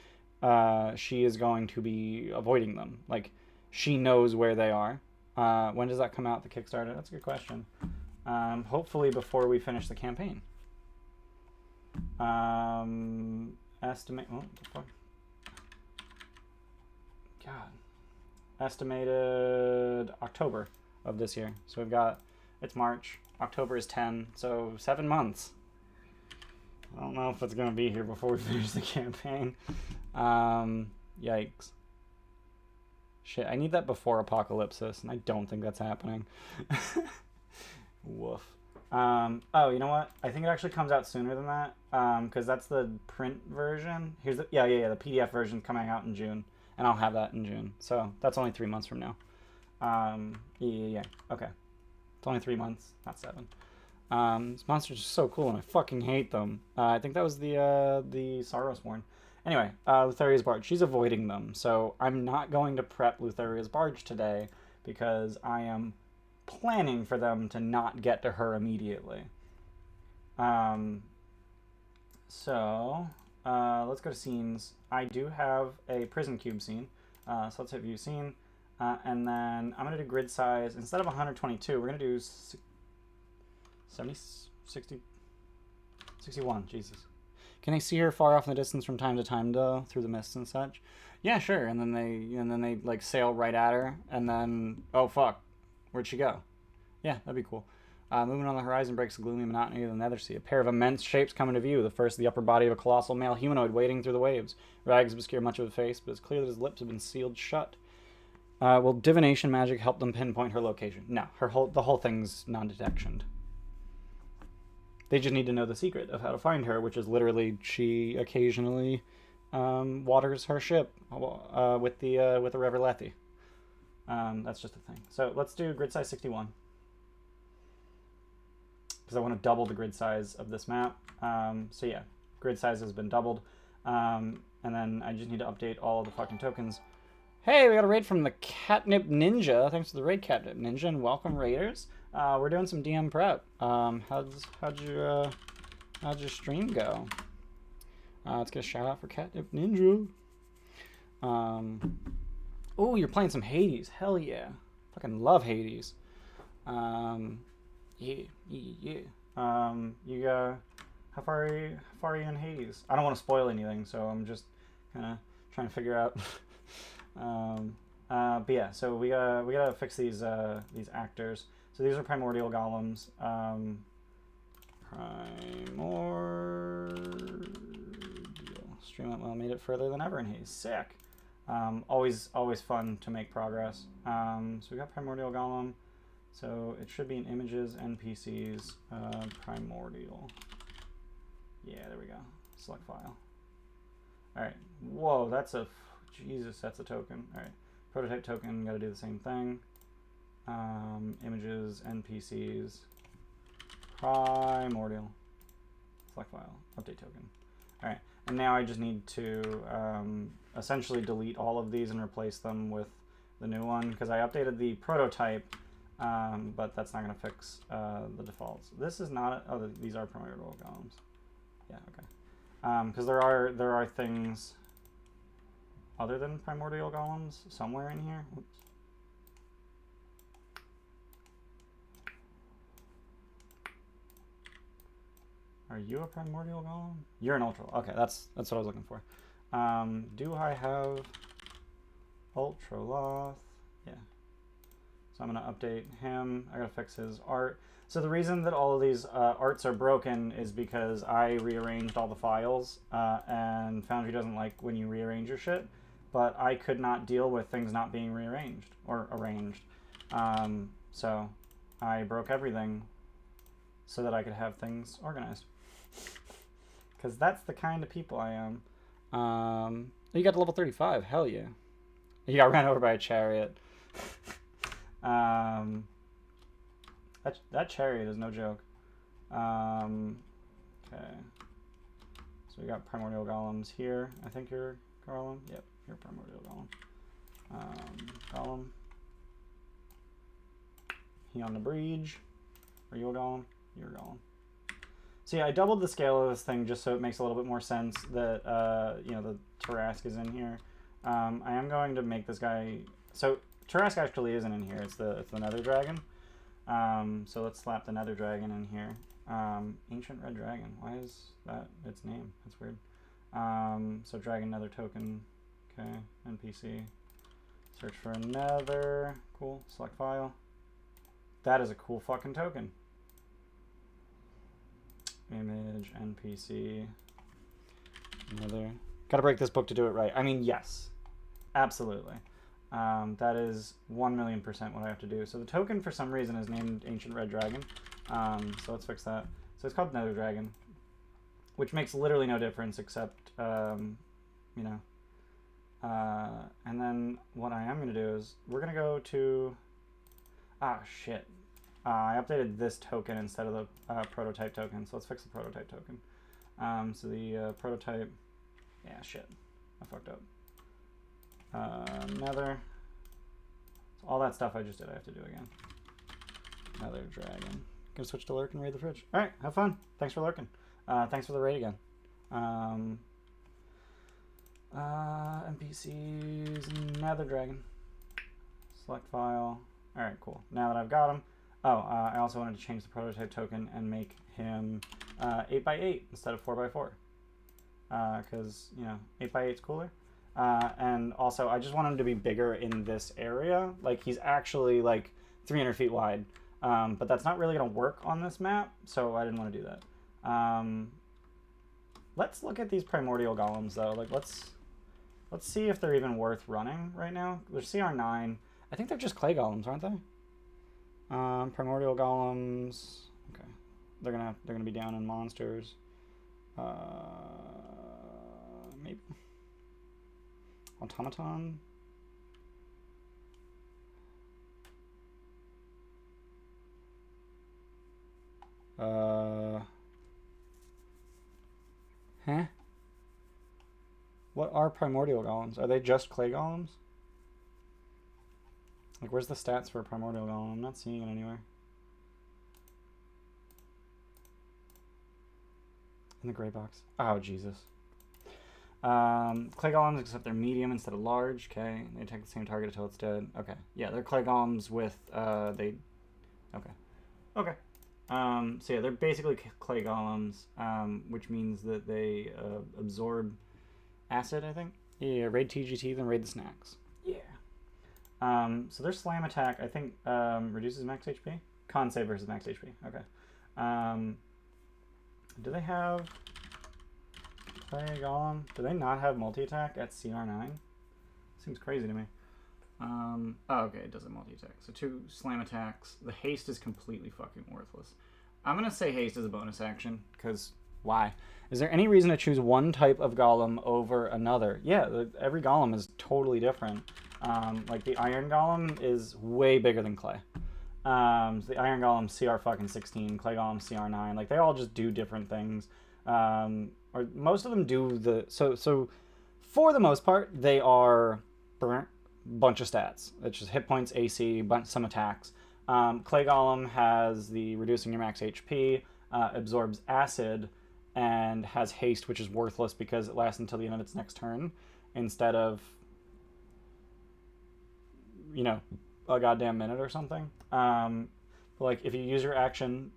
she is going to be avoiding them. Like, she knows where they are. When does that come out, the Kickstarter? That's a good question. Hopefully before we finish the campaign. Estimate... Oh, what the fuck? God. Estimated October of this year. So we've got... It's March. October is 10, so 7 months. I don't know if it's going to be here before we finish the campaign. Yikes. Shit, I need that before Apocalypsis, and I don't think that's happening. Woof. Oh, you know what? I think it actually comes out sooner than that, because that's the print version. Here's the, yeah, the PDF version coming out in June, and I'll have that in June. So that's only 3 months from now. Yeah, okay. It's only 3 months, not 7. These monsters are so cool, and I fucking hate them. I think that was the Sorrowsborn. Anyway, Lutheria's barge. She's avoiding them, so I'm not going to prep Lutheria's barge today, because I am planning for them to not get to her immediately. So let's go to scenes. I do have a prison cube scene, so let's hit view scene. And then I'm going to do grid size. Instead of 122, we're going to do 70, 60, 61. Jesus. Can I see her far off in the distance from time to time, though, through the mist and such? Yeah, sure. And then they like sail right at her, and then oh fuck, where'd she go? Yeah, that'd be cool. Moving on the horizon breaks the gloomy monotony of the Nether Sea. A pair of immense shapes come into view. The first, the upper body of a colossal male humanoid wading through the waves. Rags obscure much of the face, but it's clear that his lips have been sealed shut. Will divination magic help them pinpoint her location? No, the whole thing's non-detection. They just need to know the secret of how to find her, which is literally she occasionally waters her ship with the River Lethe. That's just a thing. So let's do grid size 61. Because I want to double the grid size of this map. So yeah, grid size has been doubled. And then I just need to update all of the fucking tokens. Hey, we got a raid from the Catnip Ninja. Thanks for the raid, Catnip Ninja, and welcome, raiders. We're doing some DM prep. How'd your stream go? Let's get a shout out for Catnip Ninja. Oh, you're playing some Hades. Hell yeah. Fucking love Hades. Yeah. How far are you in Hades? I don't want to spoil anything, so I'm just kind of trying to figure out. But yeah, so we gotta fix these actors. So these are Primordial Golems. Primordial. Stream well, made it further than ever in Hades. Sick. Always fun to make progress. So we got Primordial Golem. So it should be in images, NPCs, Primordial. Yeah, there we go. Select file. All right. Whoa, that's a Jesus. That's a token. All right. Prototype token. Got to do the same thing. Images, NPCs, Primordial. Select file. Update token. All right. And now I just need to essentially delete all of these and replace them with the new one because I updated the prototype, but that's not going to fix the defaults. This is not. Oh, these are Primordial Golems. Yeah. Okay. Because there are things other than Primordial Golems somewhere in here. Oops. Are you a Primordial Golem? You're an Ultra. Okay, that's what I was looking for. Do I have Ultra Loth? Yeah. So I'm going to update him. I got to fix his art. So the reason that all of these arts are broken is because I rearranged all the files, and Foundry doesn't like when you rearrange your shit, but I could not deal with things not being rearranged or arranged. So I broke everything so that I could have things organized. Because that's the kind of people I am. You got to level 35. Hell yeah. You got ran over by a chariot. That chariot is no joke. Okay. So we got Primordial Golems here. I think you're Golem. Yep, you're Primordial Golem. Golem. He on the bridge. Are you a Golem? You're a Golem. So yeah, I doubled the scale of this thing just so it makes a little bit more sense that you know, the Tarrasque is in here. I am going to make this guy. So Tarrasque actually isn't in here. It's the Nether Dragon. So let's slap the Nether Dragon in here. Ancient Red Dragon. Why is that its name? That's weird. So Dragon Nether token. Okay, NPC. Search for Nether. Cool. Select file. That is a cool fucking token. Image, NPC, Nether. Gotta break this book to do it right. I mean, yes. Absolutely. That is 1,000,000% what I have to do. So the token, for some reason, is named Ancient Red Dragon. So let's fix that. So it's called Nether Dragon, which makes literally no difference except, you know. And then what I am going to do is we're going to go to... Ah, shit. I updated this token instead of the prototype token, so let's fix the prototype token. So the prototype... Yeah, shit. I fucked up. Nether. So all that stuff I just did, I have to do again. Nether Dragon. Gonna switch to lurk and raid the fridge. Alright, have fun. Thanks for lurking. Thanks for the raid again. NPCs, Nether Dragon. Select file. Alright, cool. Now that I've got him. Oh, I also wanted to change the prototype token and make him 8x8 instead of 4x4. Because, you know, 8x8 is cooler. And also, I just want him to be bigger in this area. Like, he's actually, like, 300 feet wide. But that's not really going to work on this map, so I didn't want to do that. Let's look at these Primordial Golems, though. Like, let's see if they're even worth running right now. There's CR9. I think they're just clay golems, aren't they? Primordial Golems. Okay. They're gonna be down in monsters. Maybe. Automaton. Huh? What are Primordial Golems? Are they just clay golems? Like, where's the stats for a Primordial Golem? I'm not seeing it anywhere. In the gray box. Oh, Jesus. Clay golems, except they're medium instead of large. Okay. They attack the same target until it's dead. Okay. Yeah, they're clay golems with, Okay. Okay. So yeah, they're basically clay golems, which means that they absorb acid, I think. Yeah, raid TGT, then raid the snacks. Yeah. So their slam attack, I think, reduces max HP? Con save versus max HP. Okay. Do they have clay golem? Do they not have multi-attack at CR9? Seems crazy to me. Oh, okay, it doesn't multi-attack. So 2 slam attacks. The haste is completely fucking worthless. I'm going to say haste is a bonus action, because why? Is there any reason to choose one type of golem over another? Yeah, every golem is totally different. Like, the iron golem is way bigger than clay. So the iron golem CR fucking 16, clay golem CR9. Like, they all just do different things. Or most of them do the... So for the most part, they are bunch of stats. It's just hit points, AC, some attacks. Clay golem has the reducing your max HP, absorbs acid, and has haste, which is worthless because it lasts until the end of its next turn, instead of, you know, a goddamn minute or something. Like, if you use your action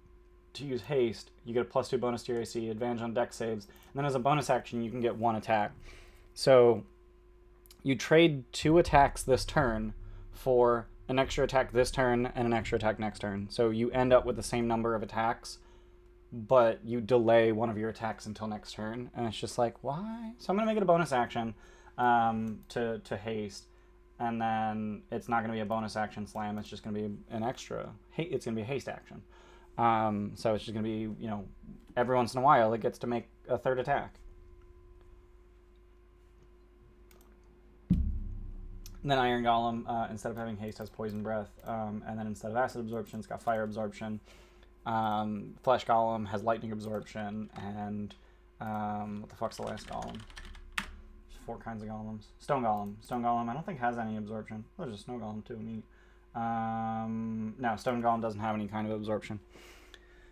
to use haste, you get a +2 bonus to your AC, advantage on dex saves, and then as a bonus action, you can get 1 attack. So you trade 2 attacks this turn for an extra attack this turn and an extra attack next turn. So you end up with the same number of attacks, but you delay one of your attacks until next turn. And it's just like, why? So I'm going to make it a bonus action to haste. And then it's not going to be a bonus action slam. It's just going to be an extra. It's going to be a haste action. So it's just going to be, you know, every once in a while it gets to make a 3rd attack. And then Iron Golem, instead of having haste, has poison breath. And then instead of acid absorption, it's got fire absorption. Flesh Golem has lightning absorption. And what the fuck's the last golem? There's 4 kinds of golems. Stone Golem. Stone Golem, I don't think has any absorption. Oh, there's a snow golem too. Neat. No, Stone Golem doesn't have any kind of absorption.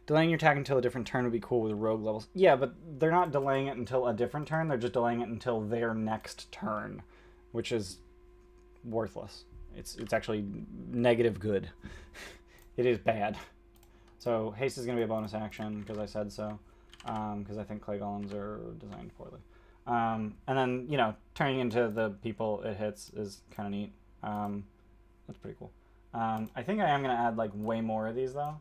Delaying your attack until a different turn would be cool with rogue levels. Yeah, but they're not delaying it until a different turn. They're just delaying it until their next turn, which is worthless. It's actually negative good. It is bad. So haste is going to be a bonus action because I said so. Because I think clay golems are designed poorly. And then, you know, turning into the people it hits is kind of neat. That's pretty cool. I think I am going to add, like, way more of these, though.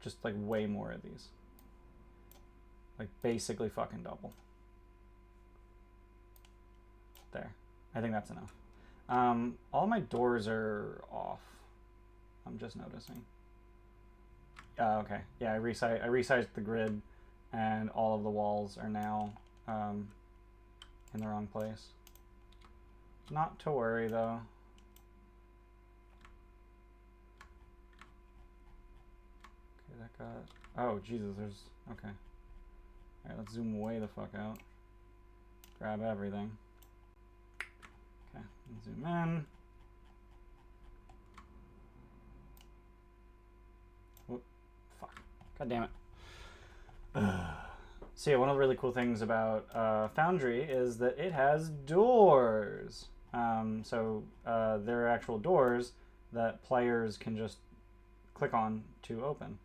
Just, like, way more of these. Like, basically fucking double. There. I think that's enough. All my doors are off. I'm just noticing. Okay. Yeah, I resized the grid, and all of the walls are now in the wrong place. Not to worry, though. Okay, that got... Oh, Jesus, there's... Okay. Alright, let's zoom way the fuck out. Grab everything. Okay, zoom in. Whoop. Fuck. God damn it. So yeah, one of the really cool things about Foundry is that it has doors. So there are actual doors that players can just click on to open.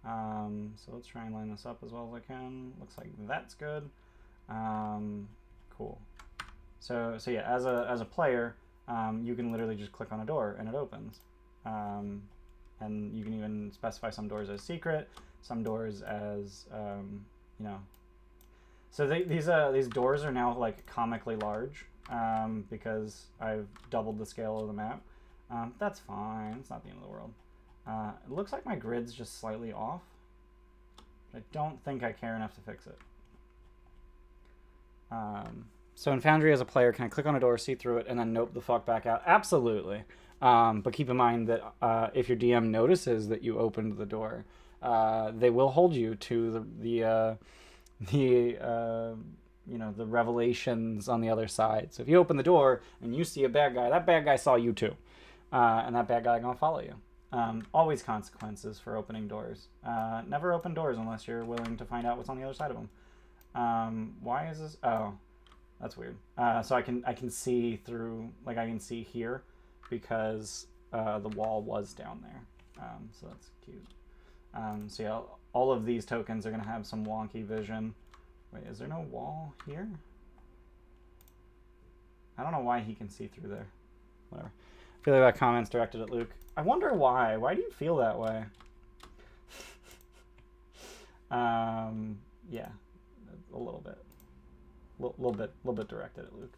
So let's try and line this up as well as I can. Looks like that's good. Cool. So yeah, as a player, you can literally just click on a door and it opens. And you can even specify some doors as secret, some doors as you know. So these doors are now like comically large because I've doubled the scale of the map. That's fine. It's not the end of the world. It looks like my grid's just slightly off. I don't think I care enough to fix it. So in Foundry as a player, can I click on a door, see through it, and then nope the fuck back out? Absolutely. But keep in mind that if your DM notices that you opened the door, they will hold you to the you know, the revelations on the other side. So if you open the door and you see a bad guy, that bad guy saw you too, and that bad guy gonna follow you. Always consequences for opening doors. Never open doors unless you're willing to find out what's on the other side of them. Why is this? Oh, that's weird. So I can see through, like I can see here because the wall was down there. So that's cute. So yeah, all of these tokens are gonna have some wonky vision. Wait, is there no wall here? I don't know why he can see through there. Whatever. I feel like that comment's directed at Luke. I wonder why. Why do you feel that way? Yeah, a little bit. Little bit directed at Luke.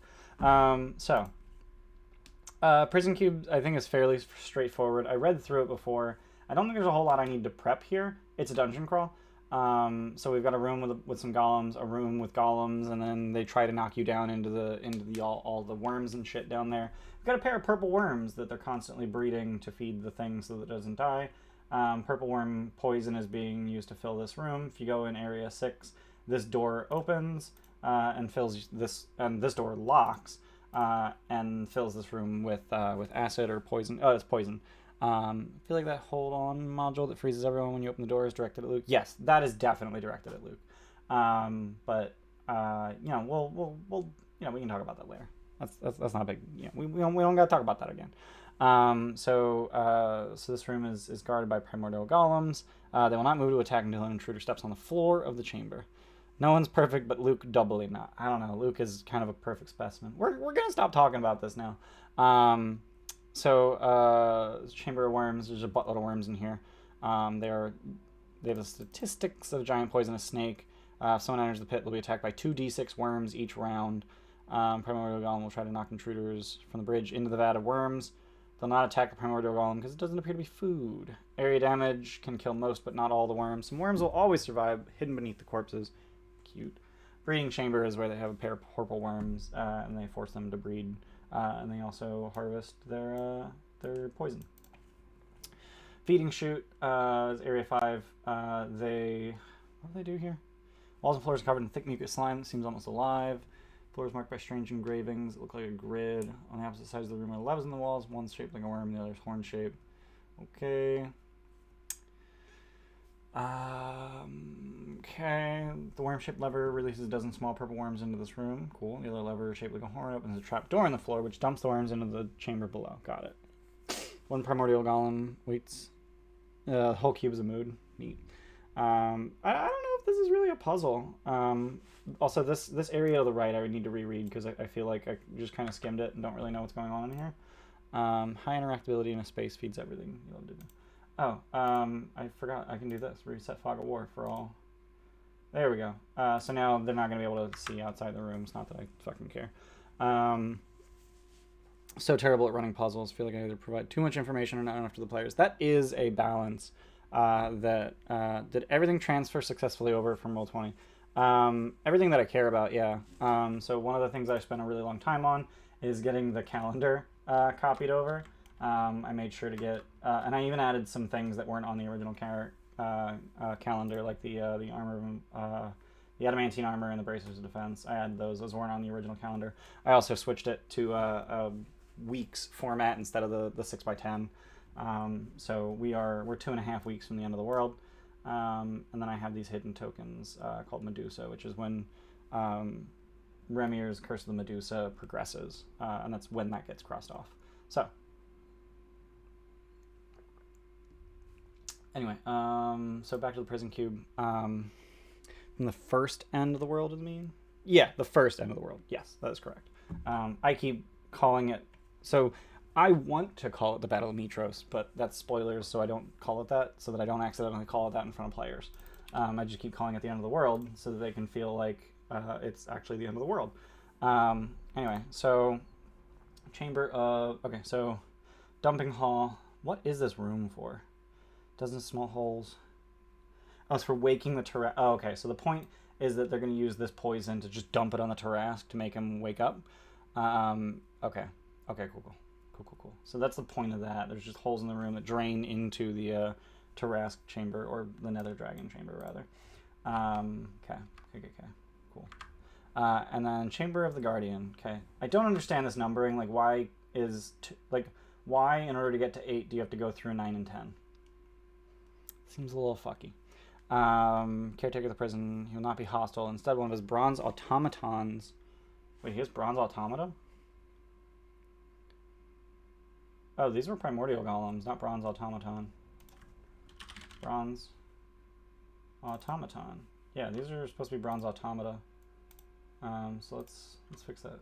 Prison Cube I think is fairly straightforward. I read through it before. I don't think there's a whole lot I need to prep here. It's a dungeon crawl. So we've got a room with some golems, a room with golems, and then they try to knock you down into the all the worms and shit down there. We've got a pair of purple worms that they're constantly breeding to feed the thing so that it doesn't die. Purple worm poison is being used to fill this room. If you go in area 6, this door opens and fills this, and this door locks and fills this room with acid or poison. Oh, it's poison. I feel like that hold on module that freezes everyone when you open the door is directed at Luke. Yes, that is definitely directed at Luke. But you know, we'll you know, we can talk about that later. That's not a big, you know, we don't got to talk about that again. So this room is guarded by Primordial Golems. They will not move to attack until an intruder steps on the floor of the chamber. No one's perfect, but Luke doubly not. I don't know. Luke is kind of a perfect specimen. We're gonna stop talking about this now. Chamber of Worms. There's a buttload of worms in here. They have the statistics of a giant poisonous snake. If someone enters the pit, they'll be attacked by 2d6 worms each round. Primordial Golem will try to knock intruders from the bridge into the vat of worms. They'll not attack the Primordial Golem because it doesn't appear to be food. Area damage can kill most but not all the worms. Some worms will always survive, hidden beneath the corpses. Cute. Breeding chamber is where they have a pair of purple worms, and they force them to breed. And they also harvest their poison. Feeding chute is area 5. What do they do here? Walls and floors are covered in thick mucus slime that seems almost alive. Floors marked by strange engravings that look like a grid. On the opposite sides of the room are levers in the walls. One's shaped like a worm, the other's horn shaped. Okay. Okay. The worm-shaped lever releases a dozen small purple worms into this room. Cool. The other lever, shaped like a horn, opens a trap door in the floor, which dumps the worms into the chamber below. Got it. One Primordial Golem waits. The whole cube is a mood. Neat. I don't know if this is really a puzzle. Also, this area to the right I would need to reread because I feel like I just kind of skimmed it and don't really know what's going on in here. High interactability in a space feeds everything you love to do. Oh, I forgot I can do this. Reset Fog of War for all. There we go. So now they're not going to be able to see outside the rooms. Not that I fucking care. So terrible at running puzzles. Feel like I either provide too much information or not enough to the players. That is a balance. Did everything transfer successfully over from Roll20? Everything that I care about, yeah. So one of the things I spent a really long time on is getting the calendar copied over. I made sure to get, and I even added some things that weren't on the original calendar, like the armor, the adamantine armor and the bracers of defense. I added those. Those weren't on the original calendar. I also switched it to a weeks format instead of the 6x10. So we're 2.5 weeks from the end of the world. And then I have these hidden tokens called Medusa, which is when Remir's Curse of the Medusa progresses, and that's when that gets crossed off. So anyway, so back to the prison cube. From the first end of the world, I mean, Yeah, the first end of the world. Yes, that is correct. I keep calling it... So I want to call it the Battle of Mitros, but that's spoilers, so I don't call it that, so that I don't accidentally call it that in front of players. I just keep calling it the end of the world, so that they can feel like it's actually the end of the world. Anyway, so... Chamber of... Okay, so... Dumping Hall. What is this room for? Dozens of small holes. Oh, it's for waking the Tarrasque. Oh, okay, so the point is that they're going to use this poison to just dump it on the Tarrasque to make him wake up. Okay. Okay, cool. So that's the point of that. There's just holes in the room that drain into the Tarrasque chamber, or the Nether Dragon chamber, rather. Okay. Cool. And then Chamber of the Guardian. Okay. I don't understand this numbering. Like, why in order to get to 8 do you have to go through 9 and 10? Seems a little fucky. Caretaker of the prison. He will not be hostile. Instead, one of his bronze automatons... Wait, he has bronze automata? Oh, these were Primordial Golems, not bronze automaton. Bronze automaton. Yeah, these are supposed to be bronze automata. So let's fix that.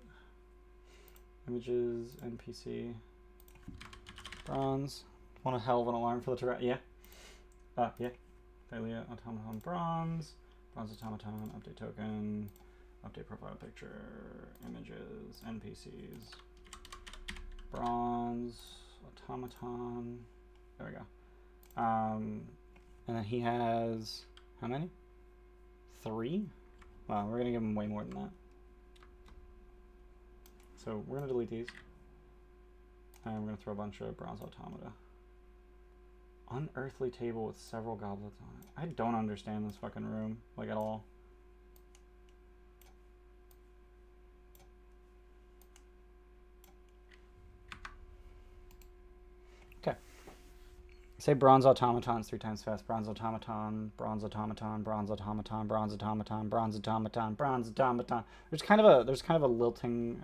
Images, NPC, bronze. Want a hell of an alarm for the Tarrasque? Yeah. Yeah. Thalia, automaton, bronze automaton, update token, update profile picture, images, NPCs, bronze automaton. There we go. And then he has how many? 3? Wow, we're gonna give him way more than that. So we're gonna delete these, and we're gonna throw a bunch of bronze automata. Unearthly table with several goblets on it. I don't understand this fucking room, like, at all. Okay. Say bronze automatons 3 times fast. Bronze automaton, bronze automaton, bronze automaton, bronze automaton, bronze automaton, bronze automaton. There's kind of a lilting,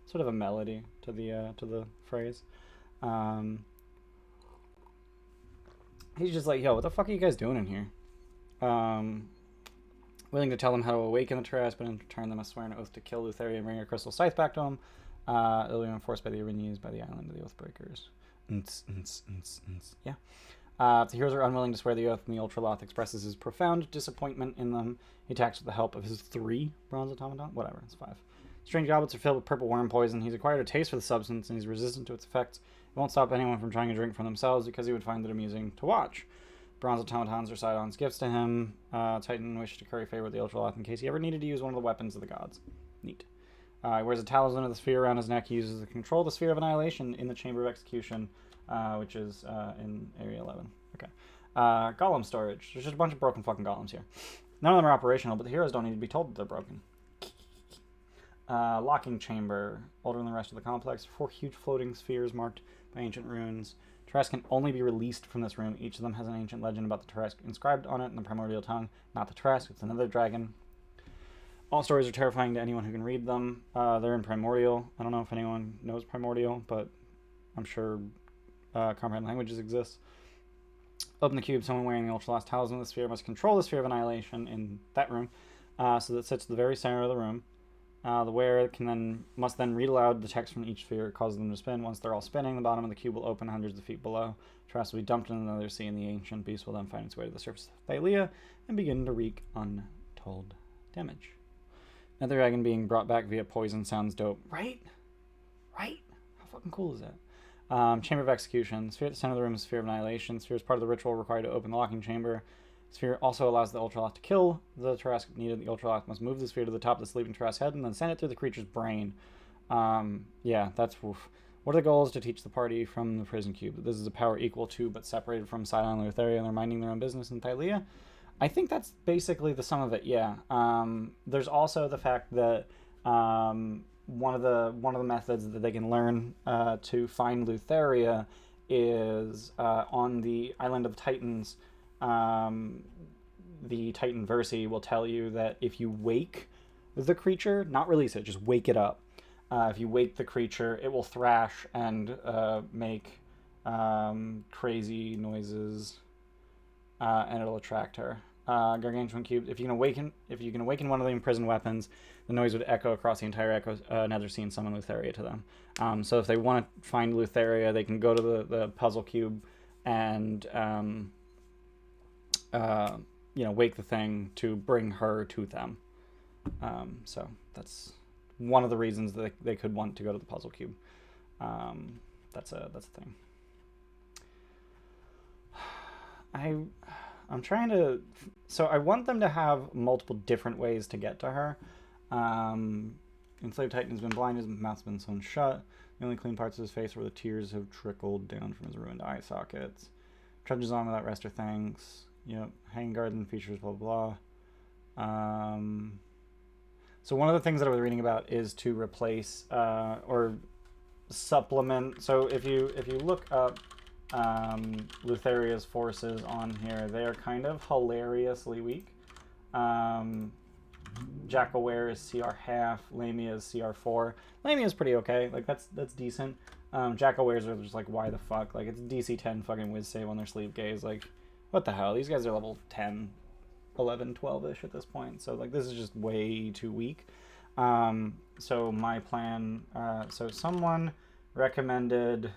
sort of a melody to the phrase. He's just like, yo, what the fuck are you guys doing in here? Willing to tell them how to awaken the Tarrasque, but in return they must swear an oath to kill Lutheria and bring a crystal scythe back to him. It'll be enforced by the Erinyes by the island of the Oathbreakers. Yeah. If the heroes are unwilling to swear the oath, and the Ultraloth expresses his profound disappointment in them, he attacks with the help of his 3 bronze automaton. Whatever, it's 5. Strange goblets are filled with purple worm poison. He's acquired a taste for the substance, and he's resistant to its effects. It won't stop anyone from trying to drink from themselves because he would find it amusing to watch. Bronze automatons are Sidon's gifts to him. Titan wished to curry favor with the Ultraloth in case he ever needed to use one of the weapons of the gods. Neat. He wears a talisman of the sphere around his neck. He uses to control the sphere of annihilation in the Chamber of Execution, which is in Area 11. Okay. Golem storage. There's just a bunch of broken fucking golems here. None of them are operational, but the heroes don't need to be told that they're broken. Locking chamber. Older than the rest of the complex. 4 huge floating spheres marked by ancient runes. Tarrasque can only be released from this room. Each of them has an ancient legend about the Tarrasque inscribed on it in the primordial tongue. Not the Tarrasque, it's another dragon. All stories are terrifying to anyone who can read them. They're in Primordial. I don't know if anyone knows Primordial, but I'm sure comprehend languages exist. Open the cube. Someone wearing the Ultraloth talisman of the sphere must control the sphere of annihilation in that room, so that it sits at the very center of the room. The wearer must then read aloud the text from each sphere, causes them to spin. Once they're all spinning, the bottom of the cube will open hundreds of feet below. Tarrasque will be dumped into the Nether Sea, and the ancient beast will then find its way to the surface of Thalia and begin to wreak untold damage. Nether Dragon being brought back via poison sounds dope, right? Right? How fucking cool is that? Chamber of Execution. Sphere at the center of the room is Sphere of Annihilation. Sphere is part of the ritual required to open the locking chamber. Sphere also allows the Ultraloth to kill the Tarrasque if needed. The Ultraloth must move the sphere to the top of the sleeping Tarrasque's head and then send it through the creature's brain. Yeah, that's woof. What are the goals to teach the party from the Prison Cube? That this is a power equal to but separated from Sidon and Lutheria, and they're minding their own business in Thalia? I think that's basically the sum of it, yeah. There's also the fact that one of the methods that they can learn to find Lutheria is on the Island of Titans. The Titan Versi will tell you that if you wake the creature, not release it, just wake it up. If you wake the creature, it will thrash and make crazy noises, and it'll attract her. Gargantuan Cubes. If you can awaken one of the imprisoned weapons, the noise would echo across the entire Nether Sea and summon Lutheria to them. So if they want to find Lutheria, they can go to the puzzle cube and wake the thing to bring her to them. So that's one of the reasons that they could want to go to the puzzle cube. That's a thing. I'm trying to... So I want them to have multiple different ways to get to her. Enslaved Titan has been blind, his mouth's been sewn shut. The only clean parts of his face where the tears have trickled down from his ruined eye sockets. Trudges on without rest or thanks. Yep. Hanging garden features, blah, blah. So one of the things that I was reading about is to replace or supplement. So if you look up Lutheria's forces on here, they are kind of hilariously weak. Jackalware is CR half, Lamia is CR 4. Lamia is pretty okay, like that's decent. Jackalwares are just like, why the fuck? Like, it's DC 10 fucking whiz save on their sleeve gaze. Like, what the hell? These guys are level 10, 11, 12-ish at this point. So like, this is just way too weak. So my plan, so someone recommended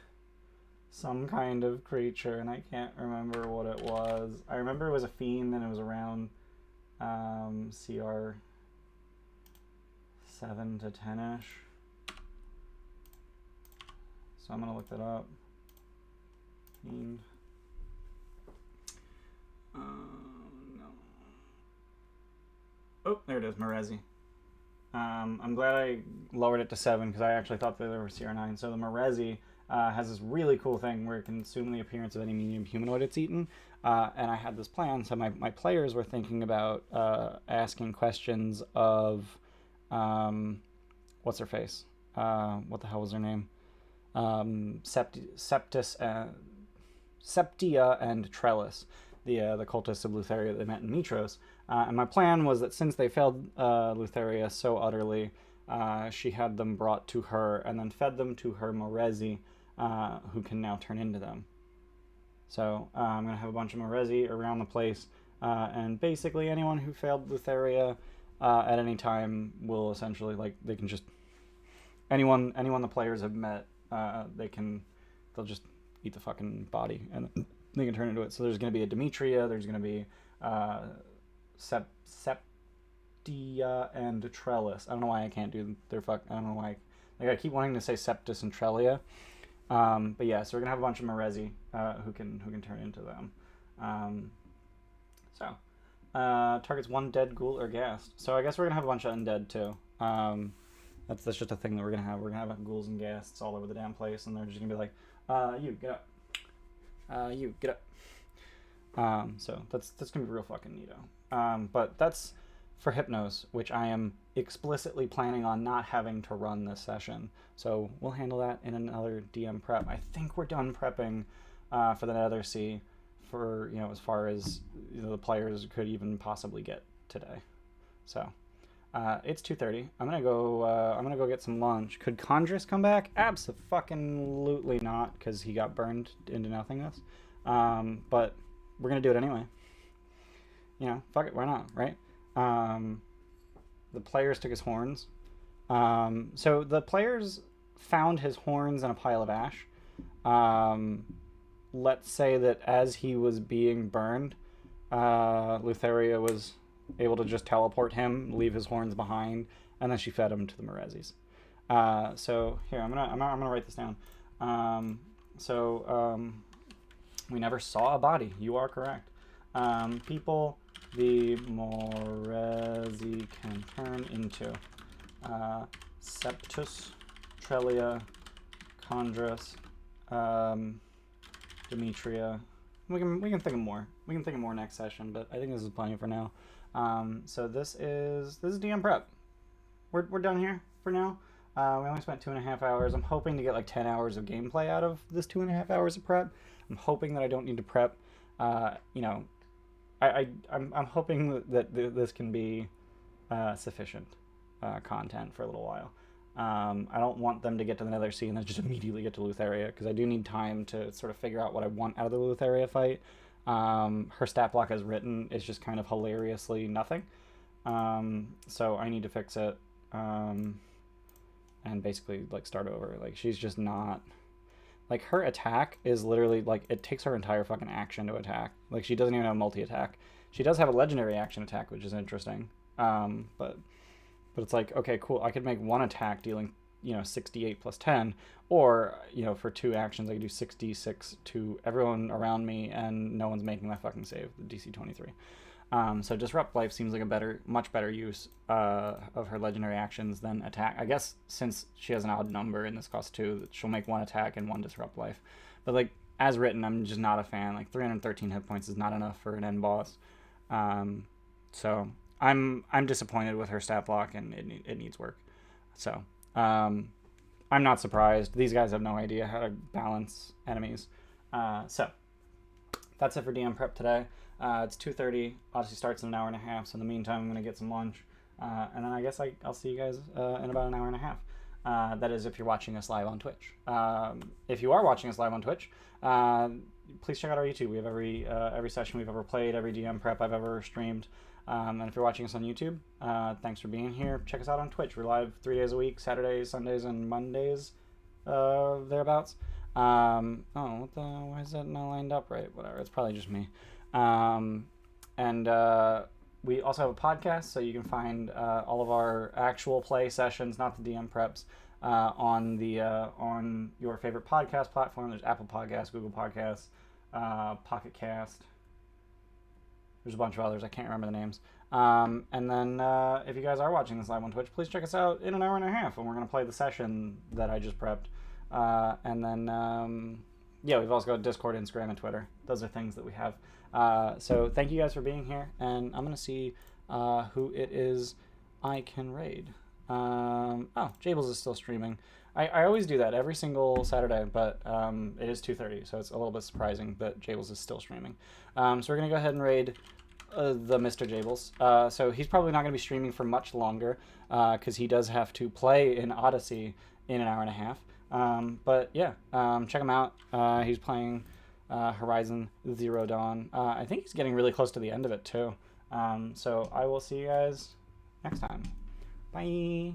some kind of creature, and I can't remember what it was. I remember it was a fiend, and it was around CR 7 to 10-ish. So I'm gonna look that up. Fiend. No. Oh, there it is, Merezi. I'm glad I lowered it to 7 because I actually thought that there were CR9. So the Merezi has this really cool thing where it can assume the appearance of any medium humanoid it's eaten. And I had this plan, so my players were thinking about asking questions of, what's her face? What the hell was her name? Septia and Trellis, the cultists of Lutheria that they met in Mitros. And my plan was that since they failed Lutheria so utterly, she had them brought to her and then fed them to her Merezi, who can now turn into them. So I'm going to have a bunch of Merezi around the place, and basically anyone who failed Lutheria at any time will essentially, like, they can just... Anyone the players have met, they'll just eat the fucking body, and they can turn into it. So there's going to be a Demetria, there's going to be Septia and Trellis. I don't know why I can't do their I don't know why. Like, I keep wanting to say Septis and Trelia. But yeah, so we're going to have a bunch of Merezi who can turn into them. Targets one dead ghoul or ghast. So I guess we're going to have a bunch of undead too. That's just a thing that we're going to have. We're going to have ghouls and ghasts all over the damn place, and they're just going to be like, you, get up. You, get up. So that's going to be real fucking neato. But that's for Hypnos, which I am explicitly planning on not having to run this session. So we'll handle that in another DM prep. I think we're done prepping for the Nether Sea for, as far as the players could even possibly get today. So it's 2:30. I'm gonna go get some lunch. Could Condrus come back? Abso-fucking-lutely not, because he got burned into nothingness. But we're gonna do it anyway. Fuck it, why not, right? The players took his horns. So the players found his horns in a pile of ash. Let's say that as he was being burned, Lutheria was able to just teleport him, leave his horns behind, and then she fed him to the Merezis. So here, I'm gonna write this down. We never saw a body. You are correct. People the Merezi can turn into Septus, Trelia, Condrus, Demetria. We can think of more. We can think of more next session, but I think this is plenty for now. So this is DM prep. We're done here for now. We only spent 2.5 hours. I'm hoping to get like 10 hours of gameplay out of this 2.5 hours of prep. I'm hoping that I don't need to prep. I'm hoping that this can be sufficient content for a little while. I don't want them to get to the Nether Sea and then just immediately get to Lutheria, because I do need time to sort of figure out what I want out of the Lutheria fight. Her stat block as written is just kind of hilariously nothing. So I need to fix it, and basically like start over. Like she's just not, like her attack is literally like it takes her entire fucking action to attack. Like she doesn't even have multi-attack. She does have a legendary action attack, which is interesting. But it's like, okay, cool. I could make one attack dealing, 68 plus 10, or, for 2 actions, I could do 66 to everyone around me, and no one's making that fucking save, the DC 23. So Disrupt Life seems like a much better use of her legendary actions than attack. I guess since she has an odd number in this cost 2, she'll make 1 attack and 1 Disrupt Life. But, like, as written, I'm just not a fan. Like, 313 hit points is not enough for an end boss. So I'm disappointed with her stat block, and it needs work. So I'm not surprised. These guys have no idea how to balance enemies. So that's it for DM prep today. It's 2:30. Odyssey starts in an hour and a half. So in the meantime, I'm gonna get some lunch, and then I guess I'll see you guys in about an hour and a half. That is if you're watching us live on Twitch. If you are watching us live on Twitch, please check out our YouTube. We have every session we've ever played, every DM prep I've ever streamed. And if you're watching us on YouTube, thanks for being here. Check us out on Twitch. We're live 3 days a week, Saturdays, Sundays, and Mondays, thereabouts. Why is that not lined up right? Whatever, it's probably just me. And we also have a podcast, so you can find all of our actual play sessions, not the DM preps, on your favorite podcast platform. There's Apple Podcasts, Google Podcasts, Pocket Cast. There's a bunch of others. I can't remember the names. And then if you guys are watching this live on Twitch, please check us out in an hour and a half when we're going to play the session that I just prepped. And then, we've also got Discord, Instagram, and Twitter. Those are things that we have. So thank you guys for being here. And I'm going to see who it is I can raid. Jables is still streaming. I always do that every single Saturday, but it is 2:30, so it's a little bit surprising that Jables is still streaming. So we're going to go ahead and raid the Mr. Jables. So he's probably not going to be streaming for much longer because he does have to play in Odyssey in an hour and a half. But yeah, check him out. He's playing Horizon Zero Dawn. I think he's getting really close to the end of it too. So I will see you guys next time. Bye.